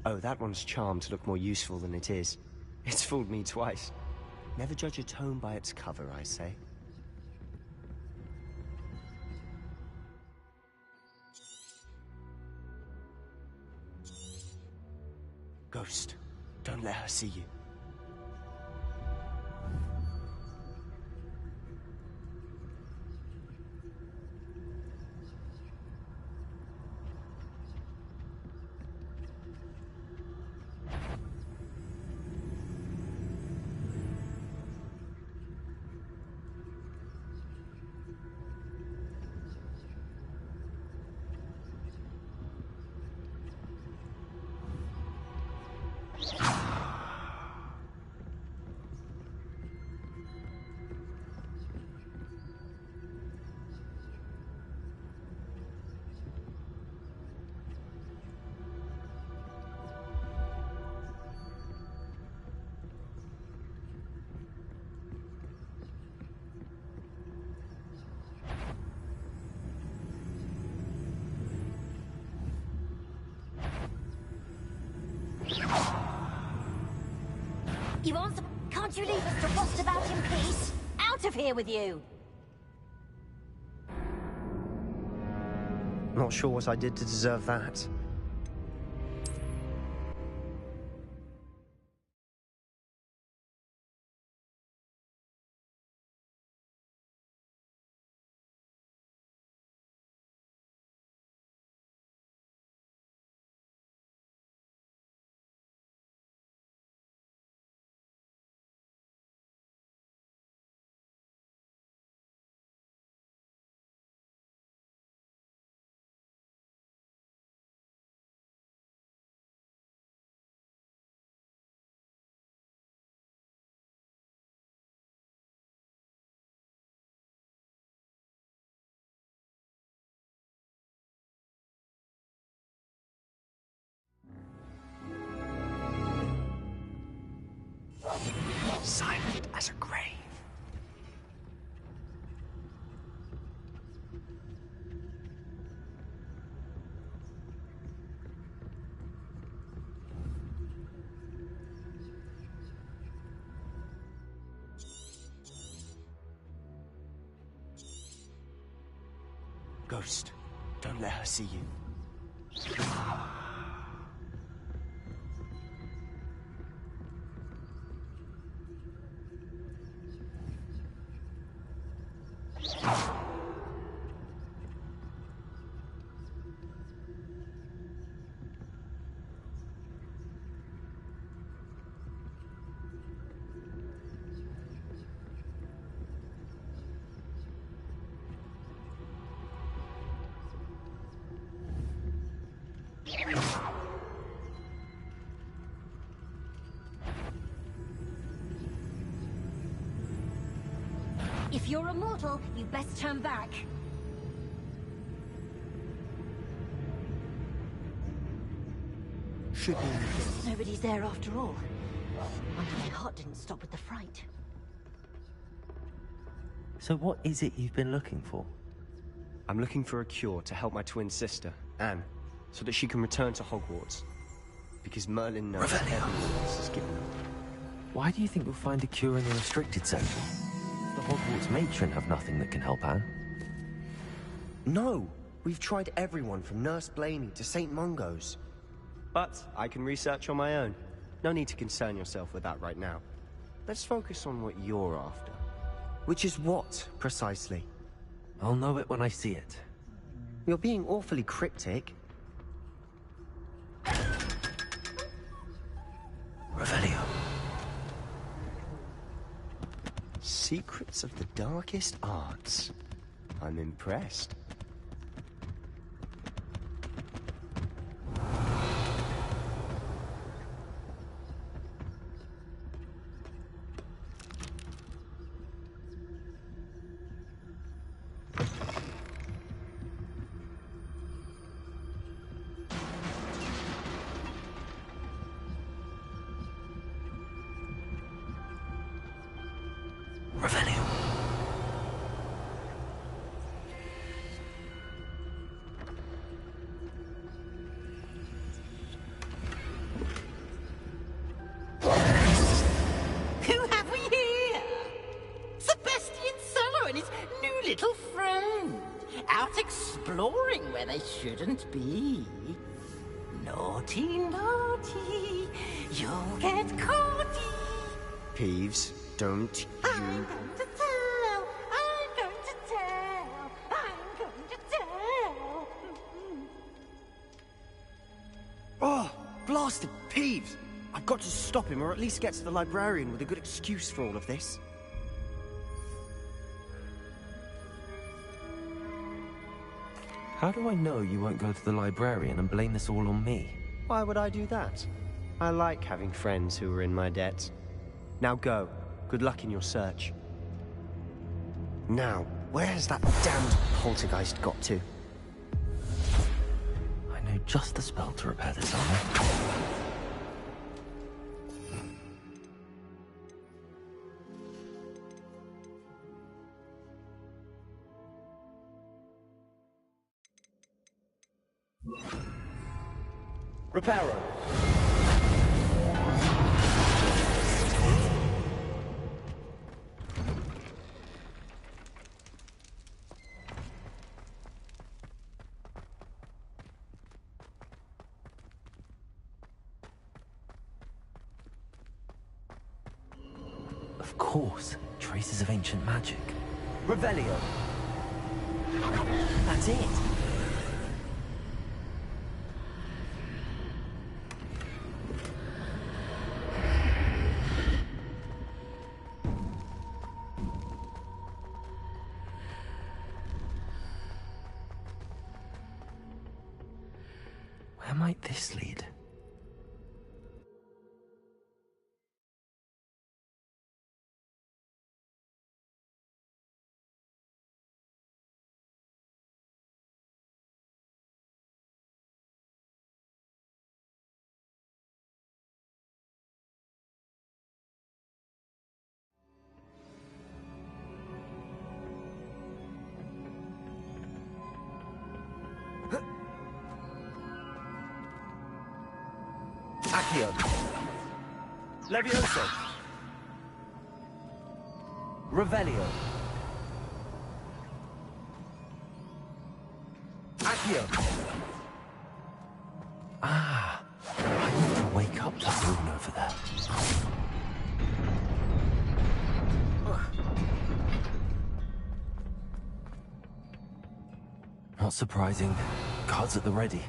Oh, that one's charmed to look more useful than it is. It's fooled me twice. Never judge a tome by its cover, I say. Ghost, don't let her see you. You want some... Can't you leave us to rot about in peace? Out of here with you! Not sure what I did to deserve that. Silent as a grave. Ghost, don't let her see you. If you're a mortal, you best turn back. Should be. Nobody's there after all. Wonder my heart didn't stop with the fright. So what is it you've been looking for? I'm looking for a cure to help my twin sister, Anne, so that she can return to Hogwarts. Because Merlin knows everyone else is given up. Why do you think you'll find a cure in the restricted section? The Hogwarts matron have nothing that can help Anne. No! We've tried everyone from Nurse Blaney to St. Mungo's. But I can research on my own. No need to concern yourself with that right now. Let's focus on what you're after. Which is what, precisely? I'll know it when I see it. You're being awfully cryptic. Revelio. Secrets of the darkest arts. I'm impressed. Shouldn't be. Naughty, naughty, you'll get caughty. Peeves, don't you... I'm going to tell, I'm going to tell, I'm going to tell. Oh, blasted Peeves! I've got to stop him, or at least get to the librarian with a good excuse for all of this. How do I know you won't go to the librarian and blame this all on me? Why would I do that? I like having friends who are in my debt. Now go. Good luck in your search. Now, where has that damned poltergeist got to? I know just the spell to repair this armor. Reparo. Of course, traces of ancient magic. Revelio. That's it. Where might this lead? Accio. Levioso. Revelio. Accio. Ah, I need to wake up that rune over there. Not surprising. Guards at the ready.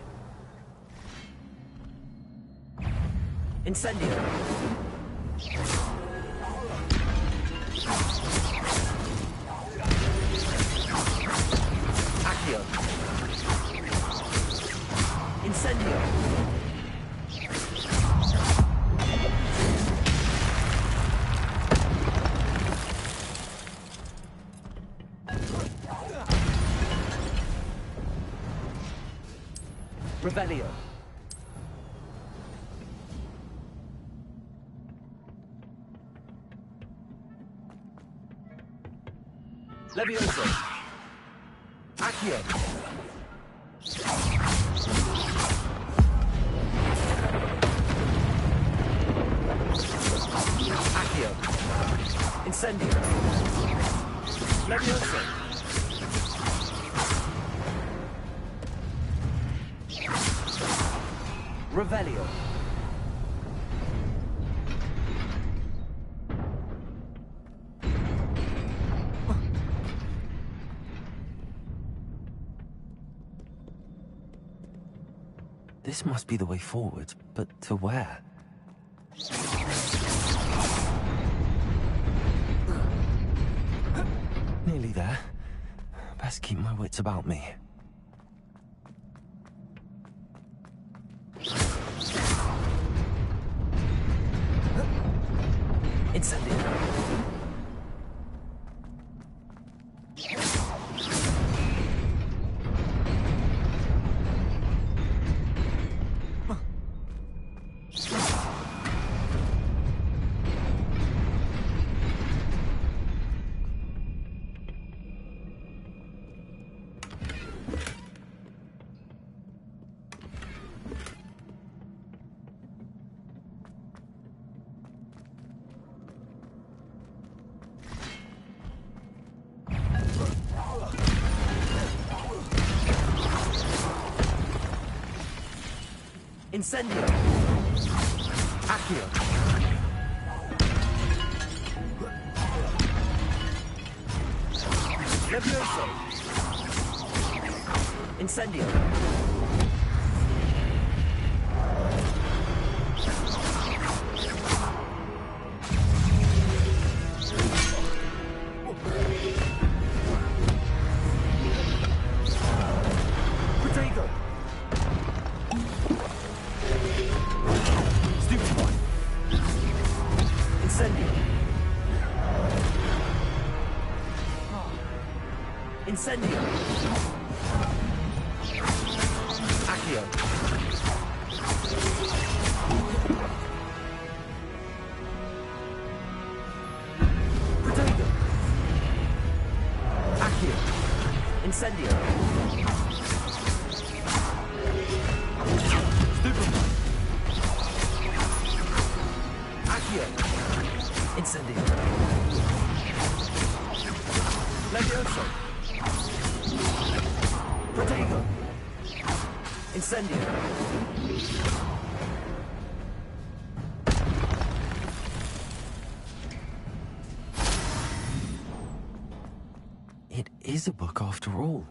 Incendio. Accio. Incendio. Revelio. Levioso. Accio. Accio. Incendio. Levioso. Revelio. This must be the way forward, but to where? Nearly there. Best keep my wits about me. Incendio. Incendio. Accio. Levioso. Incendio. Protego. Incendio. Incendio. Accio. Protego. Accio. Incendio. Stupefy. Accio. Incendio. Levioso. Protego. Incendio. is a book after all.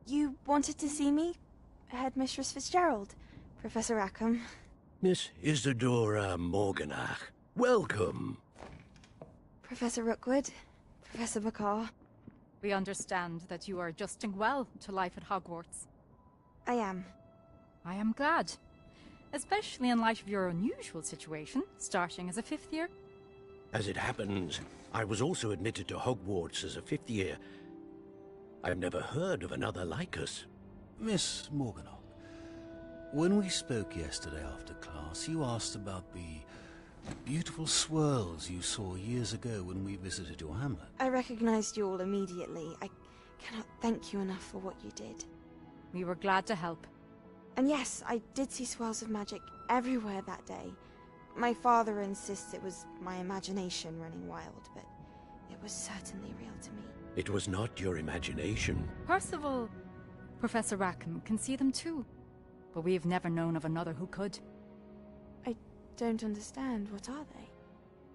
You wanted to see me? Headmistress Fitzgerald, Professor Rackham. Miss Isadora Morganach, welcome. Professor Rookwood, Professor McCaw. We understand that you are adjusting well to life at Hogwarts. I am. I am glad. Especially in light of your unusual situation, starting as a fifth year. As it happens, I was also admitted to Hogwarts as a fifth year. I've never heard of another like us. Miss Morganock, when we spoke yesterday after class, you asked about the beautiful swirls you saw years ago when we visited your hamlet. I recognized you all immediately. I cannot thank you enough for what you did. We were glad to help. And yes, I did see swirls of magic everywhere that day. My father insists it was my imagination running wild, but it was certainly real to me. It was not your imagination. Percival, Professor Rackham can see them too. But we have never known of another who could. I don't understand. What are they?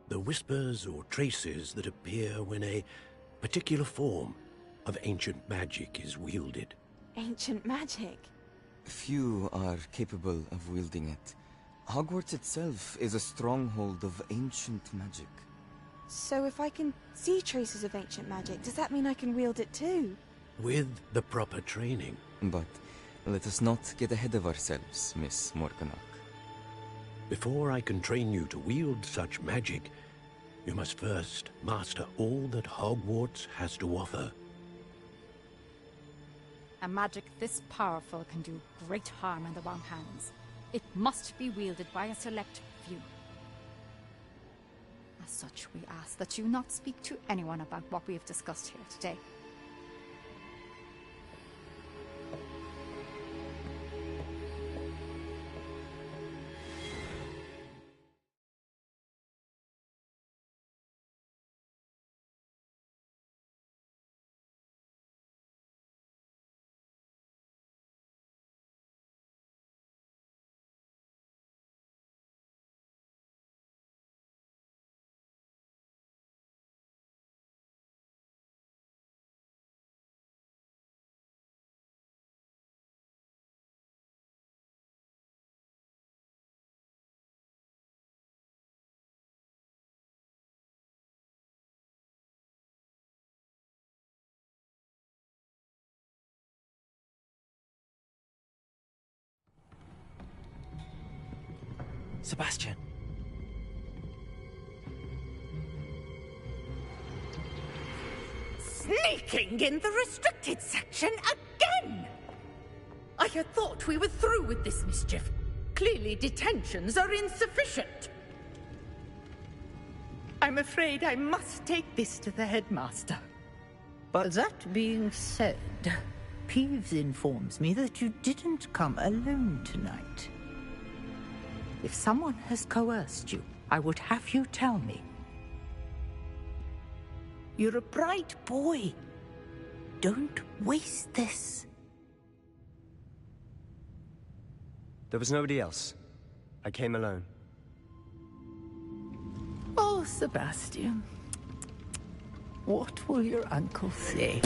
The whispers or traces that appear when a particular form of ancient magic is wielded. Ancient magic? Few are capable of wielding it. Hogwarts itself is a stronghold of ancient magic. So if I can see traces of ancient magic, does that mean I can wield it too? With the proper training. But let us not get ahead of ourselves, Miss Morganock. Before I can train you to wield such magic, you must first master all that Hogwarts has to offer. A magic this powerful can do great harm in the wrong hands. It must be wielded by a select few. As such, we ask that you not speak to anyone about what we have discussed here today. Sebastian. Sneaking in the restricted section again! I had thought we were through with this mischief. Clearly detentions are insufficient. I'm afraid I must take this to the headmaster. But that being said, Peeves informs me that you didn't come alone tonight. If someone has coerced you, I would have you tell me. You're a bright boy. Don't waste this. There was nobody else. I came alone. Oh, Sebastian. What will your uncle say?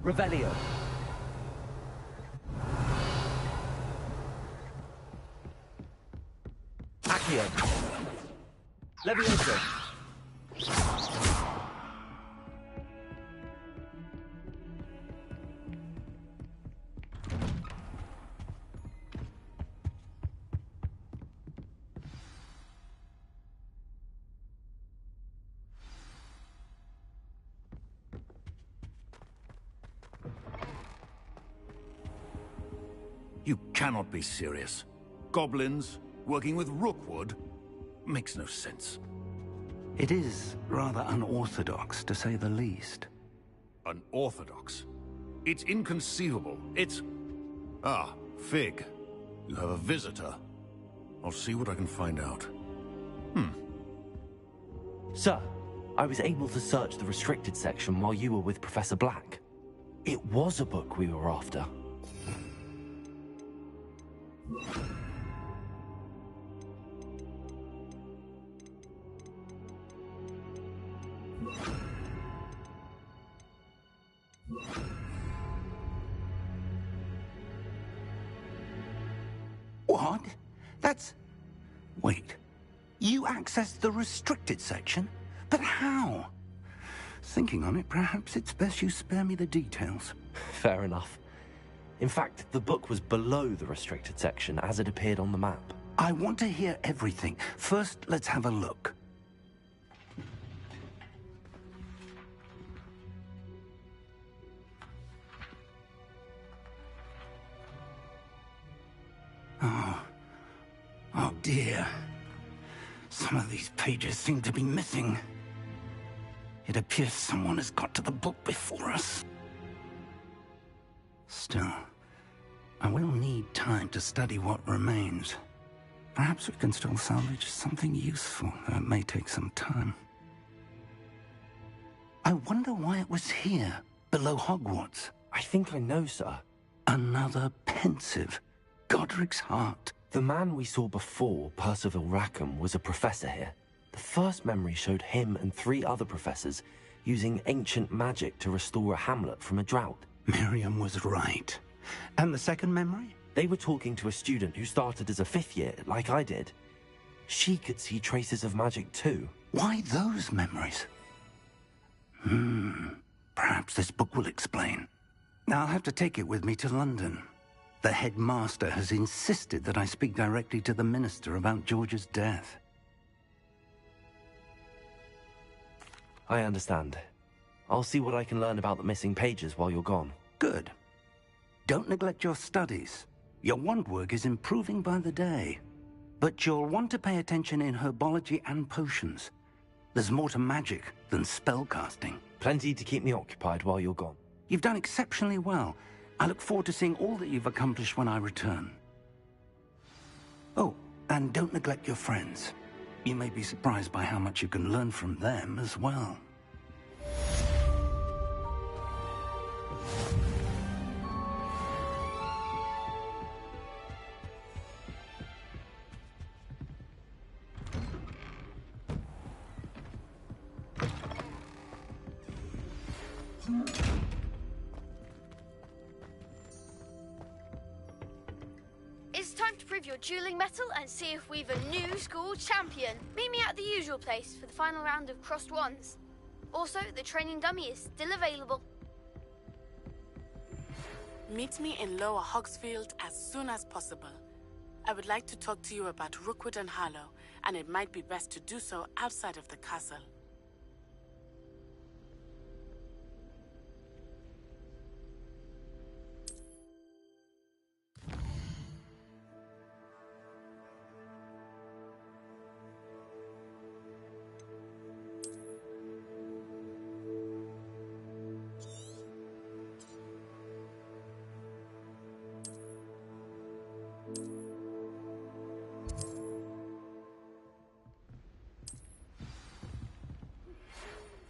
Revelio. Levioso! You cannot be serious. Goblins working with Rookwood? Makes no sense. It is rather unorthodox, to say the least. Unorthodox? It's inconceivable. It's... Ah, Fig. You have a visitor. I'll see what I can find out. Sir, I was able to search the restricted section while you were with Professor Black. It was a book we were after. What? That's... Wait. You accessed the restricted section? But how? Thinking on it, perhaps it's best you spare me the details. Fair enough. In fact, the book was below the restricted section as it appeared on the map. I want to hear everything. First, let's have a look. Oh dear. Some of these pages seem to be missing. It appears someone has got to the book before us. Still, I will need time to study what remains. Perhaps we can still salvage something useful, though it may take some time. I wonder why it was here, below Hogwarts. I think I know, sir. Another pensive. Godric's heart. The man we saw before, Percival Rackham, was a professor here. The first memory showed him and 3 other professors using ancient magic to restore a hamlet from a drought. Miriam was right. And the second memory? They were talking to a student who started as a 5th year, like I did. She could see traces of magic too. Why those memories? Perhaps this book will explain. Now I'll have to take it with me to London. The headmaster has insisted that I speak directly to the minister about George's death. I understand. I'll see what I can learn about the missing pages while you're gone. Good. Don't neglect your studies. Your wand work is improving by the day. But you'll want to pay attention in herbology and potions. There's more to magic than spellcasting. Plenty to keep me occupied while you're gone. You've done exceptionally well. I look forward to seeing all that you've accomplished when I return. Oh, and don't neglect your friends. You may be surprised by how much you can learn from them as well. It's time to prove your dueling mettle and see if we've a new school champion. Meet me at the usual place for the final round of crossed wands. Also, the training dummy is still available. Meet me in Lower Hogsfield as soon as possible. I would like to talk to you about Rookwood and Harlow, and it might be best to do so outside of the castle.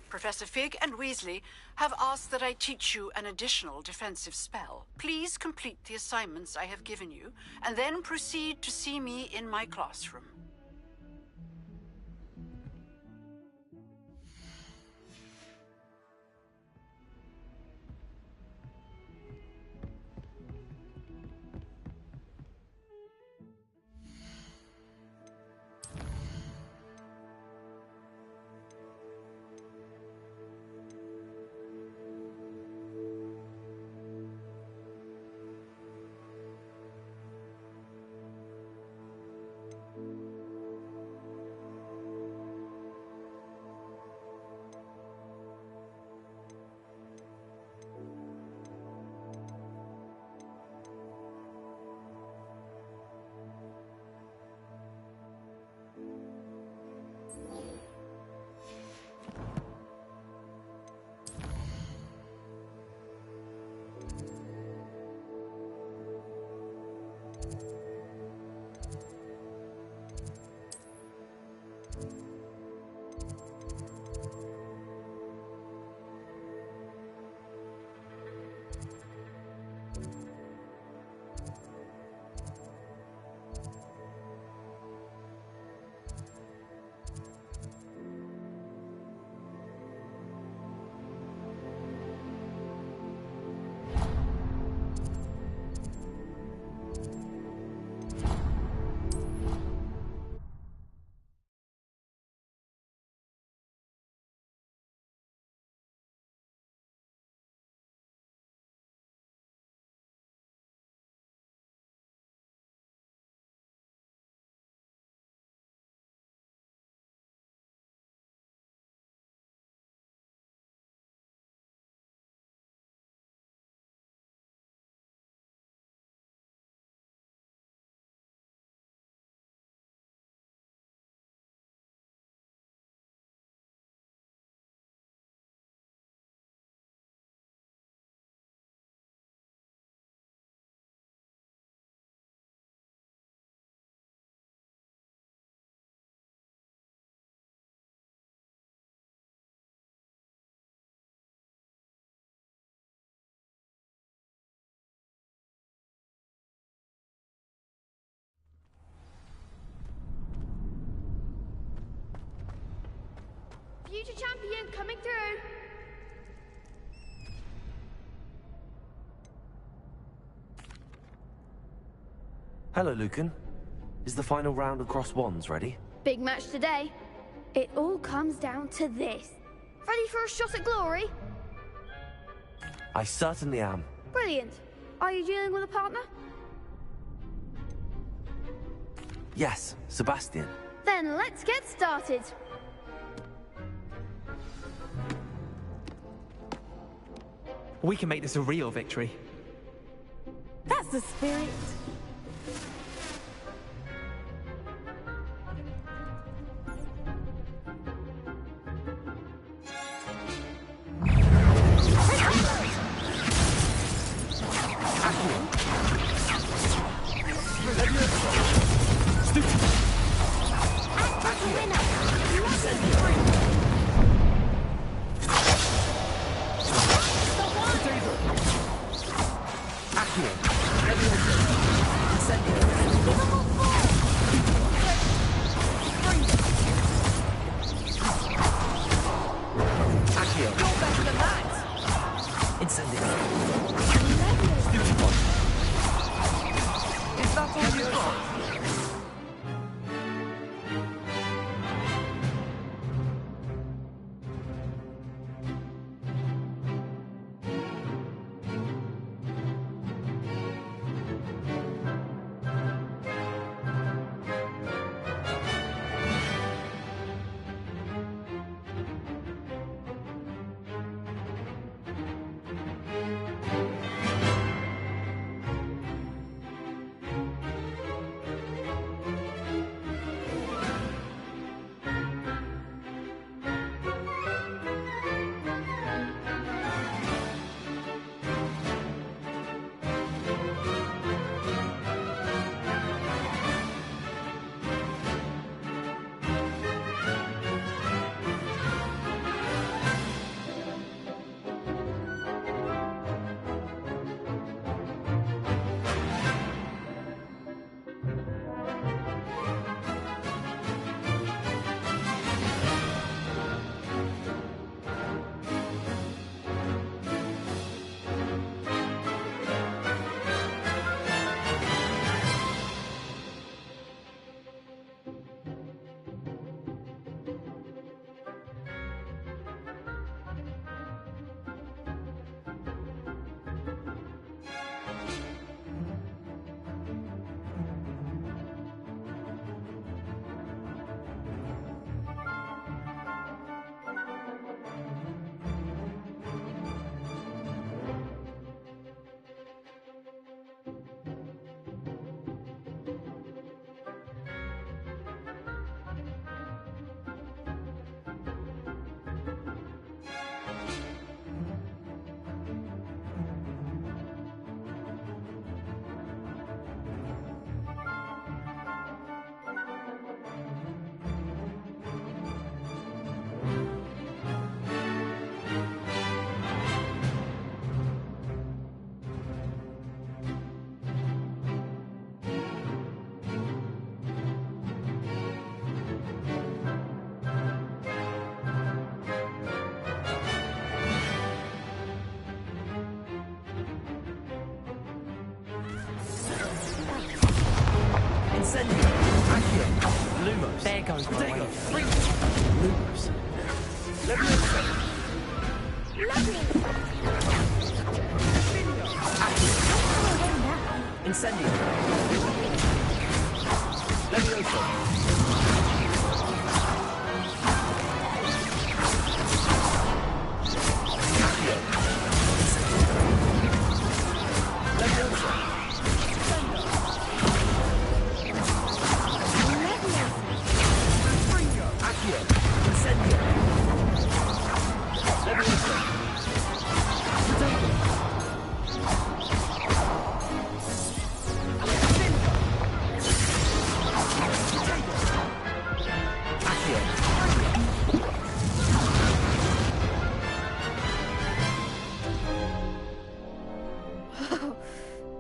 Professor Fig and Weasley have asked that I teach you an additional defensive spell. Please complete the assignments I have given you, and then proceed to see me in my classroom. Future champion coming through. Hello, Lucan. Is the final round of Cross Wands ready? Big match today. It all comes down to this. Ready for a shot at glory? I certainly am. Brilliant. Are you dealing with a partner? Yes, Sebastian. Then let's get started. We can make this a real victory. That's the spirit. Lumos. There goes my way. Lumos. Incendio. Levioso.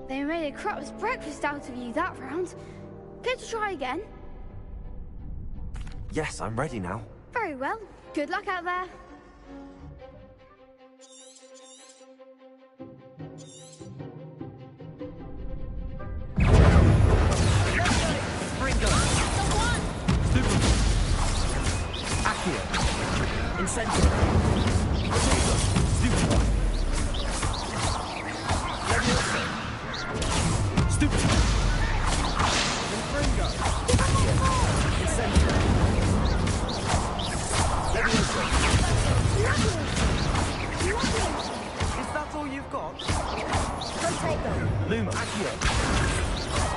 They made a crap's breakfast out of you that round. Care to try again? Yes, I'm ready now. Very well. Good luck out there. Accio. Incendio. Potato. Stupefy. Leviosa. Stupefy. Infringo. Accio. Incendio. Leviosa. Is that all you've got? Potato. Luma. Accio.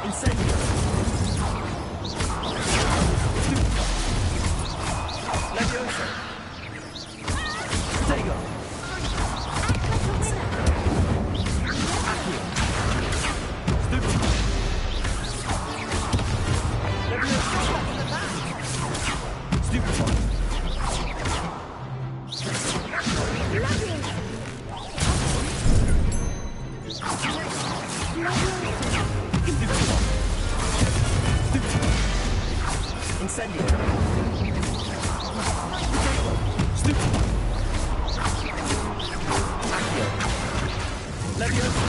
Incendio. Leviosa. Protego. Accio. Stupefy. Leviosa. Stupefy. Incendio. Stupefy. Accio. Leviosa.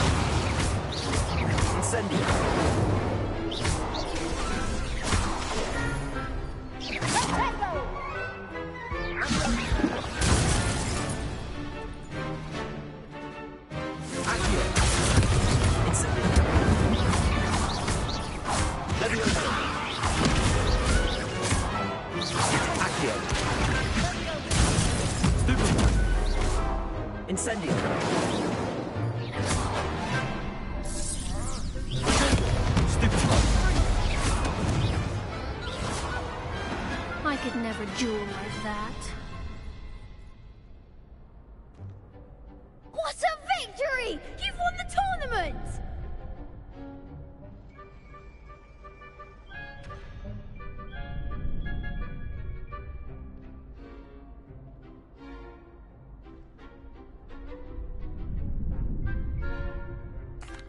Incendio. Accio. Incendio. Leviosa. Accio. Stupefy. Incendio. Stupefy. I could never duel like that. What a victory! You've won the tournament!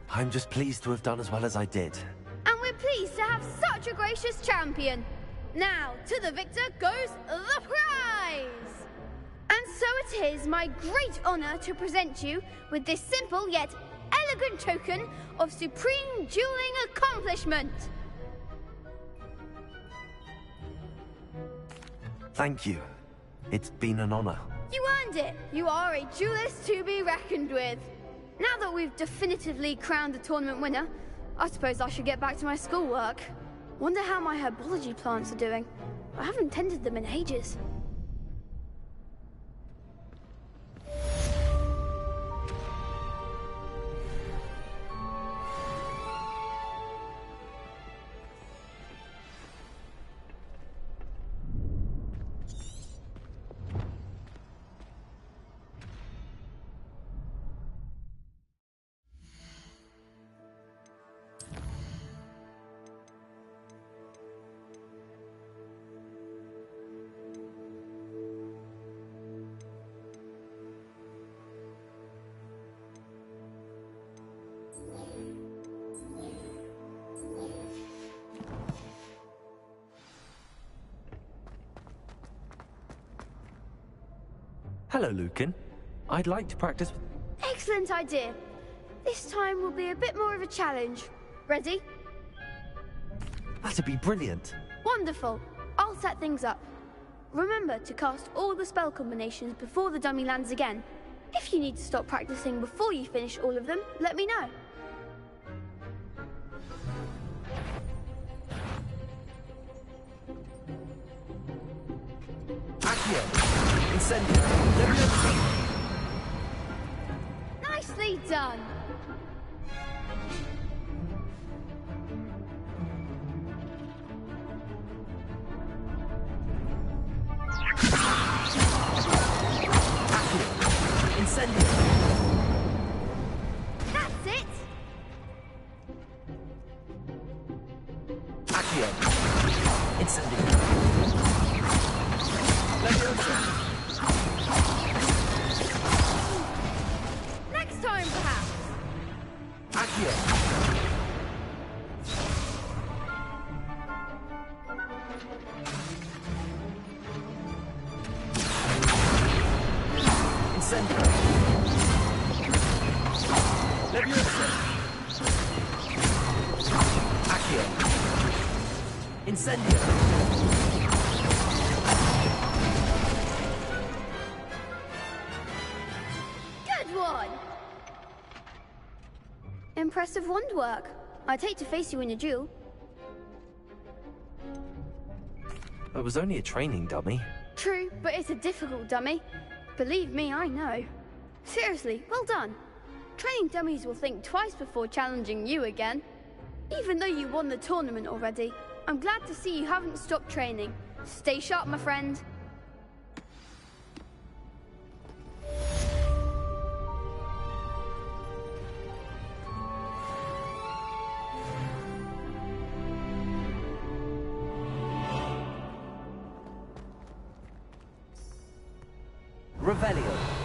I'm just pleased to have done as well as I did. And we're pleased to have such a gracious champion. Now, to the victor goes the prize! And so it is my great honor to present you with this simple yet elegant token of supreme dueling accomplishment. Thank you. It's been an honor. You earned it. You are a duelist to be reckoned with. Now that we've definitively crowned the tournament winner, I suppose I should get back to my schoolwork. Wonder how my herbology plants are doing. I haven't tended them in ages. Hello, Lucan. I'd like to practice with... Excellent idea. This time will be a bit more of a challenge. Ready? That'd be brilliant. Wonderful. I'll set things up. Remember to cast all the spell combinations before the dummy lands again. If you need to stop practicing before you finish all of them, let me know. Accio. Incendio. Leviosa. Nicely done. Accio. Incendio. That's it. Accio. Incendio. Leviosa. Next time, perhaps. Incendio. Leviosa. Accio. Incendio. Good one! Impressive wand work. I'd hate to face you in a duel. It was only a training dummy. True, but it's a difficult dummy. Believe me, I know. Seriously, well done. Training dummies will think twice before challenging you again. Even though you won the tournament already, I'm glad to see you haven't stopped training. Stay sharp, my friend. Revelio.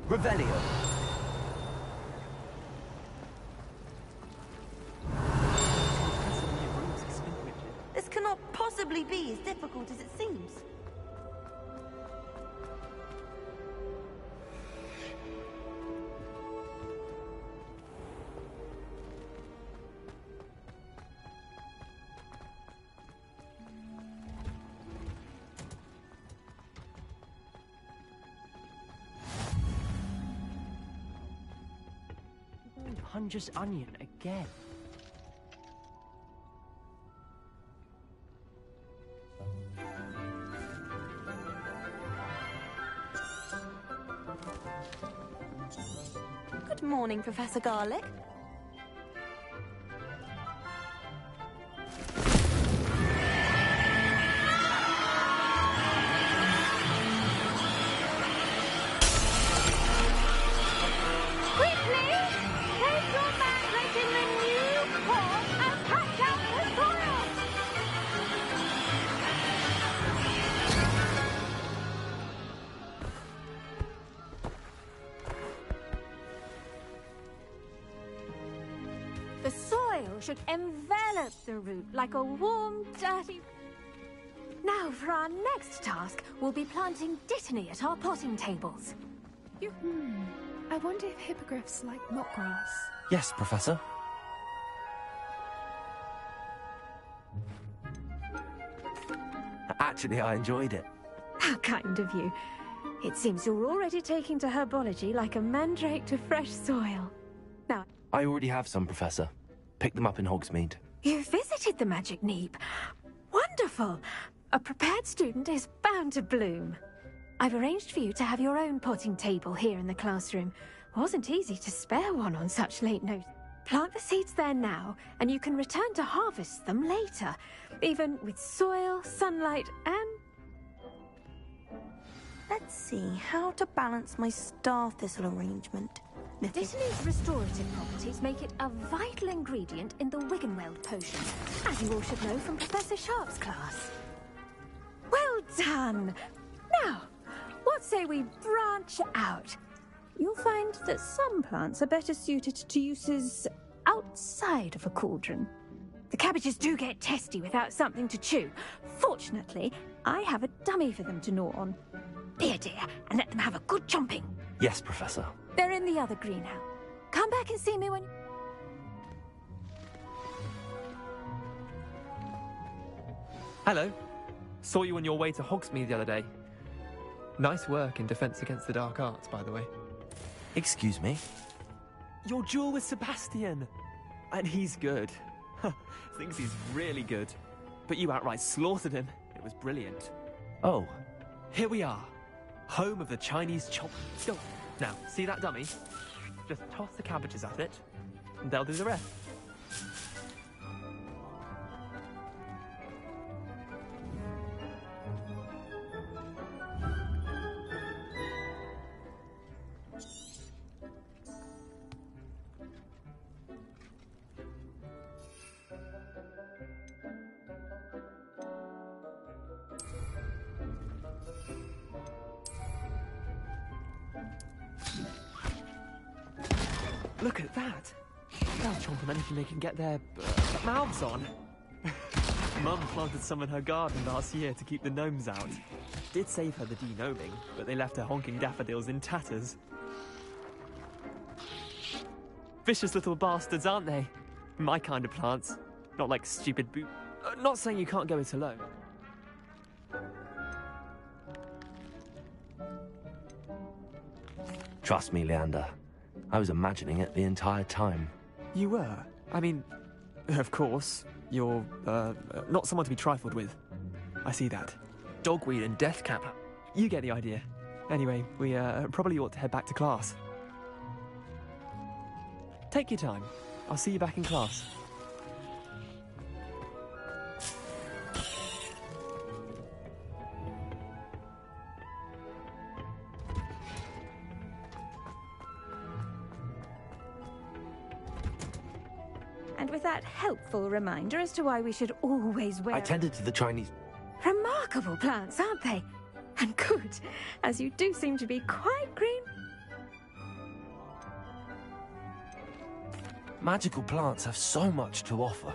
Revelio. This cannot possibly be as difficult as it seems. Hunger's onion again. Good morning, Professor Garlic. The soil should envelop the root like a warm, dirty... Now, for our next task, we'll be planting dittany at our potting tables. I wonder if hippogriffs like mock grass. Yes, Professor. Actually, I enjoyed it. How kind of you. It seems you're already taking to herbology like a mandrake to fresh soil. Now, I already have some, Professor. Pick them up in Hogsmeade. you visited the Magic Neep. Wonderful! A prepared student is bound to bloom. I've arranged for you to have your own potting table here in the classroom. Wasn't easy to spare one on such late notice. Plant the seeds there now, and you can return to harvest them later, even with soil, sunlight, and... Let's see how to balance my star thistle arrangement. Dittany's restorative properties make it a vital ingredient in the Wiggenweld potion, as you all should know from Professor Sharp's class. Well done! Now, what's say we branch out. You'll find that some plants are better suited to uses outside of a cauldron. The cabbages do get testy without something to chew. Fortunately, I have a dummy for them to gnaw on. Here, dear, and let them have a good chomping. Yes, Professor. They're in the other greenhouse. Come back and see me when... Hello. Saw you on your way to Hogsmeade the other day. Nice work in Defense Against the Dark Arts, by the way. Excuse me? Your duel with Sebastian! And he's good. Thinks he's really good. But you outright slaughtered him. It was brilliant. Oh. Here we are. Home of the Chinese chop... Go. Now, see that dummy? Just toss the cabbages at it, and they'll do the rest. Look at that! They'll chomp on anything they can get their mouths on. Mum planted some in her garden last year to keep the gnomes out. Did save her the de-gnoming, but they left her honking daffodils in tatters. Vicious little bastards, aren't they? My kind of plants. Not like stupid not saying you can't go it alone. Trust me, Leander. I was imagining it the entire time. You were? I mean, of course, you're, not someone to be trifled with. I see that. Dogweed and Deathcap. You get the idea. Anyway, we, probably ought to head back to class. Take your time. I'll see you back in class. And with that helpful reminder as to why we should always wear... I tended to the Chinese... Remarkable plants, aren't they? And good, as you do seem to be quite green. Magical plants have so much to offer.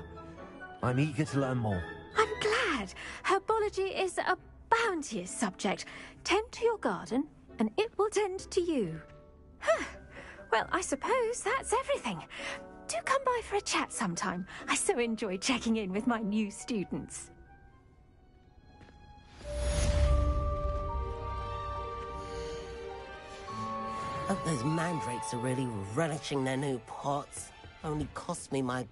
I'm eager to learn more. I'm glad. Herbology is a bounteous subject. Tend to your garden, and it will tend to you. Well, I suppose that's everything. Do come by for a chat sometime. I so enjoy checking in with my new students. Hope those mandrakes are really relishing their new pots. Only cost me my